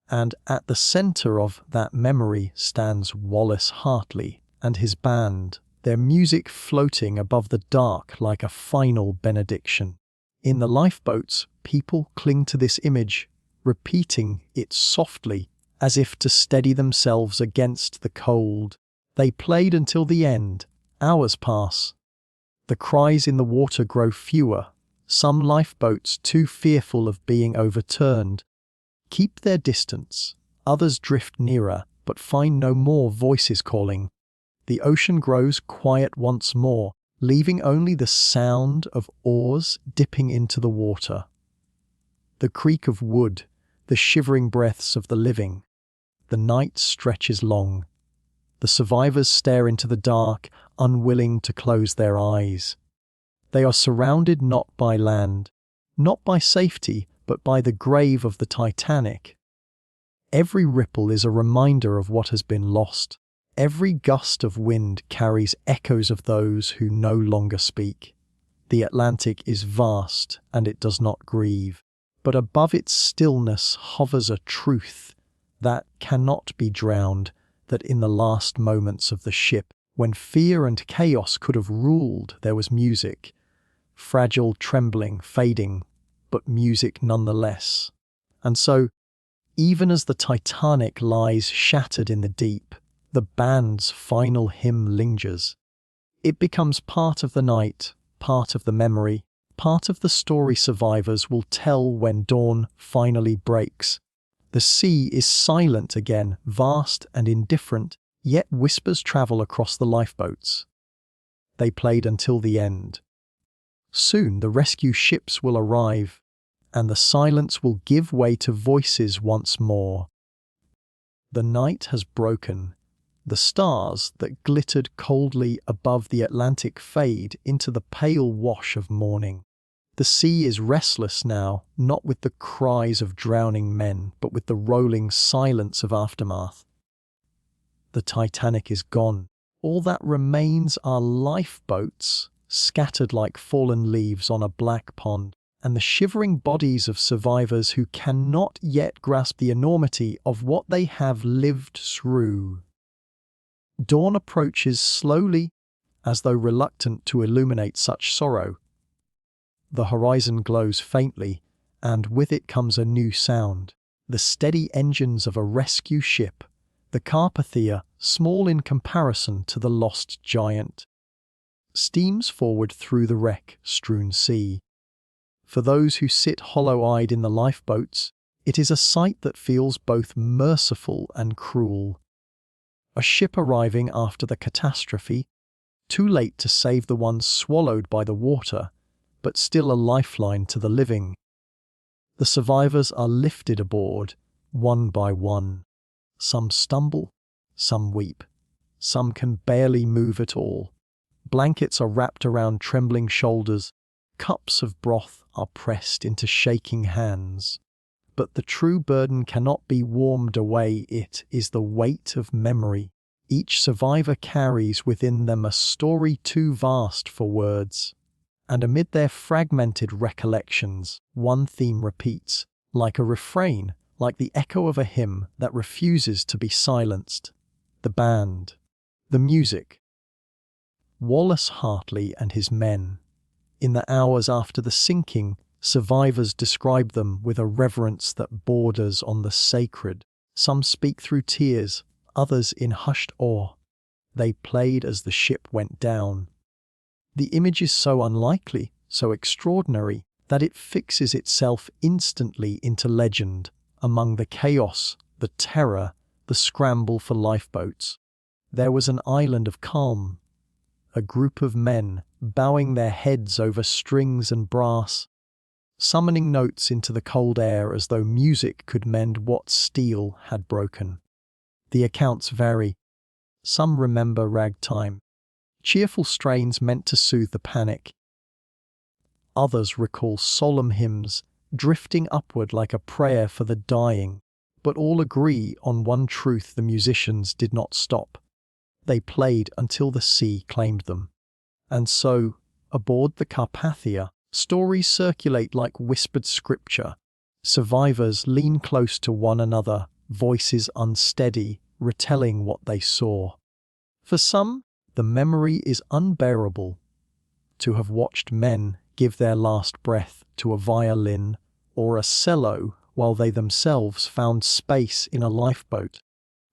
And at the center of that memory stands Wallace Hartley and his band, their music floating above the dark like a final benediction. In the lifeboats, people cling to this image, repeating it softly, as if to steady themselves against the cold. They played until the end. Hours pass. The cries in the water grow fewer. Some lifeboats, too fearful of being overturned, keep their distance. Others drift nearer, but find no more voices calling. The ocean grows quiet once more, leaving only the sound of oars dipping into the water. The creak of wood, the shivering breaths of the living. The night stretches long. The survivors stare into the dark, unwilling to close their eyes. They are surrounded not by land, not by safety, but by the grave of the Titanic. Every ripple is a reminder of what has been lost. Every gust of wind carries echoes of those who no longer speak. The Atlantic is vast, and it does not grieve. But above its stillness hovers a truth that cannot be drowned, that in the last moments of the ship, when fear and chaos could have ruled, there was music. Fragile, trembling, fading, but music nonetheless. And so, even as the Titanic lies shattered in the deep, the band's final hymn lingers. It becomes part of the night, part of the memory, part of the story survivors will tell when dawn finally breaks. The sea is silent again, vast and indifferent, yet whispers travel across the lifeboats. They played until the end. Soon the rescue ships will arrive, and the silence will give way to voices once more. The night has broken. The stars that glittered coldly above the Atlantic fade into the pale wash of morning. The sea is restless now, not with the cries of drowning men, but with the rolling silence of aftermath. The Titanic is gone. All that remains are lifeboats, scattered like fallen leaves on a black pond, and the shivering bodies of survivors who cannot yet grasp the enormity of what they have lived through. Dawn approaches slowly, as though reluctant to illuminate such sorrow. The horizon glows faintly, and with it comes a new sound. The steady engines of a rescue ship, the Carpathia, small in comparison to the lost giant, steams forward through the wreck-strewn sea. For those who sit hollow-eyed in the lifeboats, it is a sight that feels both merciful and cruel. A ship arriving after the catastrophe, too late to save the ones swallowed by the water, but still a lifeline to the living. The survivors are lifted aboard, one by one. Some stumble, some weep, some can barely move at all. Blankets are wrapped around trembling shoulders, cups of broth are pressed into shaking hands. But the true burden cannot be warmed away. It is the weight of memory. Each survivor carries within them a story too vast for words. And amid their fragmented recollections, one theme repeats, like a refrain, like the echo of a hymn that refuses to be silenced. The band. The music. Wallace Hartley and his men. In the hours after the sinking, survivors describe them with a reverence that borders on the sacred. Some speak through tears, others in hushed awe. They played as the ship went down. The image is so unlikely, so extraordinary, that it fixes itself instantly into legend, among the chaos, the terror, the scramble for lifeboats. There was an island of calm, a group of men bowing their heads over strings and brass, summoning notes into the cold air as though music could mend what steel had broken. The accounts vary. Some remember ragtime, cheerful strains meant to soothe the panic. Others recall solemn hymns, drifting upward like a prayer for the dying. But all agree on one truth: the musicians did not stop. They played until the sea claimed them. And so, aboard the Carpathia, stories circulate like whispered scripture. Survivors lean close to one another, voices unsteady, retelling what they saw. For some, the memory is unbearable. To have watched men give their last breath to a violin or a cello while they themselves found space in a lifeboat.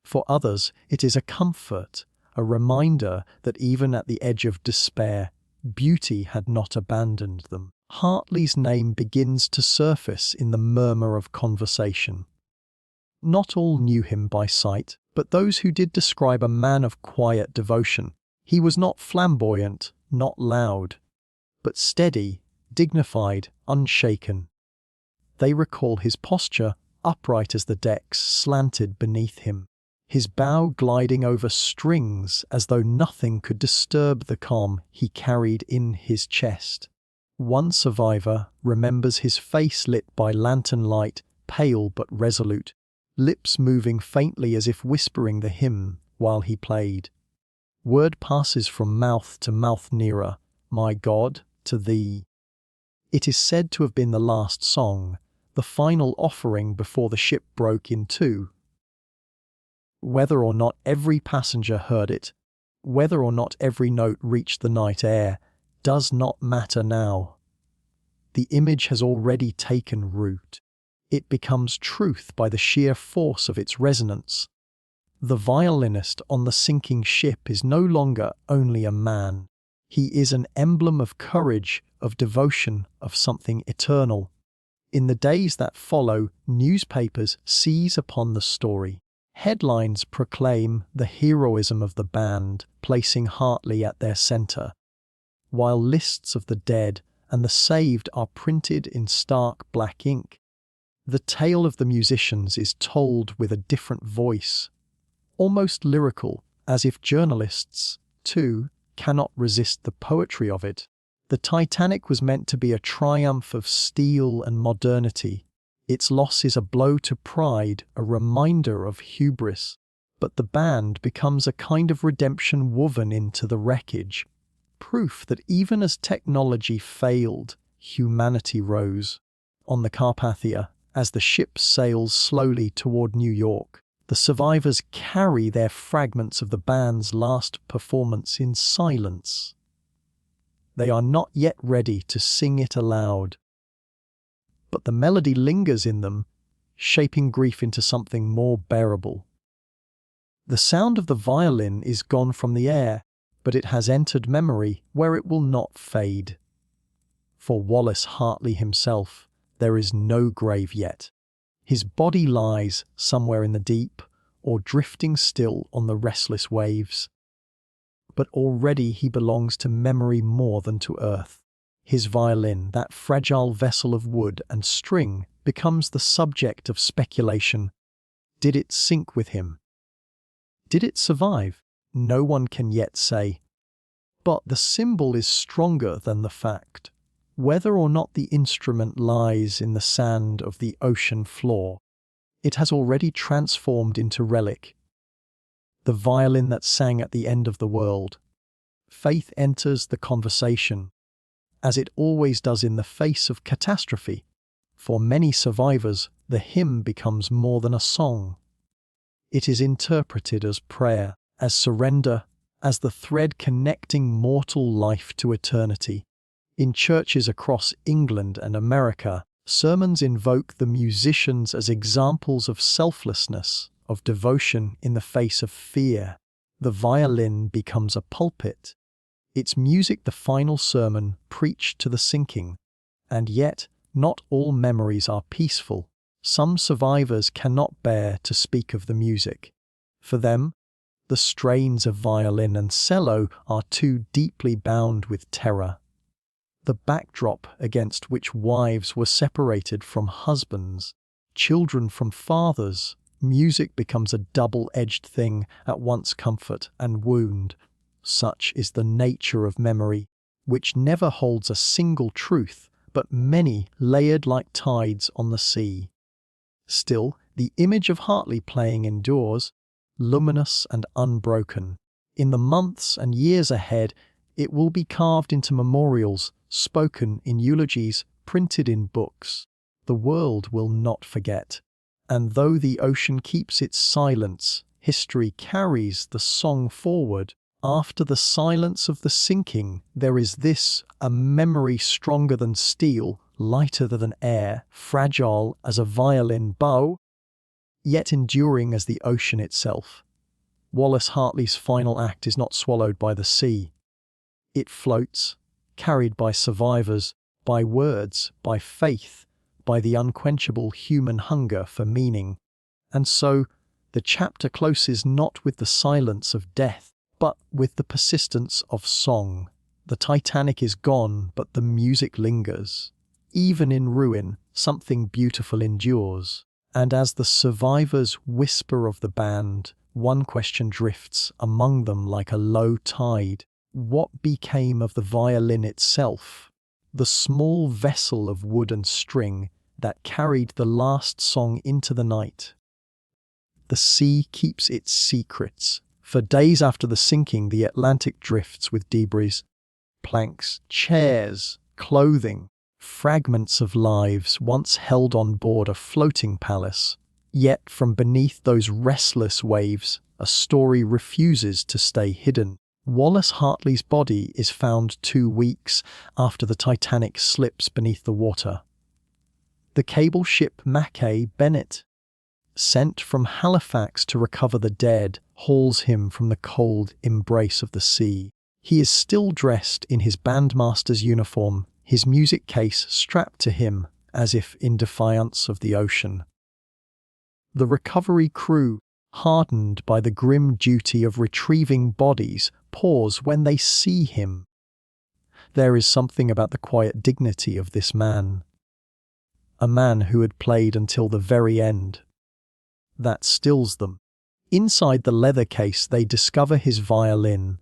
For others, it is a comfort, a reminder that even at the edge of despair, beauty had not abandoned them. Hartley's name begins to surface in the murmur of conversation. Not all knew him by sight, But those who did describe a man of quiet devotion. He was not flamboyant, not loud, but steady, dignified, unshaken. They recall his posture, upright as the decks slanted beneath him, his bow gliding over strings as though nothing could disturb the calm he carried in his chest. One survivor remembers his face lit by lantern light, pale but resolute, lips moving faintly as if whispering the hymn while he played. Word passes from mouth to mouth nearer, my God, to thee. It is said to have been the last song, the final offering before the ship broke in two. Whether or not every passenger heard it, whether or not every note reached the night air, does not matter now. The image has already taken root. It becomes truth by the sheer force of its resonance. The violinist on the sinking ship is no longer only a man. He is an emblem of courage, of devotion, of something eternal. In the days that follow, newspapers seize upon the story. Headlines proclaim the heroism of the band, placing Hartley at their center, while lists of the dead and the saved are printed in stark black ink. The tale of the musicians is told with a different voice, almost lyrical, as if journalists, too, cannot resist the poetry of it. The Titanic was meant to be a triumph of steel and modernity. Its loss is a blow to pride, a reminder of hubris. But the band becomes a kind of redemption woven into the wreckage, proof that even as technology failed, humanity rose. On the Carpathia, as the ship sails slowly toward New York, the survivors carry their fragments of the band's last performance in silence. They are not yet ready to sing it aloud, but the melody lingers in them, shaping grief into something more bearable. The sound of the violin is gone from the air, but it has entered memory where it will not fade. For Wallace Hartley himself, there is no grave yet. His body lies somewhere in the deep, or drifting still on the restless waves. But already he belongs to memory more than to earth. His violin, that fragile vessel of wood and string, becomes the subject of speculation. Did it sink with him? Did it survive? No one can yet say. But the symbol is stronger than the fact. Whether or not the instrument lies in the sand of the ocean floor, it has already transformed into relic. The violin that sang at the end of the world. Faith enters the conversation, as it always does in the face of catastrophe. For many survivors, the hymn becomes more than a song. It is interpreted as prayer, as surrender, as the thread connecting mortal life to eternity. In churches across England and America, sermons invoke the musicians as examples of selflessness, of devotion in the face of fear. The violin becomes a pulpit, its music the final sermon preached to the sinking. And yet, not all memories are peaceful. Some survivors cannot bear to speak of the music. For them, the strains of violin and cello are too deeply bound with terror. The backdrop against which wives were separated from husbands, children from fathers, music becomes a double-edged thing, at once comfort and wound. Such is the nature of memory, which never holds a single truth, but many layered like tides on the sea. Still, the image of Hartley playing endures, luminous and unbroken. In the months and years ahead, it will be carved into memorials, spoken in eulogies, printed in books. The world will not forget. And though the ocean keeps its silence, history carries the song forward. After the silence of the sinking, there is this, a memory stronger than steel, lighter than air, fragile as a violin bow, yet enduring as the ocean itself. Wallace Hartley's final act is not swallowed by the sea. It floats, carried by survivors, by words, by faith, by the unquenchable human hunger for meaning. And so, The chapter closes not with the silence of death, but with the persistence of song. The Titanic is gone, but the music lingers. Even in ruin, something beautiful endures. And as the survivors whisper of the band, one question drifts among them like a low tide. What became of the violin itself? The small vessel of wood and string that carried the last song into the night. The sea keeps its secrets. For days after the sinking, the Atlantic drifts with debris, planks, chairs, clothing, fragments of lives once held on board a floating palace. Yet from beneath those restless waves, a story refuses to stay hidden. Wallace Hartley's body is found 2 weeks after the Titanic slips beneath the water. The cable ship Mackay Bennett, sent from Halifax to recover the dead, hauls him from the cold embrace of the sea. He is still dressed in his bandmaster's uniform, his music case strapped to him as if in defiance of the ocean. The recovery crew, hardened by the grim duty of retrieving bodies, pause when they see him. There is something about the quiet dignity of this man. A man who had played until the very end. That stills them. Inside the leather case they discover his violin.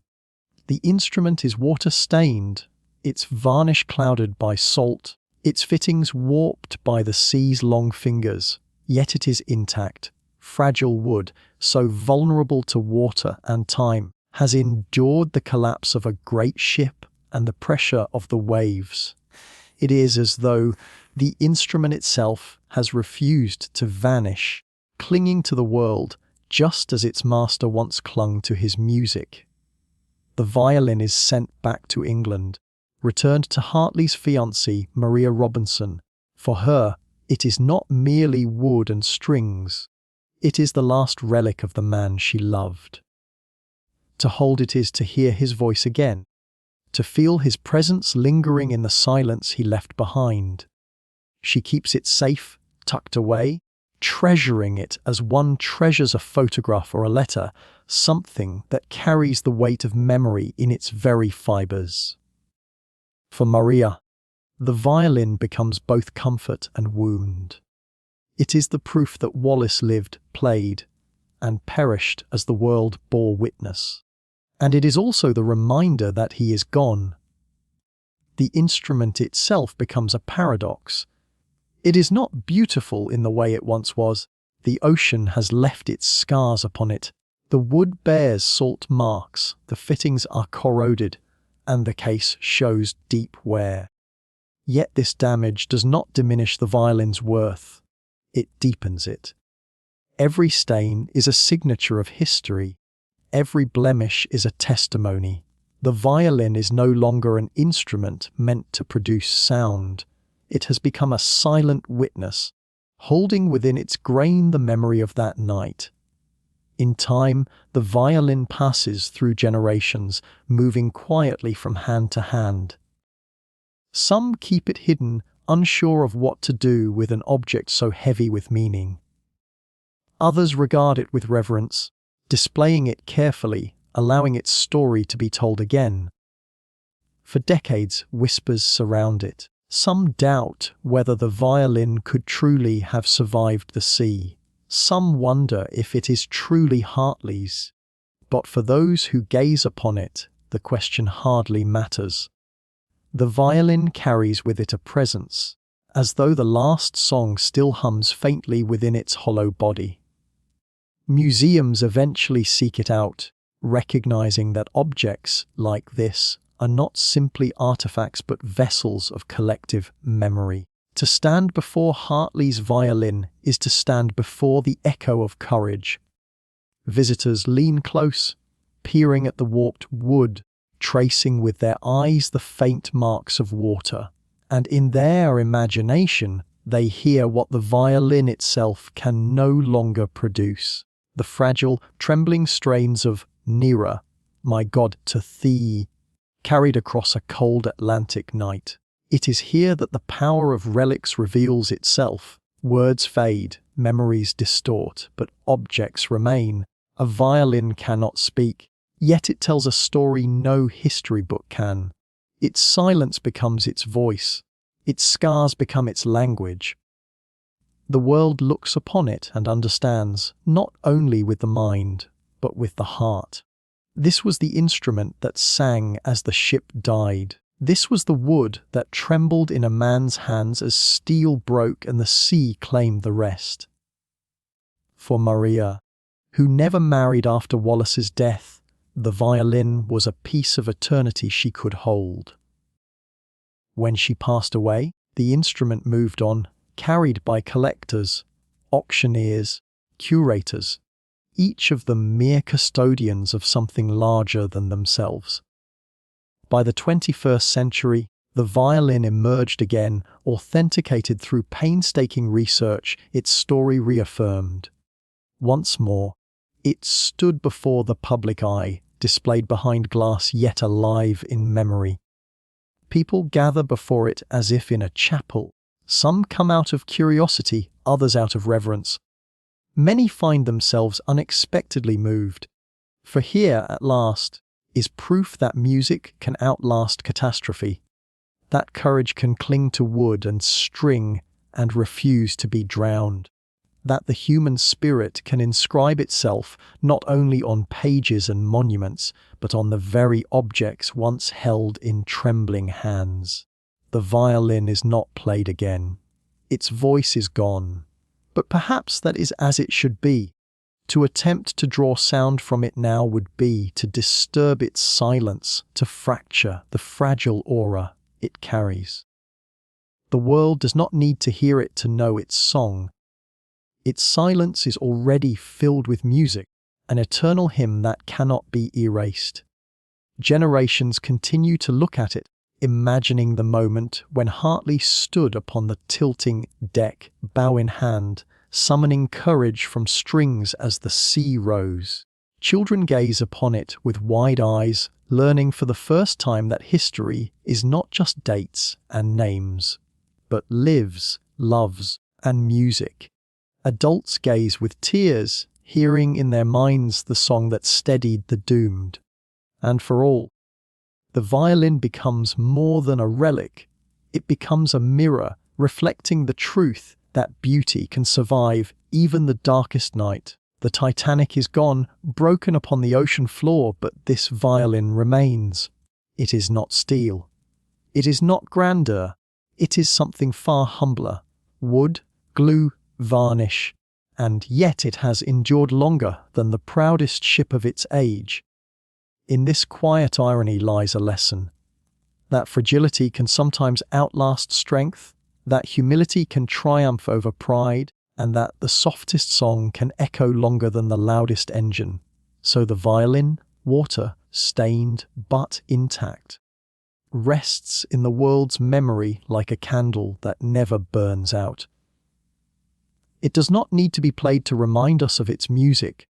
The instrument is water-stained, its varnish clouded by salt, its fittings warped by the sea's long fingers, yet it is intact. Fragile wood, so vulnerable to water and time, has endured the collapse of a great ship and the pressure of the waves. It is as though the instrument itself has refused to vanish, clinging to the world just as its master once clung to his music. The violin is sent back to England, returned to Hartley's fiancée, Maria Robinson. For her, it is not merely wood and strings. It is the last relic of the man she loved. To hold it is to hear his voice again, to feel his presence lingering in the silence he left behind. She keeps it safe, tucked away, treasuring it as one treasures a photograph or a letter, something that carries the weight of memory in its very fibers. For Maria, the violin becomes both comfort and wound. It is the proof that Wallace lived, played, and perished as the world bore witness. And it is also the reminder that he is gone. The instrument itself becomes a paradox. It is not beautiful in the way it once was. The ocean has left its scars upon it. The wood bears salt marks, the fittings are corroded, and the case shows deep wear. Yet this damage does not diminish the violin's worth. It deepens it. Every stain is a signature of history. Every blemish is a testimony. The violin is no longer an instrument meant to produce sound. It has become a silent witness, holding within its grain the memory of that night. In time, the violin passes through generations, moving quietly from hand to hand. Some keep it hidden, unsure of what to do with an object so heavy with meaning. Others regard it with reverence, displaying it carefully, allowing its story to be told again. For decades, whispers surround it. Some doubt whether the violin could truly have survived the sea. Some wonder if it is truly Hartley's. But for those who gaze upon it, the question hardly matters. The violin carries with it a presence, as though the last song still hums faintly within its hollow body. Museums eventually seek it out, recognizing that objects like this are not simply artifacts but vessels of collective memory. To stand before Hartley's violin is to stand before the echo of courage. Visitors lean close, peering at the warped wood, tracing with their eyes the faint marks of water, and in their imagination they hear what the violin itself can no longer produce. The fragile, trembling strains of "Nearer, my God, to thee," carried across a cold Atlantic night. It is here that the power of relics reveals itself. Words fade, memories distort, but objects remain. A violin cannot speak, yet it tells a story no history book can. Its silence becomes its voice. Its scars become its language. The world looks upon it and understands, not only with the mind, but with the heart. This was the instrument that sang as the ship died. This was the wood that trembled in a man's hands as steel broke and the sea claimed the rest. For Maria, who never married after Wallace's death, the violin was a piece of eternity she could hold. When she passed away, the instrument moved on, carried by collectors, auctioneers, curators, each of them mere custodians of something larger than themselves. By the 21st century, the violin emerged again, authenticated through painstaking research, its story reaffirmed. Once more, it stood before the public eye, displayed behind glass yet alive in memory. People gather before it as if in a chapel. Some come out of curiosity, others out of reverence. Many find themselves unexpectedly moved, for here, at last, is proof that music can outlast catastrophe, that courage can cling to wood and string and refuse to be drowned, that the human spirit can inscribe itself not only on pages and monuments, but on the very objects once held in trembling hands. The violin is not played again. Its voice is gone. But perhaps that is as it should be. To attempt to draw sound from it now would be to disturb its silence, to fracture the fragile aura it carries. The world does not need to hear it to know its song. Its silence is already filled with music, an eternal hymn that cannot be erased. Generations continue to look at it, imagining the moment when Hartley stood upon the tilting deck, bow in hand, summoning courage from strings as the sea rose. Children gaze upon it with wide eyes, learning for the first time that history is not just dates and names, but lives, loves, and music. Adults gaze with tears, hearing in their minds the song that steadied the doomed. And for all, the violin becomes more than a relic. It becomes a mirror, reflecting the truth that beauty can survive even the darkest night. The Titanic is gone, broken upon the ocean floor, but this violin remains. It is not steel. It is not grandeur. It is something far humbler. Wood, glue, varnish. And yet it has endured longer than the proudest ship of its age. In this quiet irony lies a lesson. That fragility can sometimes outlast strength, that humility can triumph over pride, and that the softest song can echo longer than the loudest engine. So the violin, water-stained but intact, rests in the world's memory like a candle that never burns out. It does not need to be played to remind us of its music.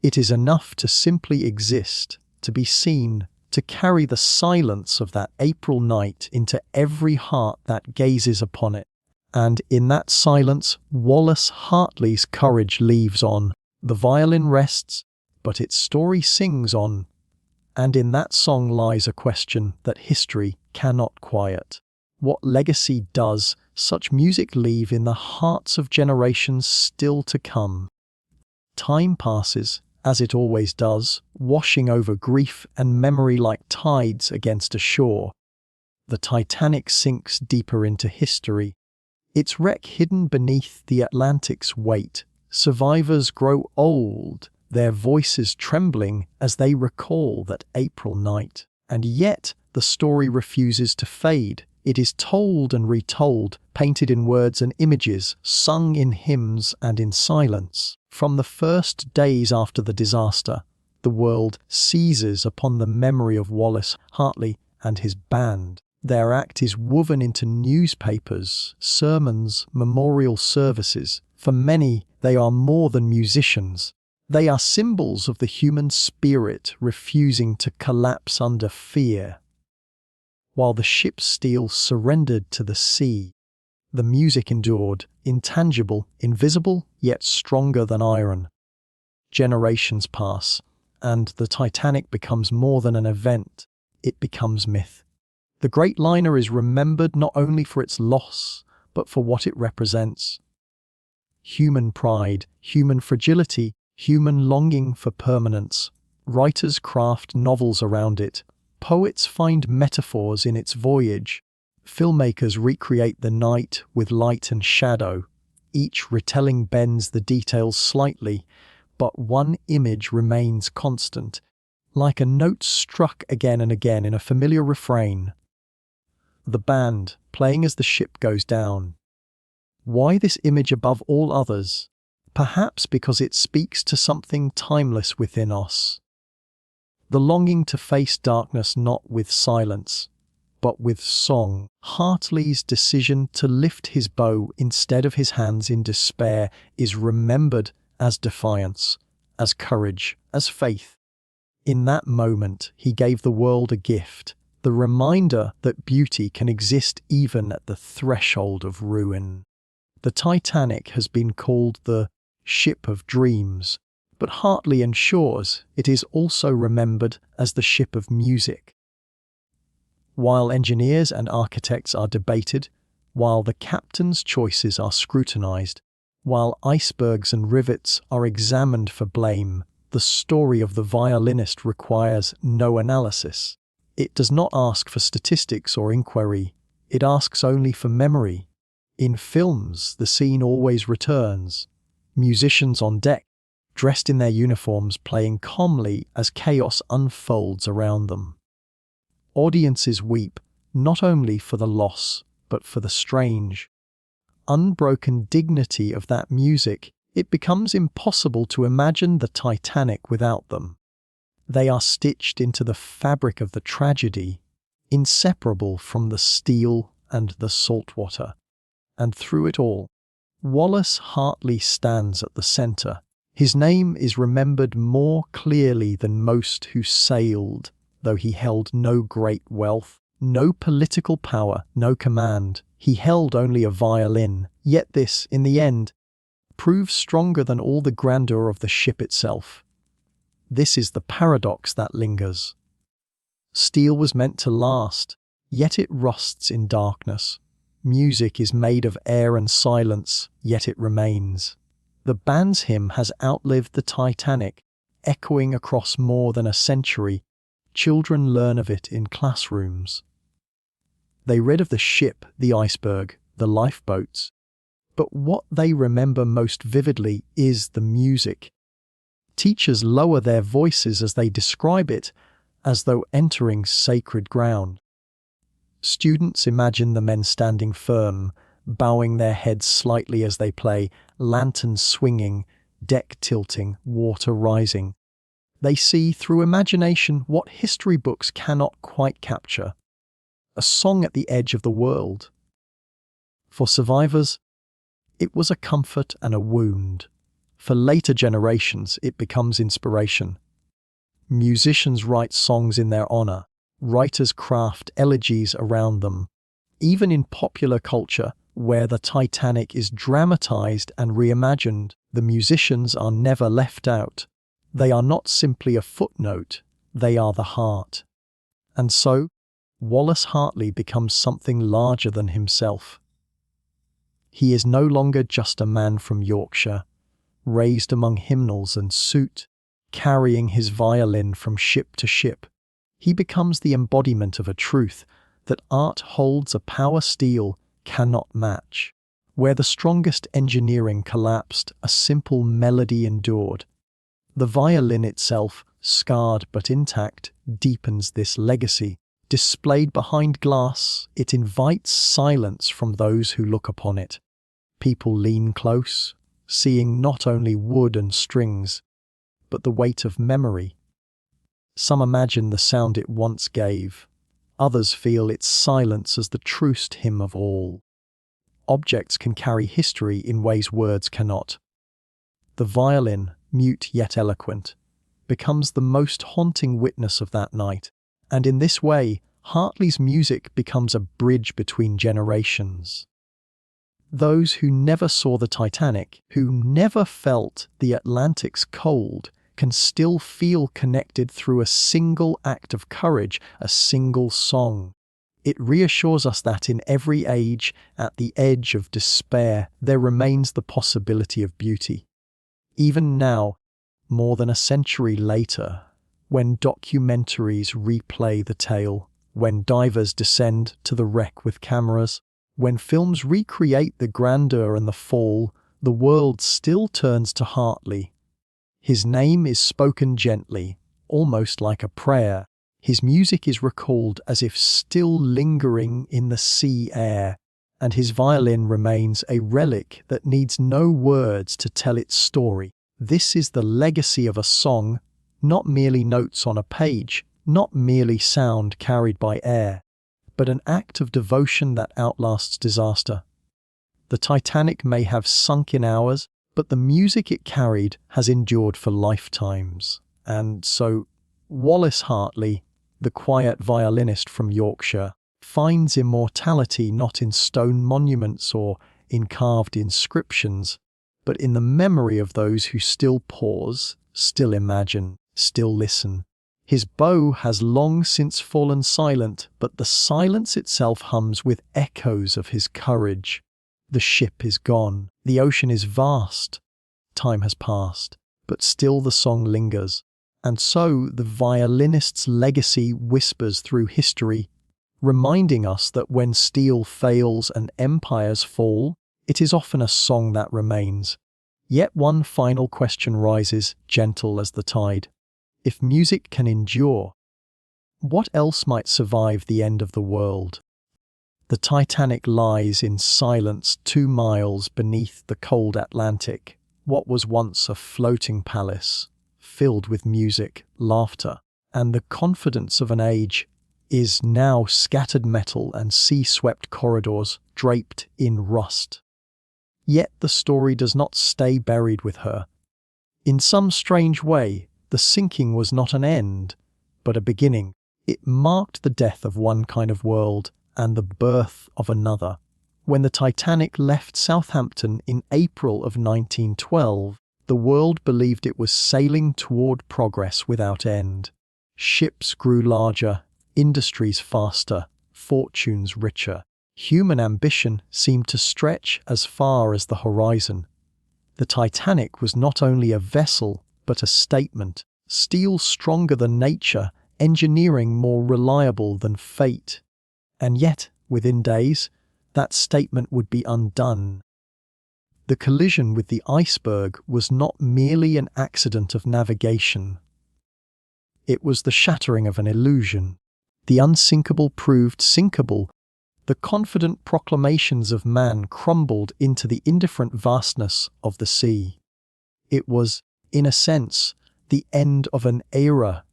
It is enough to simply exist, to be seen, to carry the silence of that April night into every heart that gazes upon it. And in that silence, Wallace Hartley's courage leaves on. The violin rests, but its story sings on. And in that song lies a question that history cannot quiet. What legacy does such music leave in the hearts of generations still to come? Time passes, as it always does, washing over grief and memory like tides against a shore. The Titanic sinks deeper into history, its wreck hidden beneath the Atlantic's weight. Survivors grow old, their voices trembling as they recall that April night. And yet the story refuses to fade. It is told and retold, painted in words and images, sung in hymns and in silence. From the first days after the disaster, the world seizes upon the memory of Wallace Hartley and his band. Their act is woven into newspapers, sermons, memorial services. For many, they are more than musicians. They are symbols of the human spirit refusing to collapse under fear. While the ship's steel surrendered to the sea, The music endured, intangible, invisible, yet stronger than iron. Generations pass, and the Titanic becomes more than an event, it becomes myth. The great liner is remembered not only for its loss, but for what it represents. Human pride, human fragility, human longing for permanence. Writers craft novels around it. Poets find metaphors in its voyage. Filmmakers recreate the night with light and shadow. Each retelling bends the details slightly, but one image remains constant, like a note struck again and again in a familiar refrain. The band, playing as the ship goes down. Why this image above all others? Perhaps because it speaks to something timeless within us. The longing to face darkness not with silence, but with song. Hartley's decision to lift his bow instead of his hands in despair is remembered as defiance, as courage, as faith. In that moment, he gave the world a gift, the reminder that beauty can exist even at the threshold of ruin. The Titanic has been called the ship of dreams, but Hartley ensures it is also remembered as the ship of music. While engineers and architects are debated, while the captain's choices are scrutinized, while icebergs and rivets are examined for blame, the story of the violinist requires no analysis. It does not ask for statistics or inquiry, it asks only for memory. In films, the scene always returns. Musicians on deck, dressed in their uniforms, playing calmly as chaos unfolds around them. Audiences weep, not only for the loss, but for the strange, unbroken dignity of that music. It becomes impossible to imagine the Titanic without them. They are stitched into the fabric of the tragedy, inseparable from the steel and the salt water. And through it all, Wallace Hartley stands at the center. His name is remembered more clearly than most who sailed, though he held no great wealth, no political power, no command. He held only a violin, yet this, in the end, proves stronger than all the grandeur of the ship itself. This is the paradox that lingers. Steel was meant to last, yet it rusts in darkness. Music is made of air and silence, yet it remains. The band's hymn has outlived the Titanic, echoing across more than a century. Children learn of it in classrooms. They read of the ship, the iceberg, the lifeboats. But what they remember most vividly is the music. Teachers lower their voices as they describe it, as though entering sacred ground. Students imagine the men standing firm, bowing their heads slightly as they play, lanterns swinging, deck tilting, water rising. They see through imagination what history books cannot quite capture. A song at the edge of the world. For survivors, it was a comfort and a wound. For later generations, it becomes inspiration. Musicians write songs in their honor. Writers craft elegies around them. Even in popular culture, where the Titanic is dramatized and reimagined, the musicians are never left out. They are not simply a footnote, they are the heart. And so, Wallace Hartley becomes something larger than himself. He is no longer just a man from Yorkshire, raised among hymnals and soot, carrying his violin from ship to ship. He becomes the embodiment of a truth that art holds a power steel cannot match. Where the strongest engineering collapsed, a simple melody endured. The violin itself, scarred but intact, deepens this legacy. Displayed behind glass, it invites silence from those who look upon it. People lean close, seeing not only wood and strings, but the weight of memory. Some imagine the sound it once gave. Others feel its silence as the truest hymn of all. Objects can carry history in ways words cannot. The violin, mute yet eloquent, becomes the most haunting witness of that night. And in this way, Hartley's music becomes a bridge between generations. Those who never saw the Titanic, who never felt the Atlantic's cold, can still feel connected through a single act of courage, a single song. It reassures us that in every age, at the edge of despair, there remains the possibility of beauty. Even now, more than a century later, when documentaries replay the tale, when divers descend to the wreck with cameras, when films recreate the grandeur and the fall, the world still turns to Hartley. His name is spoken gently, almost like a prayer. His music is recalled as if still lingering in the sea air, and his violin remains a relic that needs no words to tell its story. This is the legacy of a song, not merely notes on a page, not merely sound carried by air, but an act of devotion that outlasts disaster. The Titanic may have sunk in hours, but the music it carried has endured for lifetimes. And so, Wallace Hartley, the quiet violinist from Yorkshire, finds immortality not in stone monuments or in carved inscriptions, but in the memory of those who still pause, still imagine, still listen. His bow has long since fallen silent, but the silence itself hums with echoes of his courage. The ship is gone, the ocean is vast, time has passed, but still the song lingers. And so the violinist's legacy whispers through history, reminding us that when steel fails and empires fall, it is often a song that remains. Yet one final question rises, gentle as the tide. If music can endure, what else might survive the end of the world? The Titanic lies in silence 2 miles beneath the cold Atlantic, what was once a floating palace, filled with music, laughter, and the confidence of an age, is now scattered metal and sea-swept corridors draped in rust. Yet the story does not stay buried with her. In some strange way, the sinking was not an end, but a beginning. It marked the death of one kind of world and the birth of another. When the Titanic left Southampton in April of 1912, the world believed it was sailing toward progress without end. Ships grew larger, industries faster, fortunes richer. Human ambition seemed to stretch as far as the horizon. The Titanic was not only a vessel, but a statement. Steel stronger than nature, engineering more reliable than fate. And yet, within days, that statement would be undone. The collision with the iceberg was not merely an accident of navigation. It was the shattering of an illusion. The unsinkable proved sinkable. The confident proclamations of man crumbled into the indifferent vastness of the sea. It was, in a sense, the end of an era.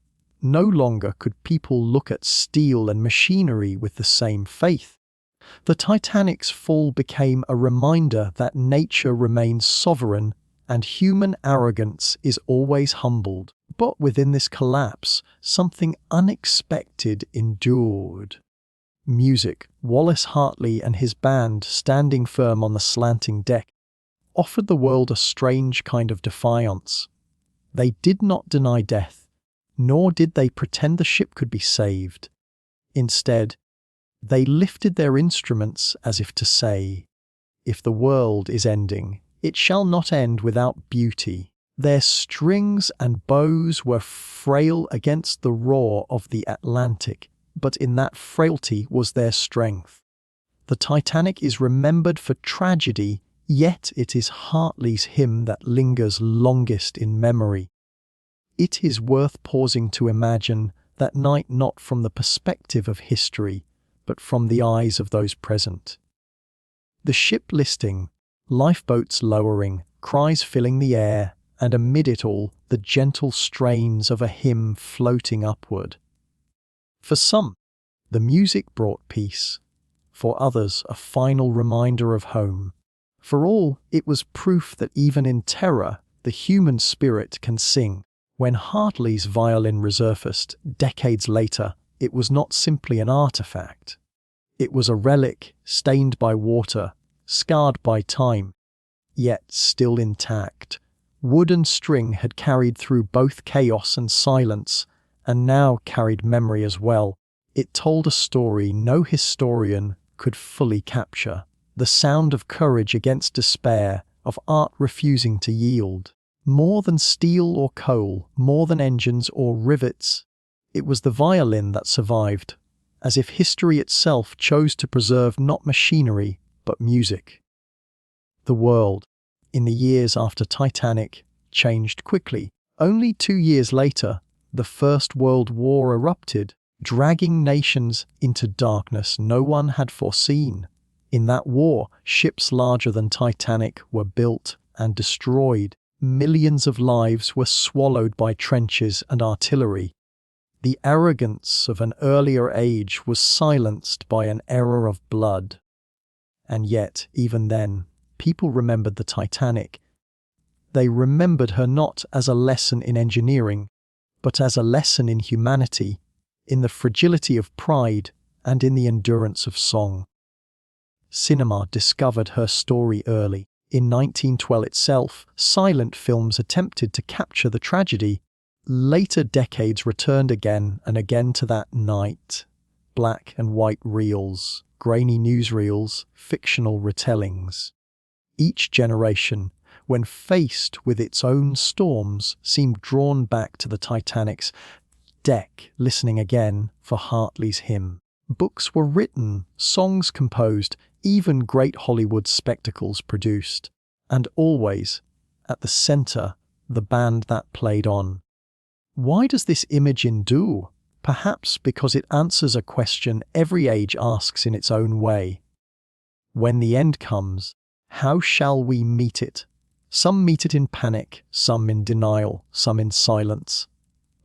No longer could people look at steel and machinery with the same faith. The Titanic's fall became a reminder that nature remains sovereign and human arrogance is always humbled. But within this collapse, something unexpected endured. Music. Wallace Hartley and his band, standing firm on the slanting deck, offered the world a strange kind of defiance. They did not deny death, nor did they pretend the ship could be saved. Instead, they lifted their instruments as if to say, "If the world is ending, it shall not end without beauty." Their strings and bows were frail against the roar of the Atlantic, but in that frailty was their strength. The Titanic is remembered for tragedy, yet it is Hartley's hymn that lingers longest in memory. It is worth pausing to imagine that night not from the perspective of history, but from the eyes of those present. The ship listing, lifeboats lowering, cries filling the air, and amid it all, the gentle strains of a hymn floating upward. For some, the music brought peace. For others, a final reminder of home. For all, it was proof that even in terror, the human spirit can sing. When Hartley's violin resurfaced, decades later, it was not simply an artifact. It was a relic, stained by water, scarred by time, yet still intact. Wood and string had carried through both chaos and silence, and now carried memory as well. It told a story no historian could fully capture. The sound of courage against despair, of art refusing to yield. More than steel or coal, more than engines or rivets, it was the violin that survived, as if history itself chose to preserve not machinery, but music. The world, in the years after Titanic, changed quickly. Only 2 years later, the First World War erupted, dragging nations into darkness no one had foreseen. In that war, ships larger than Titanic were built and destroyed. Millions of lives were swallowed by trenches and artillery. The arrogance of an earlier age was silenced by an era of blood. And yet, even then, people remembered the Titanic. They remembered her not as a lesson in engineering, but as a lesson in humanity, in the fragility of pride, and in the endurance of song. Cinema discovered her story early. In 1912 itself, silent films attempted to capture the tragedy. Later decades returned again and again to that night. Black and white reels, grainy newsreels, fictional retellings. Each generation, when faced with its own storms, seemed drawn back to the Titanic's deck, listening again for Hartley's hymn. Books were written, songs composed, even great Hollywood spectacles produced. And always, at the center, the band that played on. Why does this image endure? Perhaps because it answers a question every age asks in its own way. When the end comes, how shall we meet it? Some meet it in panic, some in denial, some in silence.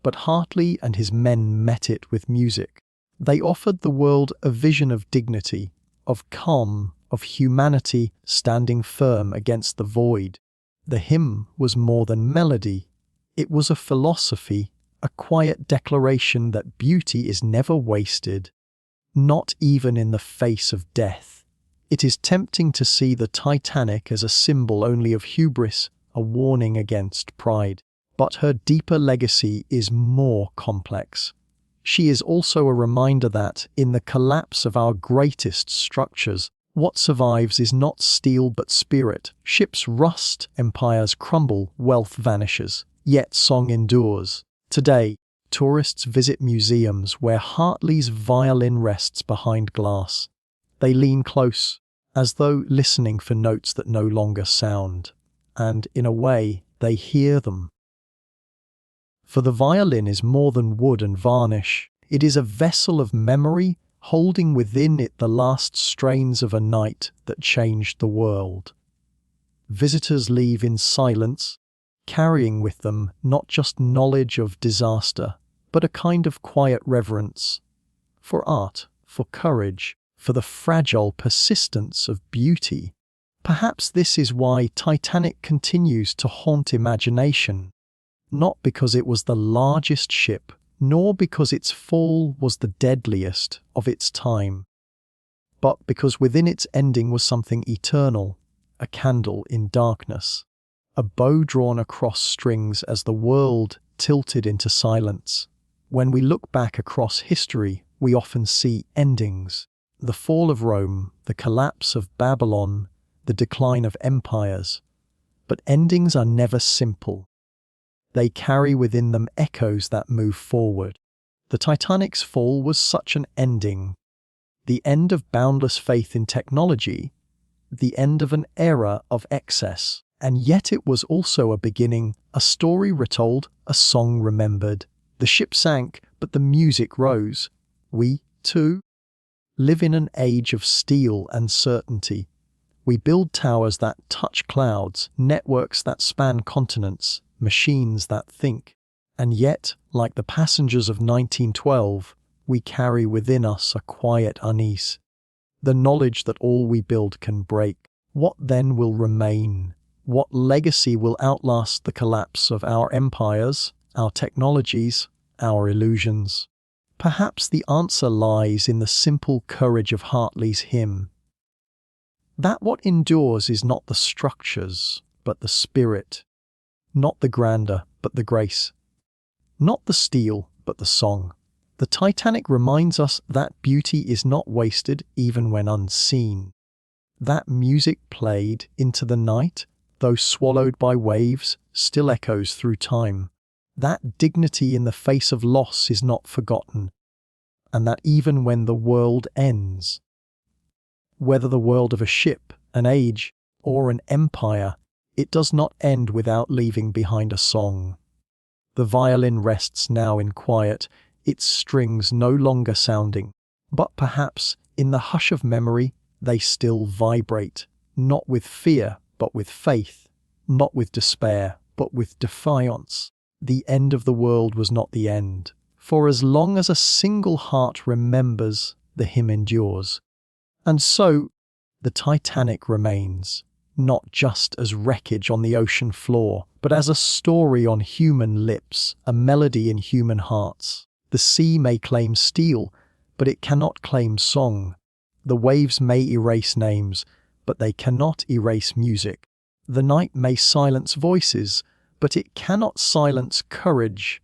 But Hartley and his men met it with music. They offered the world a vision of dignity, of calm, of humanity standing firm against the void. The hymn was more than melody. It was a philosophy, a quiet declaration that beauty is never wasted, not even in the face of death. It is tempting to see the Titanic as a symbol only of hubris, a warning against pride. But her deeper legacy is more complex. She is also a reminder that, in the collapse of our greatest structures, what survives is not steel but spirit. Ships rust, empires crumble, wealth vanishes, yet song endures. Today, tourists visit museums where Hartley's violin rests behind glass. They lean close, as though listening for notes that no longer sound, and, in a way, they hear them. For the violin is more than wood and varnish. It is a vessel of memory, holding within it the last strains of a night that changed the world. Visitors leave in silence, carrying with them not just knowledge of disaster, but a kind of quiet reverence for art, for courage, for the fragile persistence of beauty. Perhaps this is why Titanic continues to haunt imagination. Not because it was the largest ship, nor because its fall was the deadliest of its time, but because within its ending was something eternal, a candle in darkness, a bow drawn across strings as the world tilted into silence. When we look back across history, we often see endings. The fall of Rome, the collapse of Babylon, the decline of empires. But endings are never simple. They carry within them echoes that move forward. The Titanic's fall was such an ending. The end of boundless faith in technology, the end of an era of excess. And yet it was also a beginning, a story retold, a song remembered. The ship sank, but the music rose. We, too, live in an age of steel and certainty. We build towers that touch clouds, networks that span continents, machines that think. And yet, like the passengers of 1912, we carry within us a quiet unease. The knowledge that all we build can break. What then will remain? What legacy will outlast the collapse of our empires, our technologies, our illusions? Perhaps the answer lies in the simple courage of Hartley's hymn. That what endures is not the structures, but the spirit, not the grandeur, but the grace, not the steel, but the song. The Titanic reminds us that beauty is not wasted even when unseen. That music played into the night, though swallowed by waves, still echoes through time. That dignity in the face of loss is not forgotten, and that even when the world ends, whether the world of a ship, an age, or an empire, it does not end without leaving behind a song. The violin rests now in quiet, its strings no longer sounding, but perhaps, in the hush of memory, they still vibrate, not with fear, but with faith, not with despair, but with defiance. The end of the world was not the end, for as long as a single heart remembers, the hymn endures. And so, the Titanic remains, not just as wreckage on the ocean floor, but as a story on human lips, a melody in human hearts. The sea may claim steel, but it cannot claim song. The waves may erase names, but they cannot erase music. The night may silence voices, but it cannot silence courage.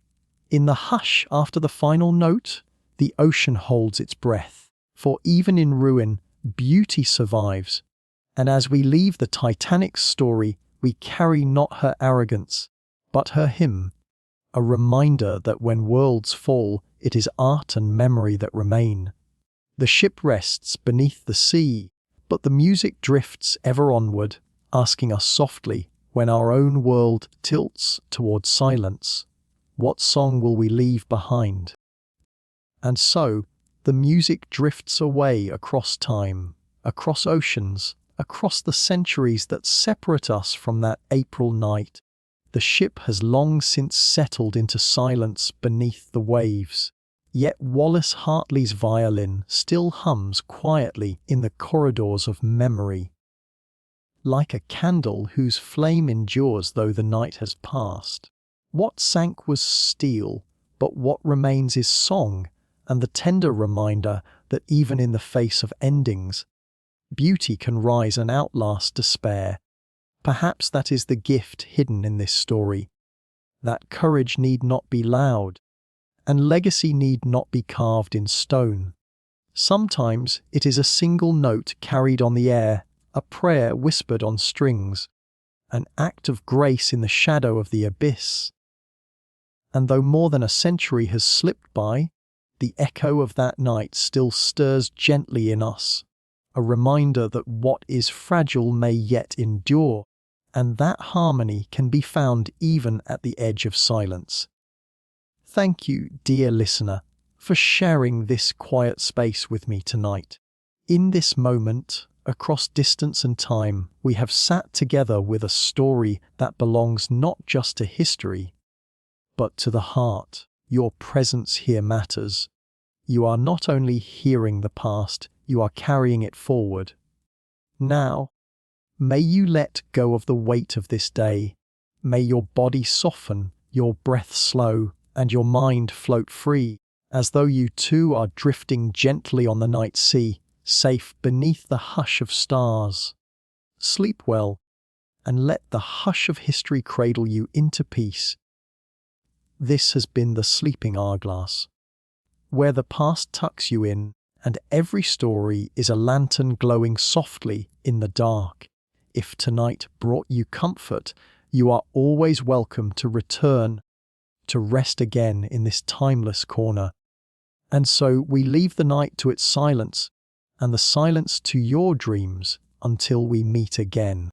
In the hush after the final note, the ocean holds its breath, for even in ruin, beauty survives. And as we leave the Titanic's story, we carry not her arrogance, but her hymn, a reminder that when worlds fall, it is art and memory that remain. The ship rests beneath the sea, but the music drifts ever onward, asking us softly, when our own world tilts towards silence, what song will we leave behind? And so, the music drifts away across time, across oceans, across the centuries that separate us from that April night. The ship has long since settled into silence beneath the waves, yet Wallace Hartley's violin still hums quietly in the corridors of memory. Like a candle whose flame endures though the night has passed. What sank was steel, but what remains is song, and the tender reminder that even in the face of endings, beauty can rise and outlast despair. Perhaps that is the gift hidden in this story, that courage need not be loud, and legacy need not be carved in stone. Sometimes it is a single note carried on the air, a prayer whispered on strings, an act of grace in the shadow of the abyss. And though more than a century has slipped by, the echo of that night still stirs gently in us, a reminder that what is fragile may yet endure, and that harmony can be found even at the edge of silence. Thank you, dear listener, for sharing this quiet space with me tonight. In this moment, across distance and time, we have sat together with a story that belongs not just to history, but to the heart. Your presence here matters. You are not only hearing the past, you are carrying it forward. Now, may you let go of the weight of this day. May your body soften, your breath slow, and your mind float free, as though you too are drifting gently on the night sea, safe beneath the hush of stars. Sleep well, and let the hush of history cradle you into peace. This has been the Sleeping Hourglass, where the past tucks you in, and every story is a lantern glowing softly in the dark. If tonight brought you comfort, you are always welcome to return, to rest again in this timeless corner. And so we leave the night to its silence, and the silence to your dreams until we meet again.